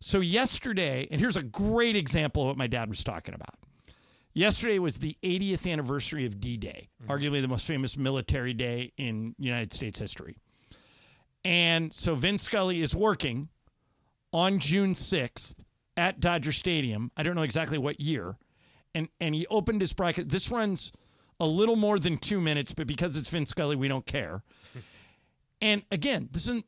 So yesterday, and here's a great example of what my dad was talking about. Yesterday was the 80th anniversary of D-Day, arguably the most famous military day in United States history. And so Vin Scully is working on June 6th at Dodger Stadium. I don't know exactly what year. And he opened his broadcast. This runs a little more than 2 minutes, but because it's Vin Scully, we don't care. And again, this is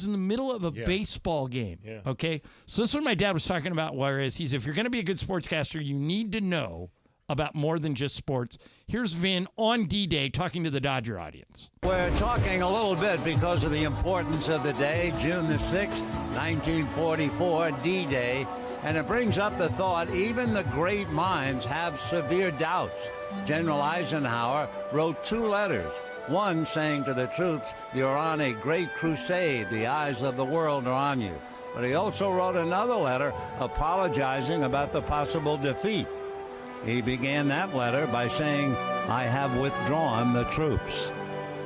in the middle of a baseball game, okay? So this is what my dad was talking about, whereas if you're going to be a good sportscaster, you need to know about more than just sports. Here's Vin on D-Day talking to the Dodger audience. We're talking a little bit because of the importance of the day, June the 6th, 1944, D-Day. And it brings up the thought, even the great minds have severe doubts. General Eisenhower wrote 2 letters. One saying to the troops, you're on a great crusade. The eyes of the world are on you. But he also wrote another letter apologizing about the possible defeat. He began that letter by saying, I have withdrawn the troops.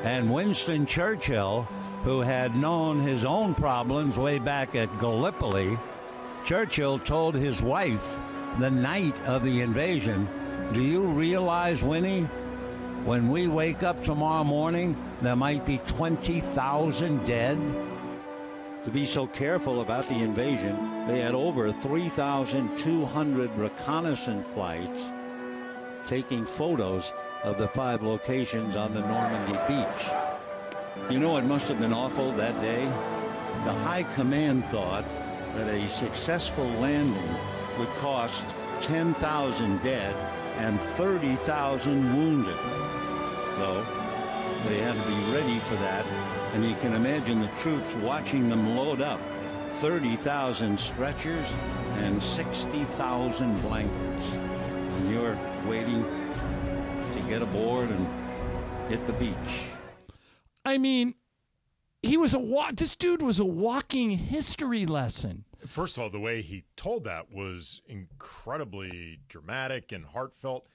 And Winston Churchill, who had known his own problems way back at Gallipoli, Churchill told his wife the night of the invasion, do you realize, Winnie, when we wake up tomorrow morning, there might be 20,000 dead? To be so careful about the invasion, they had over 3,200 reconnaissance flights taking photos of the 5 locations on the Normandy beach. You know, it must have been awful that day. The high command thought that a successful landing would cost 10,000 dead and 30,000 wounded. Though they had to be ready for that, and you can imagine the troops watching them load up 30,000 stretchers, and 60,000 blankets. And you're waiting to get aboard and hit the beach. I mean, this dude was a walking history lesson. First of all, the way he told that was incredibly dramatic and heartfelt.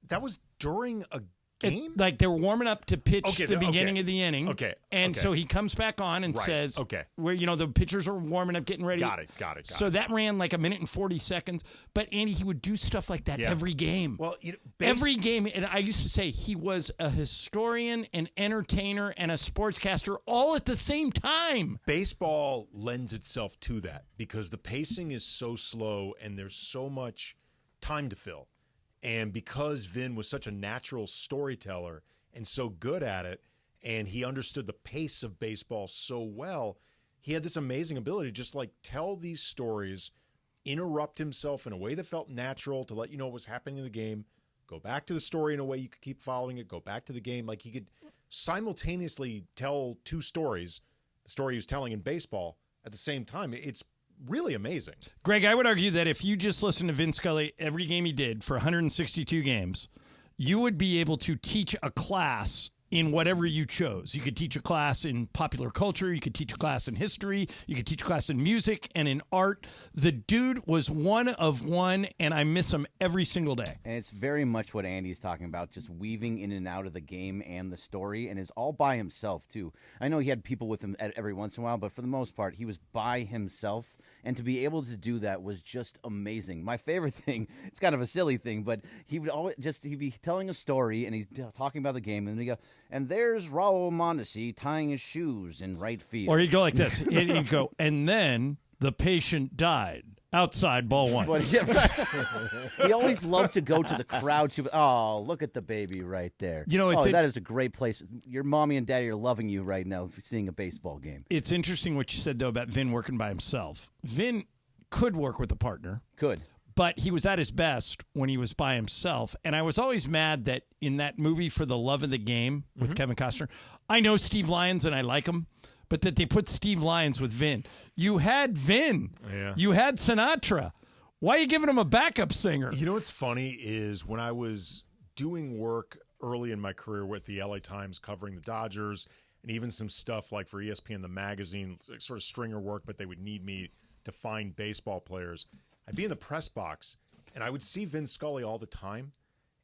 That was during a game? Like they were warming up to pitch the beginning of the inning. Okay. And so he comes back on and says, where, the pitchers are warming up, getting ready. Got it. So that ran like a minute and 40 seconds. But Andy, he would do stuff like that every game. Well, every game. And I used to say he was a historian, an entertainer, and a sportscaster all at the same time. Baseball lends itself to that because the pacing is so slow and there's so much time to fill. And because Vin was such a natural storyteller and so good at it, and he understood the pace of baseball so well, he had this amazing ability to just like tell these stories, interrupt himself in a way that felt natural to let you know what was happening in the game, go back to the story in a way you could keep following it, go back to the game. Like he could simultaneously tell two stories, the story he was telling in baseball at the same time. It's really amazing. Greg, I would argue that if you just listened to Vin Scully every game he did for 162 games, you would be able to teach a class in whatever you chose. You could teach a class in popular culture. You could teach a class in history. You could teach a class in music and in art. The dude was one of one, and I miss him every single day. And it's very much what Andy's talking about, just weaving in and out of the game and the story, and is all by himself, too. I know he had people with him every once in a while, but for the most part, he was by himself, and to be able to do that was just amazing. My favorite thing, it's kind of a silly thing, but he would always he'd be telling a story, and he's talking about the game, and he'd go, and there's Raul Mondesi tying his shoes in right field. Or he'd go like this. He'd go, and then the patient died outside ball one. But, he always loved to go to the crowd. Oh, look at the baby right there. That is a great place. Your mommy and daddy are loving you right now for seeing a baseball game. It's interesting what you said, though, about Vin working by himself. Vin could work with a partner. Could. But he was at his best when he was by himself. And I was always mad that in that movie For the Love of the Game with Kevin Costner, I know Steve Lyons and I like him, but that they put Steve Lyons with Vin. You had Vin. Yeah. You had Sinatra. Why are you giving him a backup singer? You know what's funny is when I was doing work early in my career with the LA Times covering the Dodgers and even some stuff like for ESPN, the magazine, sort of stringer work, but they would need me to find baseball players. I'd be in the press box, and I would see Vin Scully all the time,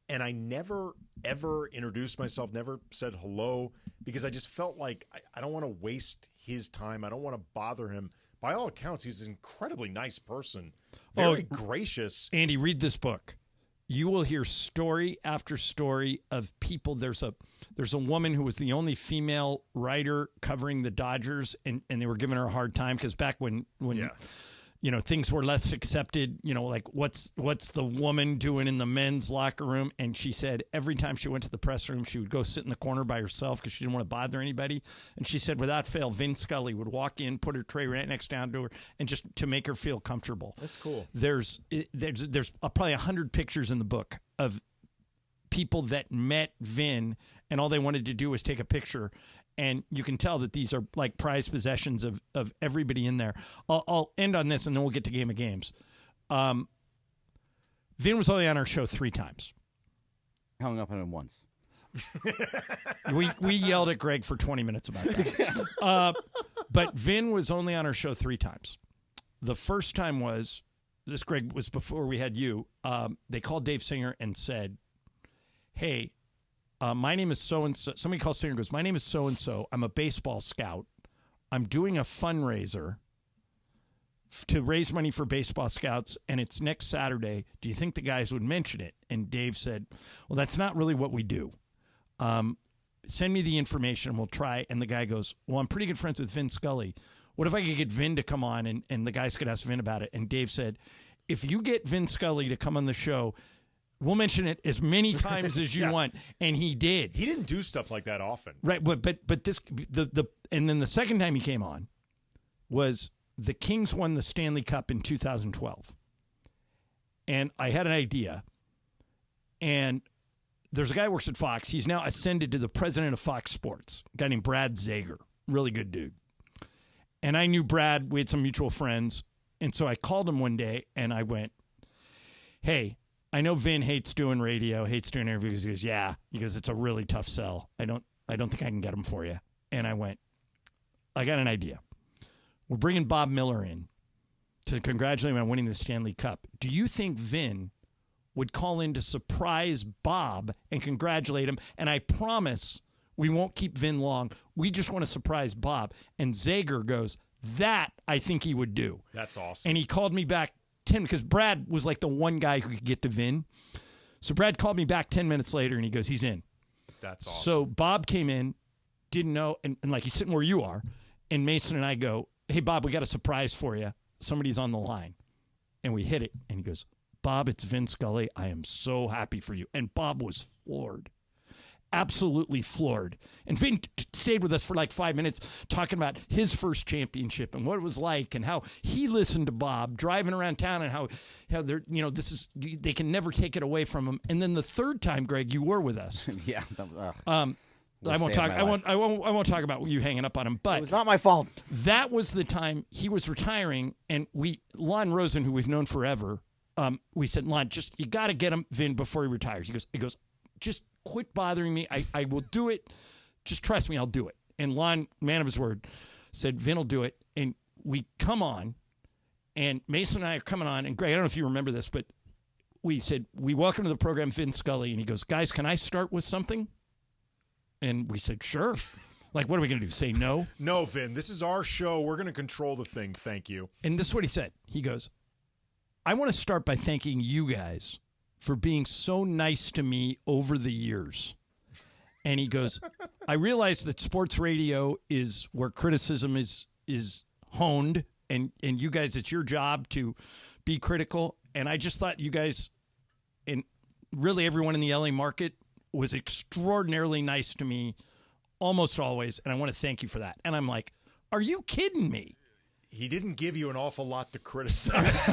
and I never, ever introduced myself, never said hello, because I just felt like I don't want to waste his time. I don't want to bother him. By all accounts, he's an incredibly nice person, very gracious. Andy, read this book. You will hear story after story of people. There's a woman who was the only female writer covering the Dodgers, and they were giving her a hard time because back when things were less accepted, like what's the woman doing in the men's locker room? And she said every time she went to the press room, she would go sit in the corner by herself because she didn't want to bother anybody. And she said without fail, Vin Scully would walk in, put her tray right next down to her, and just to make her feel comfortable. That's cool. There's probably 100 pictures in the book of people that met Vin, and all they wanted to do was take a picture. And you can tell that these are like prized possessions of everybody in there. I'll end on this, and then we'll get to Game of Games. Vin was only on our show 3 times. Hung up on him once. We yelled at Greg for 20 minutes about that. But Vin was only on our show 3 times. The first time was, Greg, was before we had you. They called Dave Singer and said, hey, my name is so-and-so. Somebody calls Singer and goes, my name is so-and-so. I'm a baseball scout. I'm doing a fundraiser to raise money for baseball scouts, and it's next Saturday. Do you think the guys would mention it? And Dave said, well, that's not really what we do. Send me the information, and we'll try. And the guy goes, well, I'm pretty good friends with Vin Scully. What if I could get Vin to come on, and the guys could ask Vin about it? And Dave said, if you get Vin Scully to come on the show, we'll mention it as many times as you want, and he did. He didn't do stuff like that often, right? But this and then the second time he came on was the Kings won the Stanley Cup in 2012, and I had an idea. And there's a guy who works at Fox. He's now ascended to the president of Fox Sports, a guy named Brad Zager, really good dude. And I knew Brad. We had some mutual friends. And so I called him one day and I went, hey, I know Vin hates doing radio, hates doing interviews. He goes, yeah. He goes, it's a really tough sell. I don't think I can get him for you. And I went, I got an idea. We're bringing Bob Miller in to congratulate him on winning the Stanley Cup. Do you think Vin would call in to surprise Bob and congratulate him? And I promise we won't keep Vin long. We just want to surprise Bob. And Zager goes, that I think he would do. That's awesome. And he called me back 10, because Brad was like the one guy who could get to Vin. So Brad called me back 10 minutes later and he goes, he's in. That's awesome. So Bob came in, didn't know, and like he's sitting where you are. And Mason and I go, hey, Bob, we got a surprise for you. Somebody's on the line. And we hit it. And he goes, Bob, it's Vin Scully. I am so happy for you. And Bob was floored. Absolutely floored. And Vin stayed with us for like 5 minutes talking about his first championship and what it was like and how he listened to Bob driving around town and how they're, they can never take it away from him. And then the third time, Greg, you were with us. Yeah. I won't talk about you hanging up on him, but it was not my fault. That was the time he was retiring, and Lon Rosen, who we've known forever, we said, Lon, you got to get him Vin before he retires. He goes, just quit bothering me. I will do it. Just trust me, I'll do it. And Lon, man of his word, said Vin will do it. And we come on, and Mason and I are coming on, and Greg, I don't know if you remember this, but we said, we welcome to the program Vin Scully, and he goes, guys, can I start with something? And we said, sure. Like, what are we going to do, say no? No, Vin, this is our show. We're going to control the thing. Thank you. And this is what he said. He goes, I want to start by thanking you guys for being so nice to me over the years. And he goes, I realize that sports radio is where criticism is honed, and you guys, it's your job to be critical. And I just thought you guys, and really everyone in the LA market, was extraordinarily nice to me almost always, and I want to thank you for that. And I'm like, are you kidding me? He didn't give you an awful lot to criticize.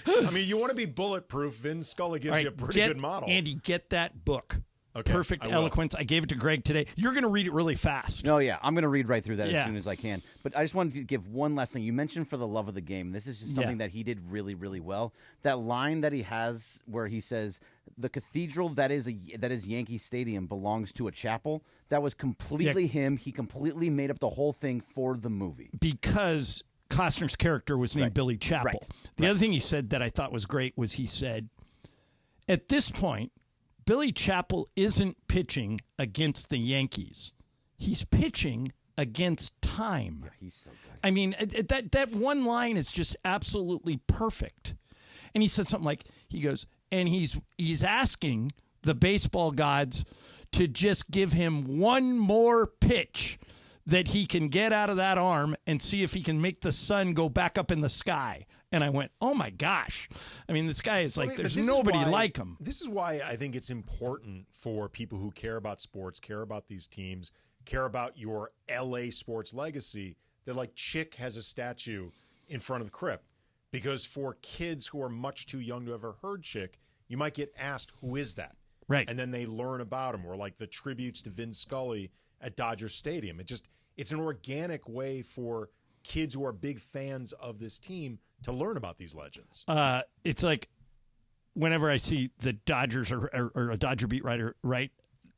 I mean, you want to be bulletproof. Vin Scully gives you a pretty good model. Andy, get that book. Okay, Perfect Eloquence. I gave it to Greg today. You're going to read it really fast. No, yeah. I'm going to read right through that as soon as I can. But I just wanted to give one last thing. You mentioned for the love of the game. This is just something that he did really, really well. That line that he has where he says, the cathedral that is Yankee Stadium belongs to a chapel. That was completely him. He completely made up the whole thing for the movie. Because Costner's character was named Billy Chapel. Right. The other thing he said that I thought was great was he said, at this point, Billy Chapel isn't pitching against the Yankees. He's pitching against time. Yeah, he's so good. I mean, that one line is just absolutely perfect. And he said something like, he goes, and he's asking the baseball gods to just give him one more pitch that he can get out of that arm and see if he can make the sun go back up in the sky. And I went, oh, my gosh. I mean, this guy is like, there's nobody like him. This is why I think it's important for people who care about sports, care about these teams, care about your L.A. sports legacy, that like Chick has a statue in front of the crypt. Because for kids who are much too young to have ever heard Chick, you might get asked, who is that? Right. And then they learn about him, or like the tributes to Vin Scully at Dodger Stadium. It's an organic way for kids who are big fans of this team to learn about these legends. It's like whenever I see the Dodgers or a Dodger beat writer write,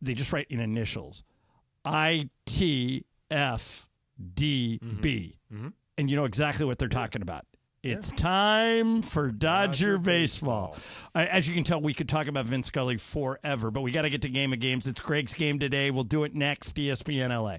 they just write in initials, ITFDB. Mm-hmm. And you know exactly what they're talking about. It's time for Dodger baseball. As you can tell, we could talk about Vin Scully forever, but we got to get to Game of Games. It's Greg's game today. We'll do it next, ESPN LA.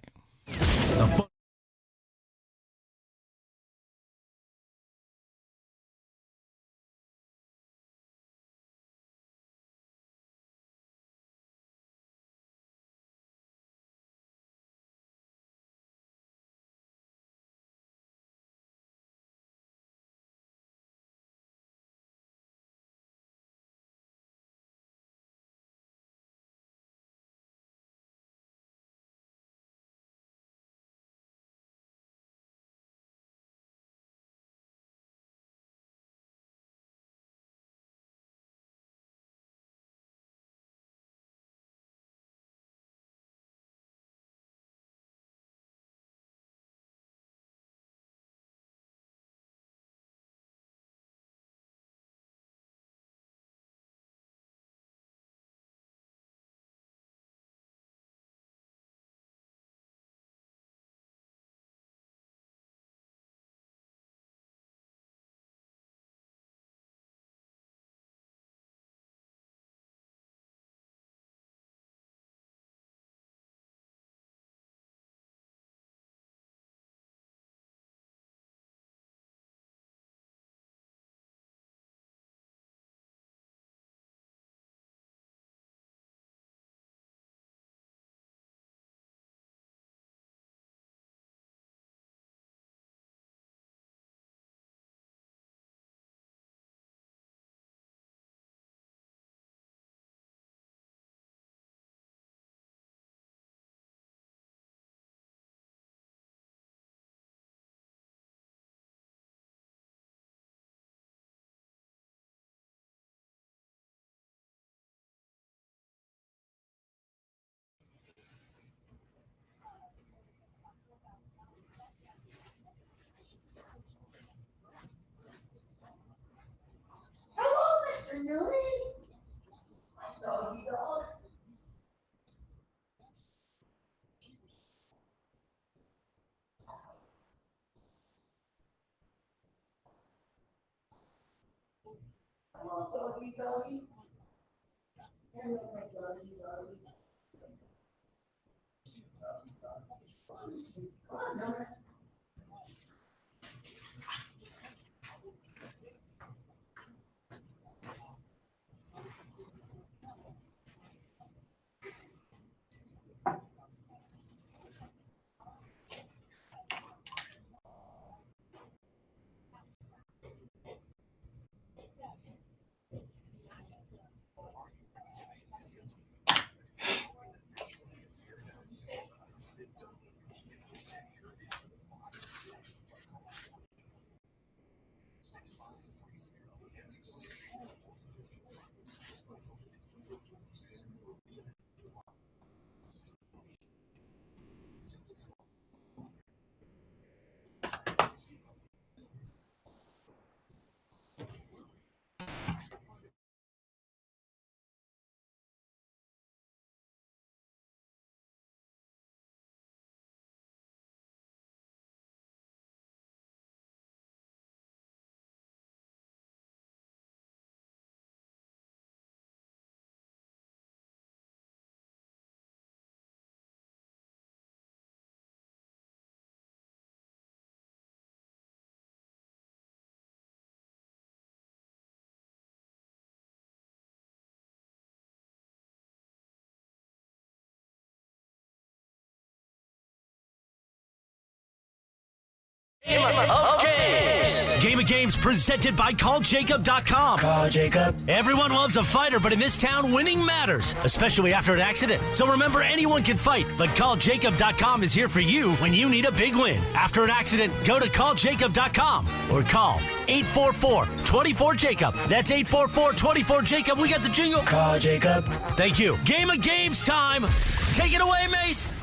Game of Games. Game of Games presented by CallJacob.com. Call Jacob. Everyone loves a fighter, but in this town, winning matters, especially after an accident. So remember, anyone can fight, but CallJacob.com is here for you when you need a big win. After an accident, go to CallJacob.com or call 844-24-JACOB. That's 844-24-JACOB. We got the jingle. Call Jacob. Thank you. Game of Games time. Take it away, Mace.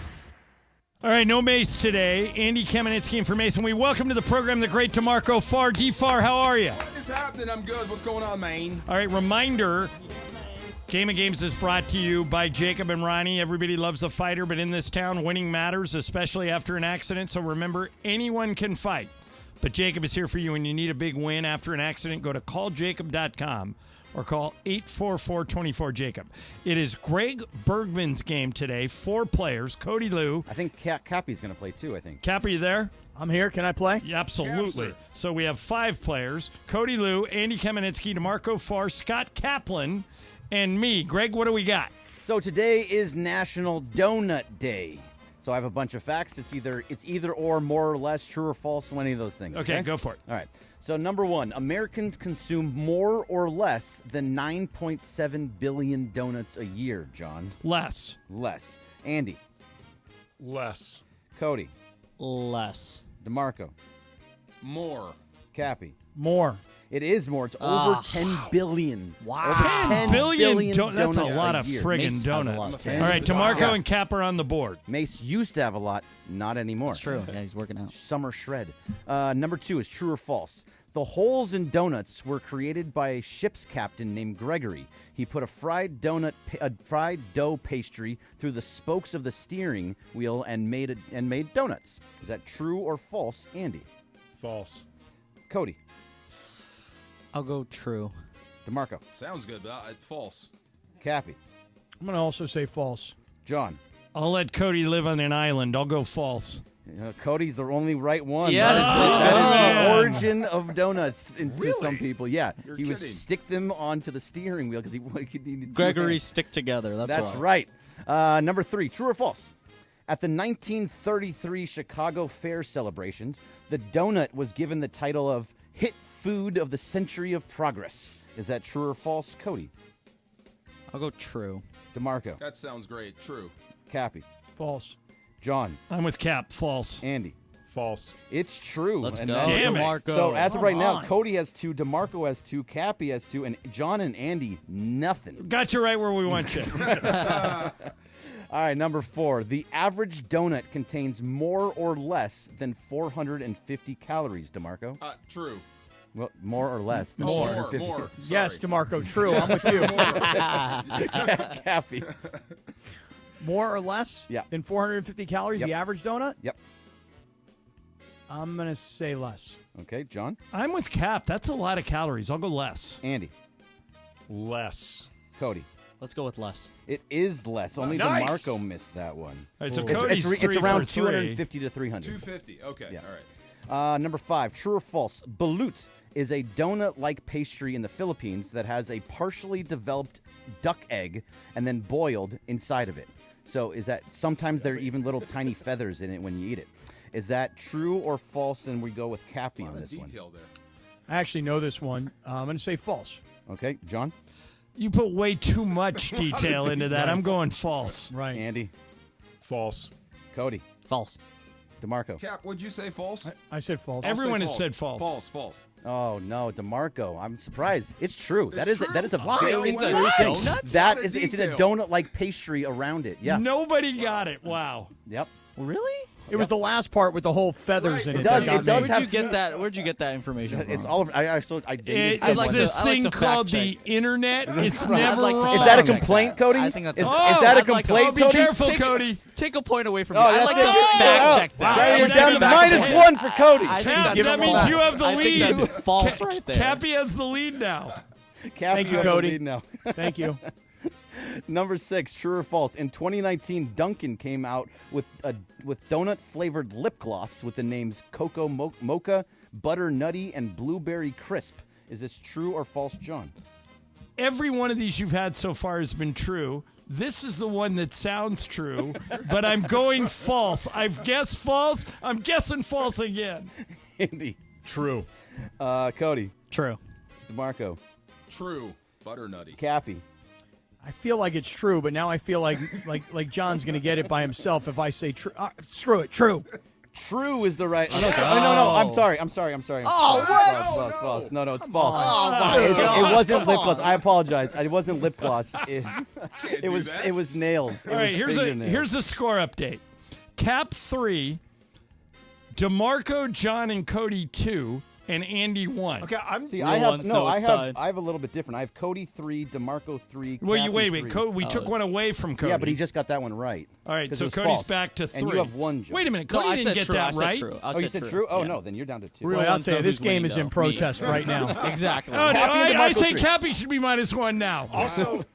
All right, no Mace today. Andy Kamenetsky in for Mace, and we welcome to the program the great DeMarco Farr. D-Farr, how are you? What is happening? I'm good. What's going on, man? All right, reminder, Game of Games is brought to you by Jacob and Ronnie. Everybody loves a fighter, but in this town, winning matters, especially after an accident. So remember, anyone can fight. But Jacob is here for you when you need a big win after an accident. Go to calljacob.com. or call 844-24-JACOB. It is Greg Bergman's game today. 4 players. Cody Lou. I think Cappy's going to play too, I think. Cap, are you there? I'm here. Can I play? Yeah, absolutely. So we have 5 players. Cody Lou, Andy Kamenetsky, DeMarco Farr, Scott Kaplan, and me. Greg, what do we got? So today is National Donut Day. So I have a bunch of facts. It's either or, more or less, true or false, any of those things. Okay, go for it. All right. So number 1, Americans consume more or less than 9.7 billion donuts a year, John. Less. Less. Andy. Less. Cody. Less. DeMarco. More. Cappy. More. It is more. It's over 10 billion. Wow. Over 10 billion donuts. That's a lot of year. friggin' donuts. All right, DeMarco Wow. and Cap are on the board. Mace used to have a lot, not anymore. That's true. Yeah, he's working out. Summer shred. Number 2 is true or false. The holes in donuts were created by a ship's captain named Gregory. He put a fried dough pastry through the spokes of the steering wheel and made donuts. Is that true or false, Andy? False. Cody. I'll go true. DeMarco. Sounds good, but false. Cappy. I'm going to also say false. John. I'll let Cody live on an island. I'll go false. Cody's the only right one. Yes, let's go. The origin of donuts to some people. Yeah, You're he would kidding. stick them onto the steering wheel because he needed Gregory stick together. That's right. Number 3, true or false? At the 1933 Chicago Fair celebrations, the donut was given the title of Hit Food of the Century of Progress. Is that true or false, Cody? I'll go true. DeMarco. That sounds great. True. Cappy. False. John. I'm with Cap. False. Andy. False. It's true. Let's And go, that- Damn it. DeMarco. So as of right now, on. Cody has 2, DeMarco has 2, Cappy has 2, and John and Andy, nothing. Got you right where we want you. All right, number 4. The average donut contains more or less than 450 calories, DeMarco. True. Well, more or less than More. 450. More. Yes, Sorry. DeMarco. True. I'm with you. Cappy. More or less Yeah. than 450 calories, Yep. the average donut? Yep. I'm going to say less. Okay, John. I'm with Cap. That's a lot of calories. I'll go less. Andy. Less. Cody. Let's go with less. It is less. Only Nice. DeMarco missed that one. All right, so It's- Cody's it's around 3 for 250 to 300. 250. Okay. Yeah. All right. Number 5, true or false? Balut is a donut-like pastry in the Philippines that has a partially developed duck egg and then boiled inside of it. So is that sometimes there are even little tiny feathers in it when you eat it. Is that true or false? And we go with Cappy on this one. Detail there. I actually know this one. I'm going to say false. Okay, John? You put way too much detail into that. I'm going false. Right. Andy? False. Cody? False. DeMarco? Cap, would you say false? I said false. Everyone has said false. False. Oh no, DeMarco! I'm surprised. It's true. It's that is true? that is a Why? very It's a true thing. donut? That What a is it's in a detail. donut-like pastry around it. Yeah. Nobody got it. Wow. Yep. Really? It was the last part with the whole feathers in it. It does- that got it does me. have- Where'd you get that? Where'd you get that information from? It's all over. I dated It's someone. this I'd like thing to called fact the check. internet. It's I'd never like to wrong. Is that a check complaint, that. Cody? I think that's is, a- is that a I'd like to- complaint, Oh, be Cody? careful, Take a- Cody. Take a point away from Oh, me. I'd that's like it. to Oh, fact check that. Right, I'd you're like down to to fact minus check. one for Cody. I think Cap, that's that means false. you have the I lead. think that's false right there. Cappy has the lead now. Cappy, Thank you, have the Cody. lead now. Thank you. Number 6, true or false? In 2019, Dunkin' came out with donut-flavored lip gloss with the names Cocoa Mocha, Butter Nutty, and Blueberry Crisp. Is this true or false, John? Every one of these you've had so far has been true. This is the one that sounds true, but I'm going false. I've guessed false. I'm guessing false again. Andy. True. Cody. True. DeMarco. True. Butternutty. Cappy. I feel like it's true, but now I feel like John's going to get it by himself if I say true. Screw it, true. True is the right. Oh, no. I'm sorry. Oh, what? False. No, it's false. Oh, it my wasn't God. lip gloss. I apologize. It wasn't lip gloss. It was nails. All right, here's the score update. Cap 3, DeMarco, John, and Cody 2, and Andy 1. Okay, I'm. See, No I one's- no, it's tied. have a little bit different. I have Cody 3, DeMarco 3. Wait, Cappy wait. 3. Cody, we took one away from Cody. Yeah, but he just got that one right. All right, 'Cause so it was Cody's false. back to 3. And you have one, John. Wait a minute, No, Cody I didn't said get true. that I said right. true. I Oh, you said true? Oh, Yeah. no, then you're down to 2. Well, I'll ones tell you, know this who's game winning, is in though. protest right now. Exactly. Oh, no, Cappy and I DeMarco say 3. Cappy should be -1 now. Also,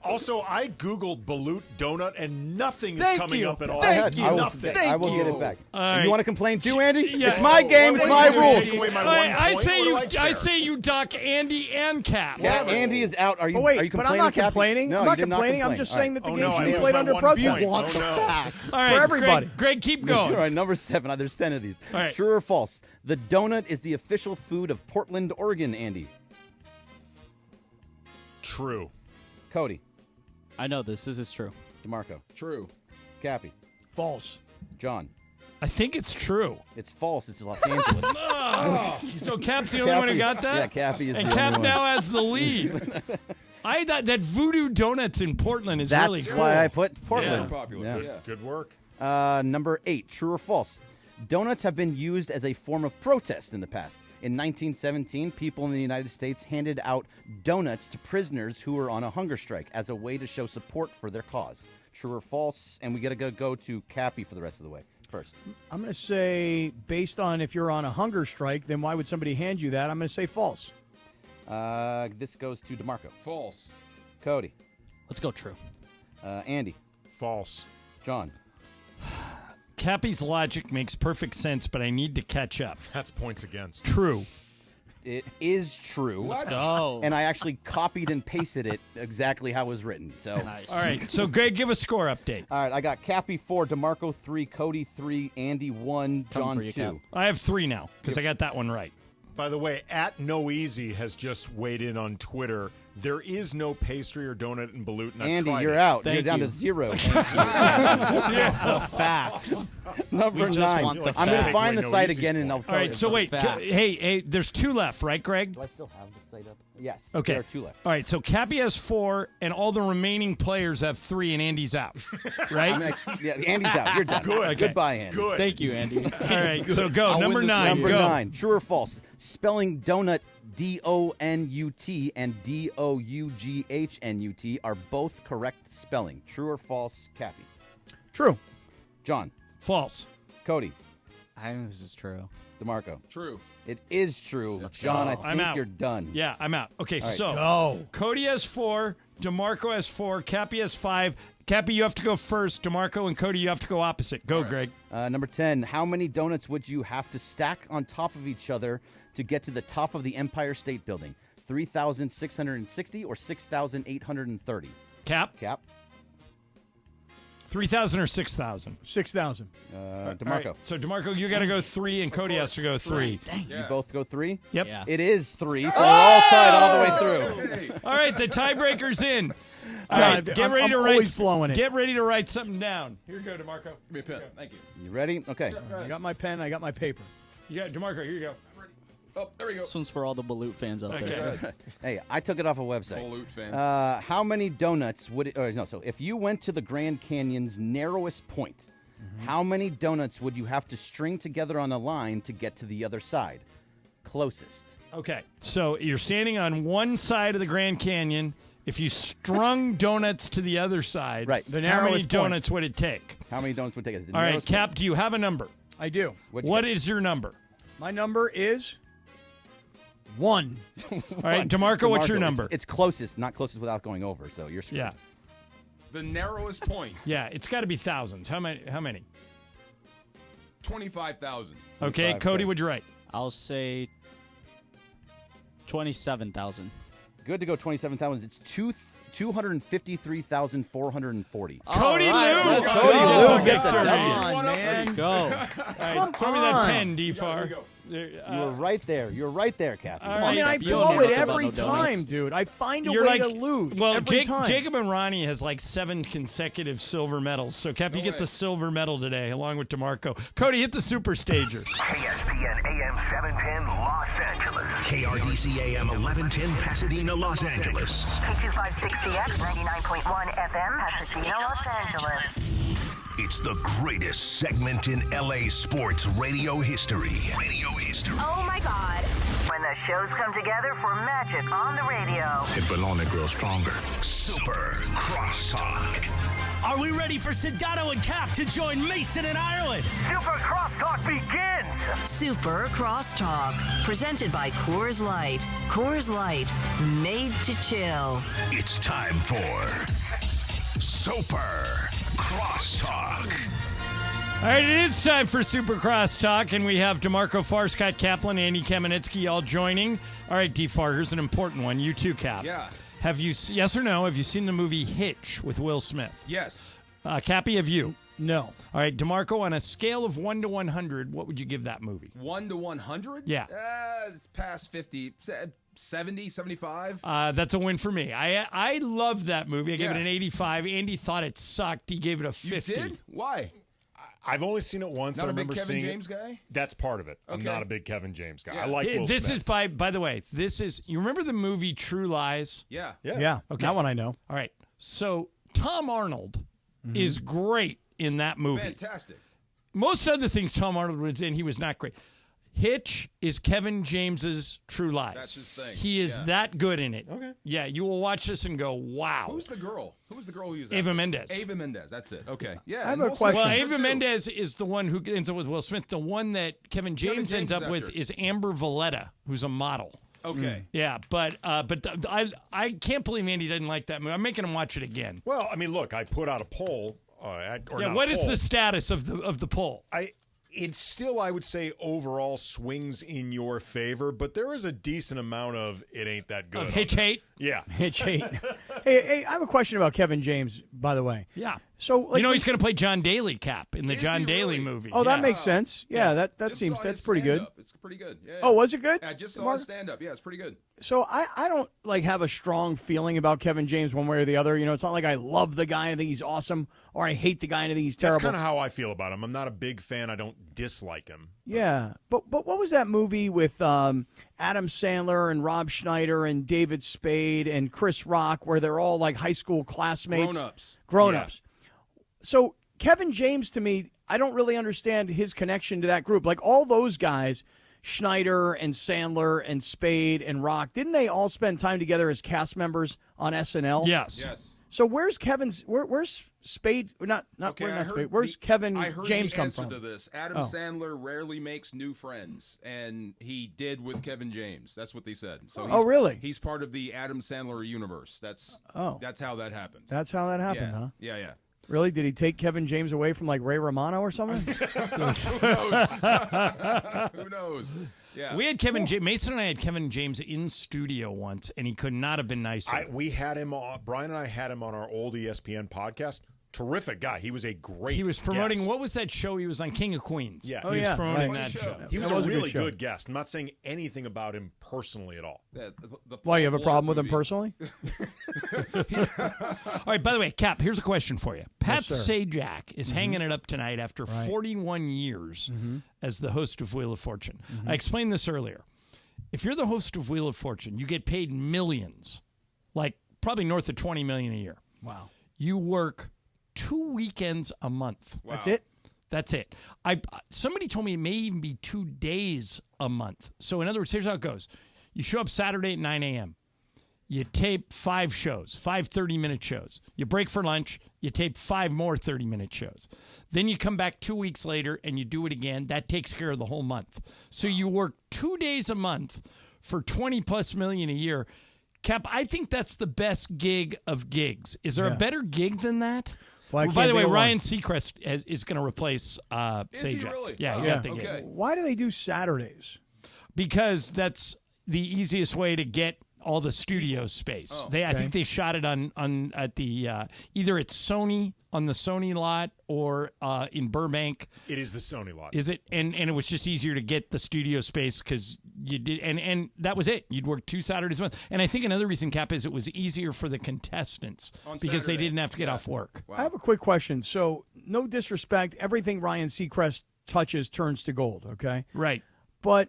I googled balut donut and nothing is Thank coming you. up at all. Thank you. I will, Nothing. I will Thank get it you. back. All And right. you want to complain too, Andy? Yeah. It's my game. It's my rules. Take away my I, one I point? say What do I care? say you duck Andy and Cap. Yeah, Andy is out. Are you? But wait, are you but complaining? I'm not Cappy? complaining. No, I'm you not did complaining. I'm complain. just All saying right. that the Oh, game no, should I be lost played my under 1 protest. point. Want the Oh, no. facts. All right, For everybody. Greg, keep All going. right, number 7. There's 10 of these. All right. True or false? The donut is the official food of Portland, Oregon. Andy. True. Cody. I know this. This is true. DeMarco. True. Cappy. False. John. I think it's true. It's false. It's Los Angeles. So Cap's the only one who got that? Yeah, Cappy is And the Cap only one. now has the lead. I thought that Voodoo Donuts in Portland is really That's cool. why I put Portland. Yeah. Popular. Yeah. Good work. Number 8. True or false? Donuts have been used as a form of protest in the past. In 1917, people in the United States handed out donuts to prisoners who were on a hunger strike as a way to show support for their cause. True or false? And we got to go to Cappy for the rest of the way. First. I'm going to say, based on if you're on a hunger strike, then why would somebody hand you that? I'm going to say false. This goes to DeMarco. False. Cody. Let's go true. Andy. False. John. Cappy's logic makes perfect sense, but I need to catch up. That's points against. True. It is true. Let's go. And I actually copied and pasted it exactly how it was written. So Nice. All right, so Greg, give a score update. All right, I got Cappy 4, DeMarco 3, Cody 3, Andy 1, Come John for you, 2. Cap. I have 3 now because I got that one right. By the way, @NoEasy has just weighed in on Twitter. There is no pastry or donut in balut. And I've Andy, tried you're it. out. Thank you're down you. to 0. The facts. Number We just 9. want the I'm going to facts. find the No site easy again and I'll All tell right, you. so wait. Facts. Hey, there's 2 left, right, Greg? Do I still have the site up? Yes. Okay. There are 2 left. All right, so Cappy has 4, and all the remaining players have 3, and Andy's out. Right? Yeah, Andy's out. You're done. Good. Okay. Goodbye, Andy. Good. Thank you, Andy. All right, so go. I'll Number win this 9. Number Go. 9. True or false? Spelling donut DONUT and DOUGHNUT are both correct spelling. True or false, Cappy? True. John. False. Cody. I think this is true. DeMarco. True. It is true. John, I I'm think out. you're done. Yeah, I'm out. Okay, All right. so Go. Cody has 4, DeMarco has 4, Cappy has 5. Cappy, you have to go first. DeMarco and Cody, you have to go opposite. Go, Greg. Number 10, how many donuts would you have to stack on top of each other to get to the top of the Empire State Building? 3,660 or 6,830? Cap? 3,000 or 6,000? 6,000. DeMarco. All right, so, DeMarco, you got to go 3, and Cody has to go 3. You both go 3? Yep. Yeah. It is 3, so we're all tied all the way through. All right, the tiebreaker's in. All God, right, get I'm ready to always write. blowing it. Get ready to write something down. Here you go, DeMarco. Give me a pen. Thank you. You ready? Okay. I got my pen. I got my paper. You got DeMarco. Here you go. Oh, there we go. This one's for all the Balut fans out there. Hey, I took it off a website. Balut fans. How many donuts would it, or no, so if you went to the Grand Canyon's narrowest point, how many donuts would you have to string together on a line to get to the other side? Closest. Okay, so you're standing on one side of the Grand Canyon. If you strung donuts to the other side, Right. The how many narrowest point. donuts would it take? How many donuts would it take? The All right, narrowest Cap, do you have a number? I do. What is your number? My number is 1. All right, DeMarco, what's your DeMarco, number? It's closest, not closest without going over, so you're screwed. Yeah, The narrowest point. yeah, it's got to be thousands. How many? 25,000. Okay, Cody, what'd you write? I'll say 27,000. Good to go 27,000. It's 253,440. Cody Lou! let's Cody go. gets a Come victory. on, man. Let's go. All right, throw me that on. pen, D-Far. You were right there. You're right there, Captain. All I mean, I right. You don't blow need it nothing but every no donuts. time, dude. I find a You're way like, to lose well, every time. Jacob and Ronnie has like 7 consecutive silver medals. So, Cap, you get way. the silver medal today, along with DeMarco. Cody, hit the super stager. ESPN AM 710 Los Angeles. KRDC AM 1110 Pasadena, Los Angeles. K256CX 99.1 FM Pasadena, Los Angeles. It's the greatest segment in LA sports radio history. Oh my God. When the shows come together for magic on the radio. It will only grow stronger. Super Crosstalk. Are we ready for Sedano and Cap to join Mason and Ireland? Super Crosstalk begins. Super Crosstalk, presented by Coors Light. Coors Light, made to chill. It's time for Super Crosstalk. All right, it is time for Super Cross Talk, and we have DeMarco Farr, Scott Kaplan, Andy Kamenetsky all joining. All right, D-Far, here's an important one. You too, Cap. Yeah. Have you, yes or no, have you seen the movie Hitch with Will Smith? Yes. Cappy, have you? No. All right, DeMarco, on a scale of 1 to 100, what would you give that movie? 1 to 100? Yeah. It's past 50. 70, 75? That's a win for me. I loved that movie. I gave it Yeah. an 85. Andy thought it sucked. He gave it a 50. You did? Why? I've only seen it once. Not I a big remember Kevin seeing James it. guy? That's part of it. I'm Okay. not a big Kevin James guy. Yeah. I like Will This Smith. is by the way, this is, you remember the movie True Lies? Yeah. Yeah. Okay. That one I know. All right. So Tom Arnold is great in that movie. Fantastic. Most other things Tom Arnold was in, he was not great. Hitch is Kevin James's True Lies. That's his thing. He is Yeah. that good in it. Okay. Yeah, you will watch this and go, wow. Who's the girl? Who's the girl who's Ava Mendes. Ava Mendes. That's it. Okay. Yeah. I have and a Will Smith question. Well, is Ava good, too. Mendes is the one who ends up with Will Smith. The one that Kevin James ends James up is with after. is Amber Valletta, who's a model. Okay. Yeah, but I can't believe Andy didn't like that movie. I'm making him watch it again. Well, I mean, look, I put out a poll. What is the status of the poll? It's still, I would say, overall swings in your favor, but there is a decent amount of it ain't that good. Of Hitch hate? Yeah. Hitch hate. hey, I have a question about Kevin James, by the way. Yeah. So, like, he's going to play John Daly, Cap, in the Is John he Daly really? movie. Oh, that Yeah. makes sense. Yeah, that Just seems saw that's his pretty good. stand-up. It's pretty good. Yeah. Oh, was it good? I just saw Mark? his stand-up. Yeah, it's pretty good. So I don't like have a strong feeling about Kevin James one way or the other. You know, it's not like I love the guy and I think he's awesome, or I hate the guy and I think he's terrible. That's kind of how I feel about him. I'm not a big fan. I don't dislike him. Yeah, but what was that movie with Adam Sandler and Rob Schneider and David Spade and Chris Rock, where they're all like high school classmates? Grown-ups. So Kevin James, to me, I don't really understand his connection to that group. Like all those guys, Schneider and Sandler and Spade and Rock, didn't they all spend time together as cast members on SNL? Yes. So where's Kevin's? Where's Spade? Not Spade. Where's Kevin I heard James the come answer from? to this. Adam Sandler rarely makes new friends, and he did with Kevin James. That's what they said. So really? He's part of the Adam Sandler universe. That's how that happened. That's how that happened, huh? Yeah. Really? Did he take Kevin James away from like Ray Romano or something? Who knows? Yeah. We had Kevin James. Mason and I had Kevin James in studio once, and he could not have been nicer. We had him on. Brian and I had him on our old ESPN podcast. Terrific guy. He was a great. He was promoting guest. what was that show he was on? King of Queens. Yeah, he was promoting that show. He was a really good guest. I'm not saying anything about him personally at all. Why, you have a problem with him personally? All right, by the way, Cap, here's a question for you. Pat Yes, sir. Sajak is hanging it up tonight after 41 years as the host of Wheel of Fortune. I explained this earlier. If you're the host of Wheel of Fortune, you get paid millions, like probably north of $20 million a year. Wow. You work 2 weekends a month. Wow. That's it? That's it. Somebody told me it may even be 2 days a month. So in other words, here's how it goes. You show up Saturday at 9 a.m. You tape 5 shows, 5 30-minute shows. You break for lunch. You tape 5 more 30-minute shows. Then you come back 2 weeks later and you do it again. That takes care of the whole month. So you work 2 days a month for $20+ million a year. Cap, I think that's the best gig of gigs. Is there a better gig than that? Well, By the way, Ryan Seacrest is going to replace Sajak. Is he really? Yeah, he got the gig. Okay. Why do they do Saturdays? Because that's the easiest way to get all the studio space. I think they shot it on at the either at Sony on the Sony lot or in Burbank. It is the Sony lot. Is it? And it was just easier to get the studio space because you did, and that was it. You'd work 2 Saturdays a month. And I think another reason, Cap, is it was easier for the contestants because they didn't have to get off work. I have a quick question. So, no disrespect, everything Ryan Seacrest touches turns to gold, okay? Right. But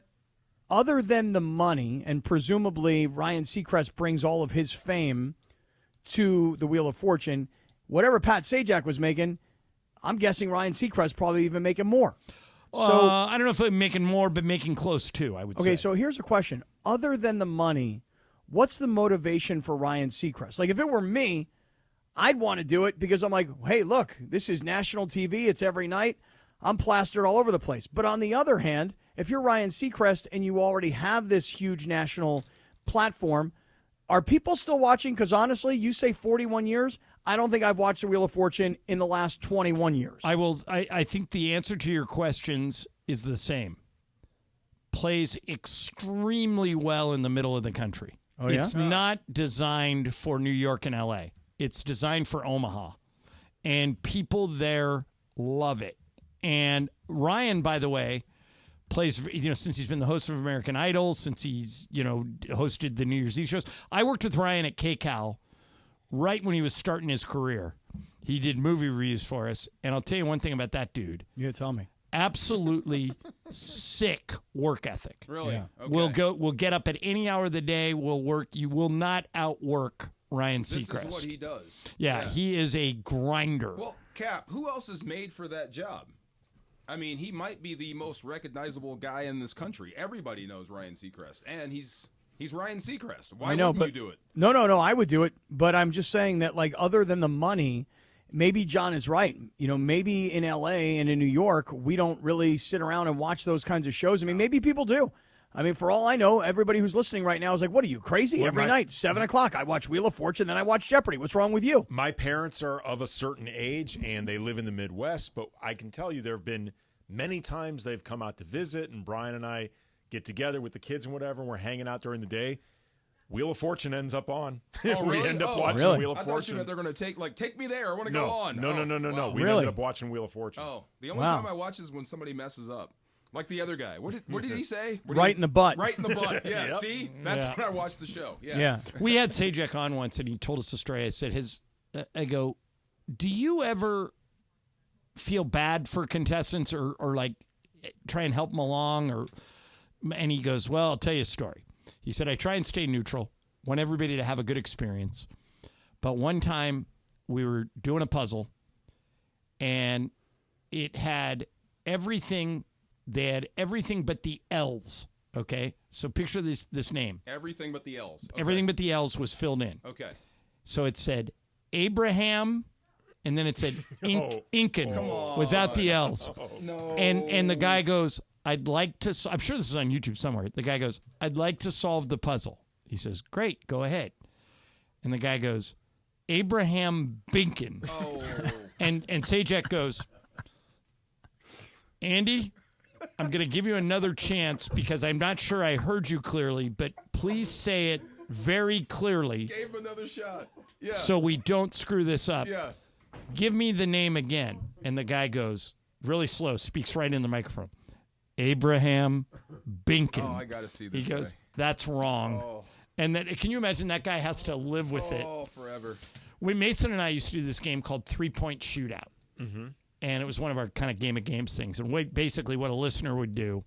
other than the money, and presumably Ryan Seacrest brings all of his fame to the Wheel of Fortune, whatever Pat Sajak was making, I'm guessing Ryan Seacrest probably even making more. So I don't know if they're making more, but making close to, I would say. Okay, so here's a question. Other than the money, what's the motivation for Ryan Seacrest? Like, if it were me, I'd want to do it because I'm like, hey, look, this is national TV. It's every night. I'm plastered all over the place. But on the other hand, if you're Ryan Seacrest and you already have this huge national platform, are people still watching? Because honestly, you say 41 years. I don't think I've watched The Wheel of Fortune in the last 21 years. I think the answer to your questions is the same. Plays extremely well in the middle of the country. Oh, yeah? It's not designed for New York and L.A. It's designed for Omaha. And people there love it. And Ryan, by the way, plays, since he's been the host of American Idol, since he's, hosted the New Year's Eve shows. I worked with Ryan at KCAL right when he was starting his career. He did movie reviews for us. And I'll tell you one thing about that dude. Yeah, tell me. Absolutely sick work ethic. Really? Yeah. Okay. We'll get up at any hour of the day. We'll work. You will not outwork Ryan Seacrest. This is what he does. Yeah, he is a grinder. Well, Cap, who else is made for that job? I mean, he might be the most recognizable guy in this country. Everybody knows Ryan Seacrest, and he's Ryan Seacrest. Why wouldn't you do it? No, I would do it. But I'm just saying that, like, other than the money, maybe John is right. Maybe in L.A. and in New York, we don't really sit around and watch those kinds of shows. I mean, maybe people do. I mean, for all I know, everybody who's listening right now is like, what are you, crazy? Every night, 7 o'clock, I watch Wheel of Fortune, then I watch Jeopardy. What's wrong with you? My parents are of a certain age, and they live in the Midwest, but I can tell you there have been many times they've come out to visit, and Brian and I get together with the kids and whatever, and we're hanging out during the day. Wheel of Fortune ends up on. Oh, really? We end up watching Wheel of I Fortune. thought they're going to take me there. I want to go on. No. Wow. We ended up watching Wheel of Fortune. Oh, the only time I watch is when somebody messes up. Like the other guy. What did he say? Right in the butt. Right in the butt. Yeah, Yep. see? That's when I watched the show. Yeah. We had Sajak on once, and he told us a story. I said, I go, do you ever feel bad for contestants or like try and help them along? And he goes, well, I'll tell you a story. He said, I try and stay neutral, want everybody to have a good experience. But one time we were doing a puzzle, and it had everything. They had everything but the L's, okay? So picture this name. Everything but the L's. Okay. Everything but the L's was filled in. Okay. So it said Abraham, and then it said Incan without the L's. No. And the guy goes, I'd like to, I'm sure this is on YouTube somewhere. The guy goes, I'd like to solve the puzzle. He says, great, go ahead. And the guy goes, Abraham Binkin. Oh. And Sajak goes, Andy, I'm going to give you another chance because I'm not sure I heard you clearly, but please say it very clearly. Gave him another shot. Yeah. So we don't screw this up. Yeah. Give me the name again. And the guy goes, really slow, speaks right in the microphone. Abraham Binkin. Oh, I got to see this. He goes, guy. that's wrong. Oh. And then, can you imagine that guy has to live with it? Oh, forever. When Mason and I used to do this game called 3-Point Shootout. Mm-hmm. And it was one of our kind of game of games things. And basically what a listener would do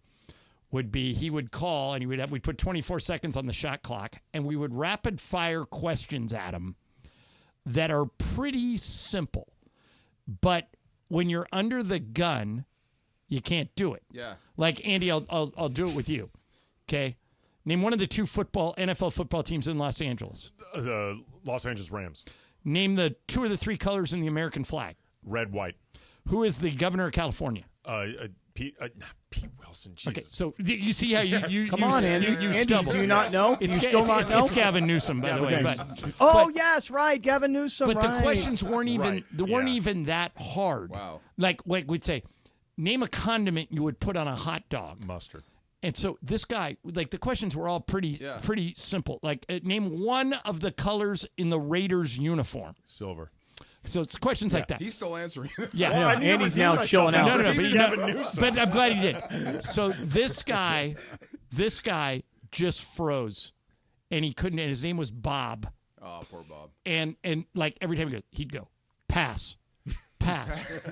would be he would call and we'd put 24 seconds on the shot clock and we would rapid fire questions at him that are pretty simple. But when you're under the gun, you can't do it. Yeah. Like, Andy, I'll do it with you. Okay? Name one of the two NFL football teams in Los Angeles. The Los Angeles Rams. Name the 2 or the 3 colors in the American flag. Red, white. Who is the governor of California? Pete Wilson. Jesus. Okay, so you see how you come on, Andy. You Andy, stumble. do you not know? It's, you still not know? It's Gavin Newsom, by the way. Yes, right, Gavin Newsom. But right. the questions weren't even Right. even that hard. Wow. Like we'd say, name a condiment you would put on a hot dog. Mustard. And so this guy, like the questions were all pretty simple. Like name one of the colors in the Raiders uniform. Silver. So it's questions like that. He's still answering. Yeah. Andy's now chilling out. No, but I'm glad he did. So this guy just froze, and he couldn't. And his name was Bob. Oh, poor Bob. And like every time he'd go pass,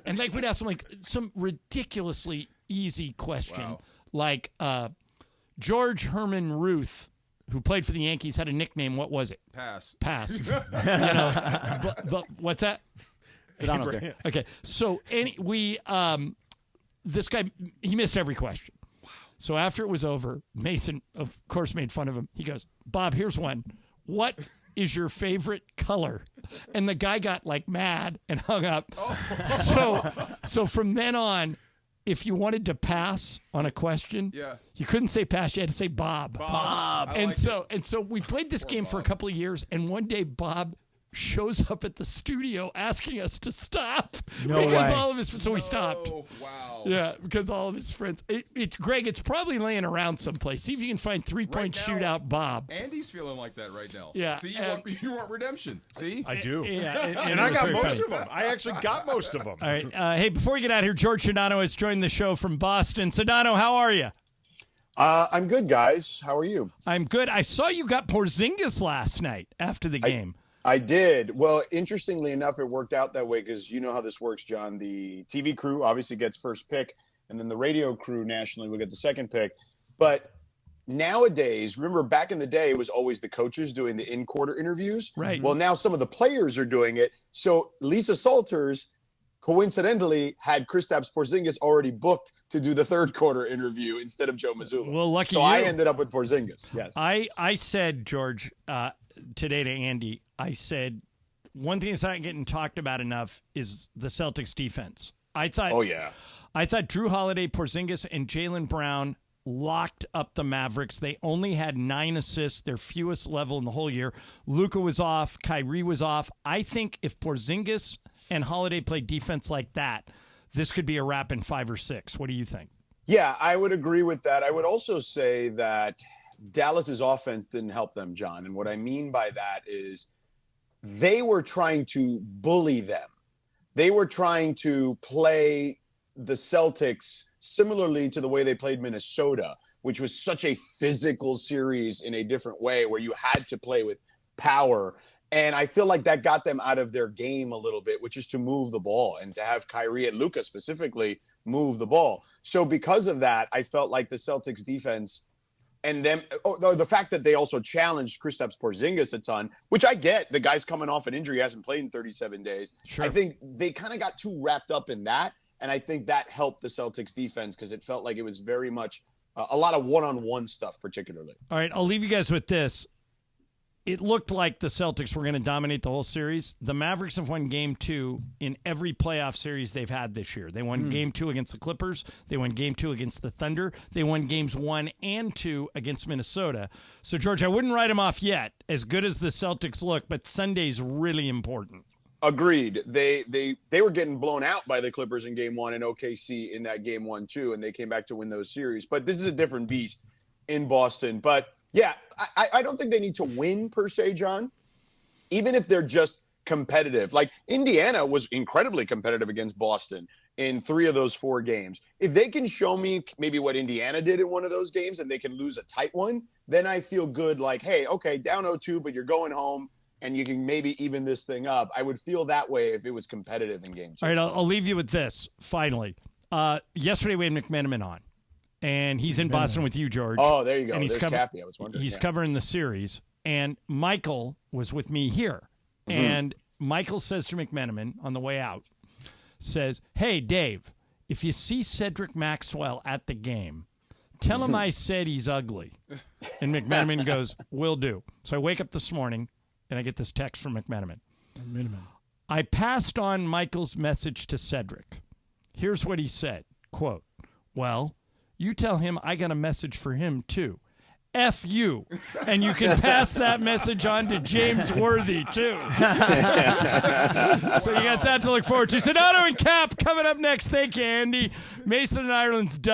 and like we'd ask him like some ridiculously easy question, like George Herman Ruth, who played for the Yankees, had a nickname. What was it? Pass. But what's that? Okay, so this guy, he missed every question. So after it was over, Mason, of course, made fun of him. He goes, Bob, here's one. What is your favorite color? And the guy got like mad and hung up. So from then on, if you wanted to pass on a question, you couldn't say pass. You had to say Bob. And so we played this game for a couple of years. And one day Bob shows up at the studio asking us to stop all of his. So we stopped. Wow. Yeah, because all of his friends. It's Greg. It's probably laying around someplace. See if you can find 3-Point Shootout Bob. Andy's feeling like that right now. Yeah. See, you want redemption. See, I do. Yeah, and I got most of them. I actually got most of them. All right. Hey, before we get out of here, George Sedano has joined the show from Boston. Sedano, how are you? I'm good, guys. How are you? I'm good. I saw you got Porzingis last night after the game. I did. Well, interestingly enough, it worked out that way because you know how this works, John. The TV crew obviously gets first pick, and then the radio crew nationally will get the second pick. But nowadays, remember back in the day, it was always the coaches doing the in-quarter interviews. Right. Well, now some of the players are doing it. So Lisa Salters coincidentally had Kristaps Porzingis already booked to do the third quarter interview instead of Joe Mazzulla. Well, lucky so you. I ended up with Porzingis. Yes. I said, George, today to Andy, I said, one thing that's not getting talked about enough is the Celtics defense. I thought Drew Holiday, Porzingis, and Jaylen Brown locked up the Mavericks. They only had 9 assists, their fewest level in the whole year. Luka was off. Kyrie was off. I think if Porzingis and Holiday play defense like that, this could be a wrap in 5 or 6. What do you think? Yeah, I would agree with that. I would also say that Dallas's offense didn't help them, John. And what I mean by that is they were trying to bully them. They were trying to play the Celtics similarly to the way they played Minnesota, which was such a physical series in a different way where you had to play with power. And I feel like that got them out of their game a little bit, which is to move the ball and to have Kyrie and Luka specifically move the ball. So because of that, I felt like the Celtics defense and then the fact that they also challenged Kristaps Porzingis a ton, which I get. The guy's coming off an injury, hasn't played in 37 days. Sure. I think they kind of got too wrapped up in that. And I think that helped the Celtics defense because it felt like it was very much a lot of one-on-one stuff particularly. All right, I'll leave you guys with this. it looked like the Celtics were going to dominate the whole series. The Mavericks have won Game 2 in every playoff series they've had this year. They won Game 2 against the Clippers. They won Game 2 against the Thunder. They won Games 1 and 2 against Minnesota. So, George, I wouldn't write them off yet, as good as the Celtics look, but Sunday's really important. Agreed. They were getting blown out by the Clippers in Game 1 and OKC in that Game 1 too, and they came back to win those series. But this is a different beast in Boston. But yeah, I don't think they need to win per se, John, even if they're just competitive. Like Indiana was incredibly competitive against Boston in 3 of those 4 games. If they can show me maybe what Indiana did in one of those games and they can lose a tight one, then I feel good like, hey, okay, down 0-2, but you're going home and you can maybe even this thing up. I would feel that way if it was competitive in Game 2. All right, I'll leave you with this, finally. Yesterday we had McMenamin on. And he's in Boston with you, George. Oh, there you go. And There's Cappy. I was wondering. He's covering the series. And Michael was with me here. Mm-hmm. And Michael says to McMenamin on the way out, says, hey, Dave, if you see Cedric Maxwell at the game, tell him I said he's ugly. And McMenamin goes, will do. So I wake up this morning, and I get this text from McMenamin. I passed on Michael's message to Cedric. Here's what he said, quote, well, you tell him I got a message for him, too. F you. And you can pass that message on to James Worthy, too. So you got that to look forward to. Sonato and Cap coming up next. Thank you, Andy. Mason and Ireland's done.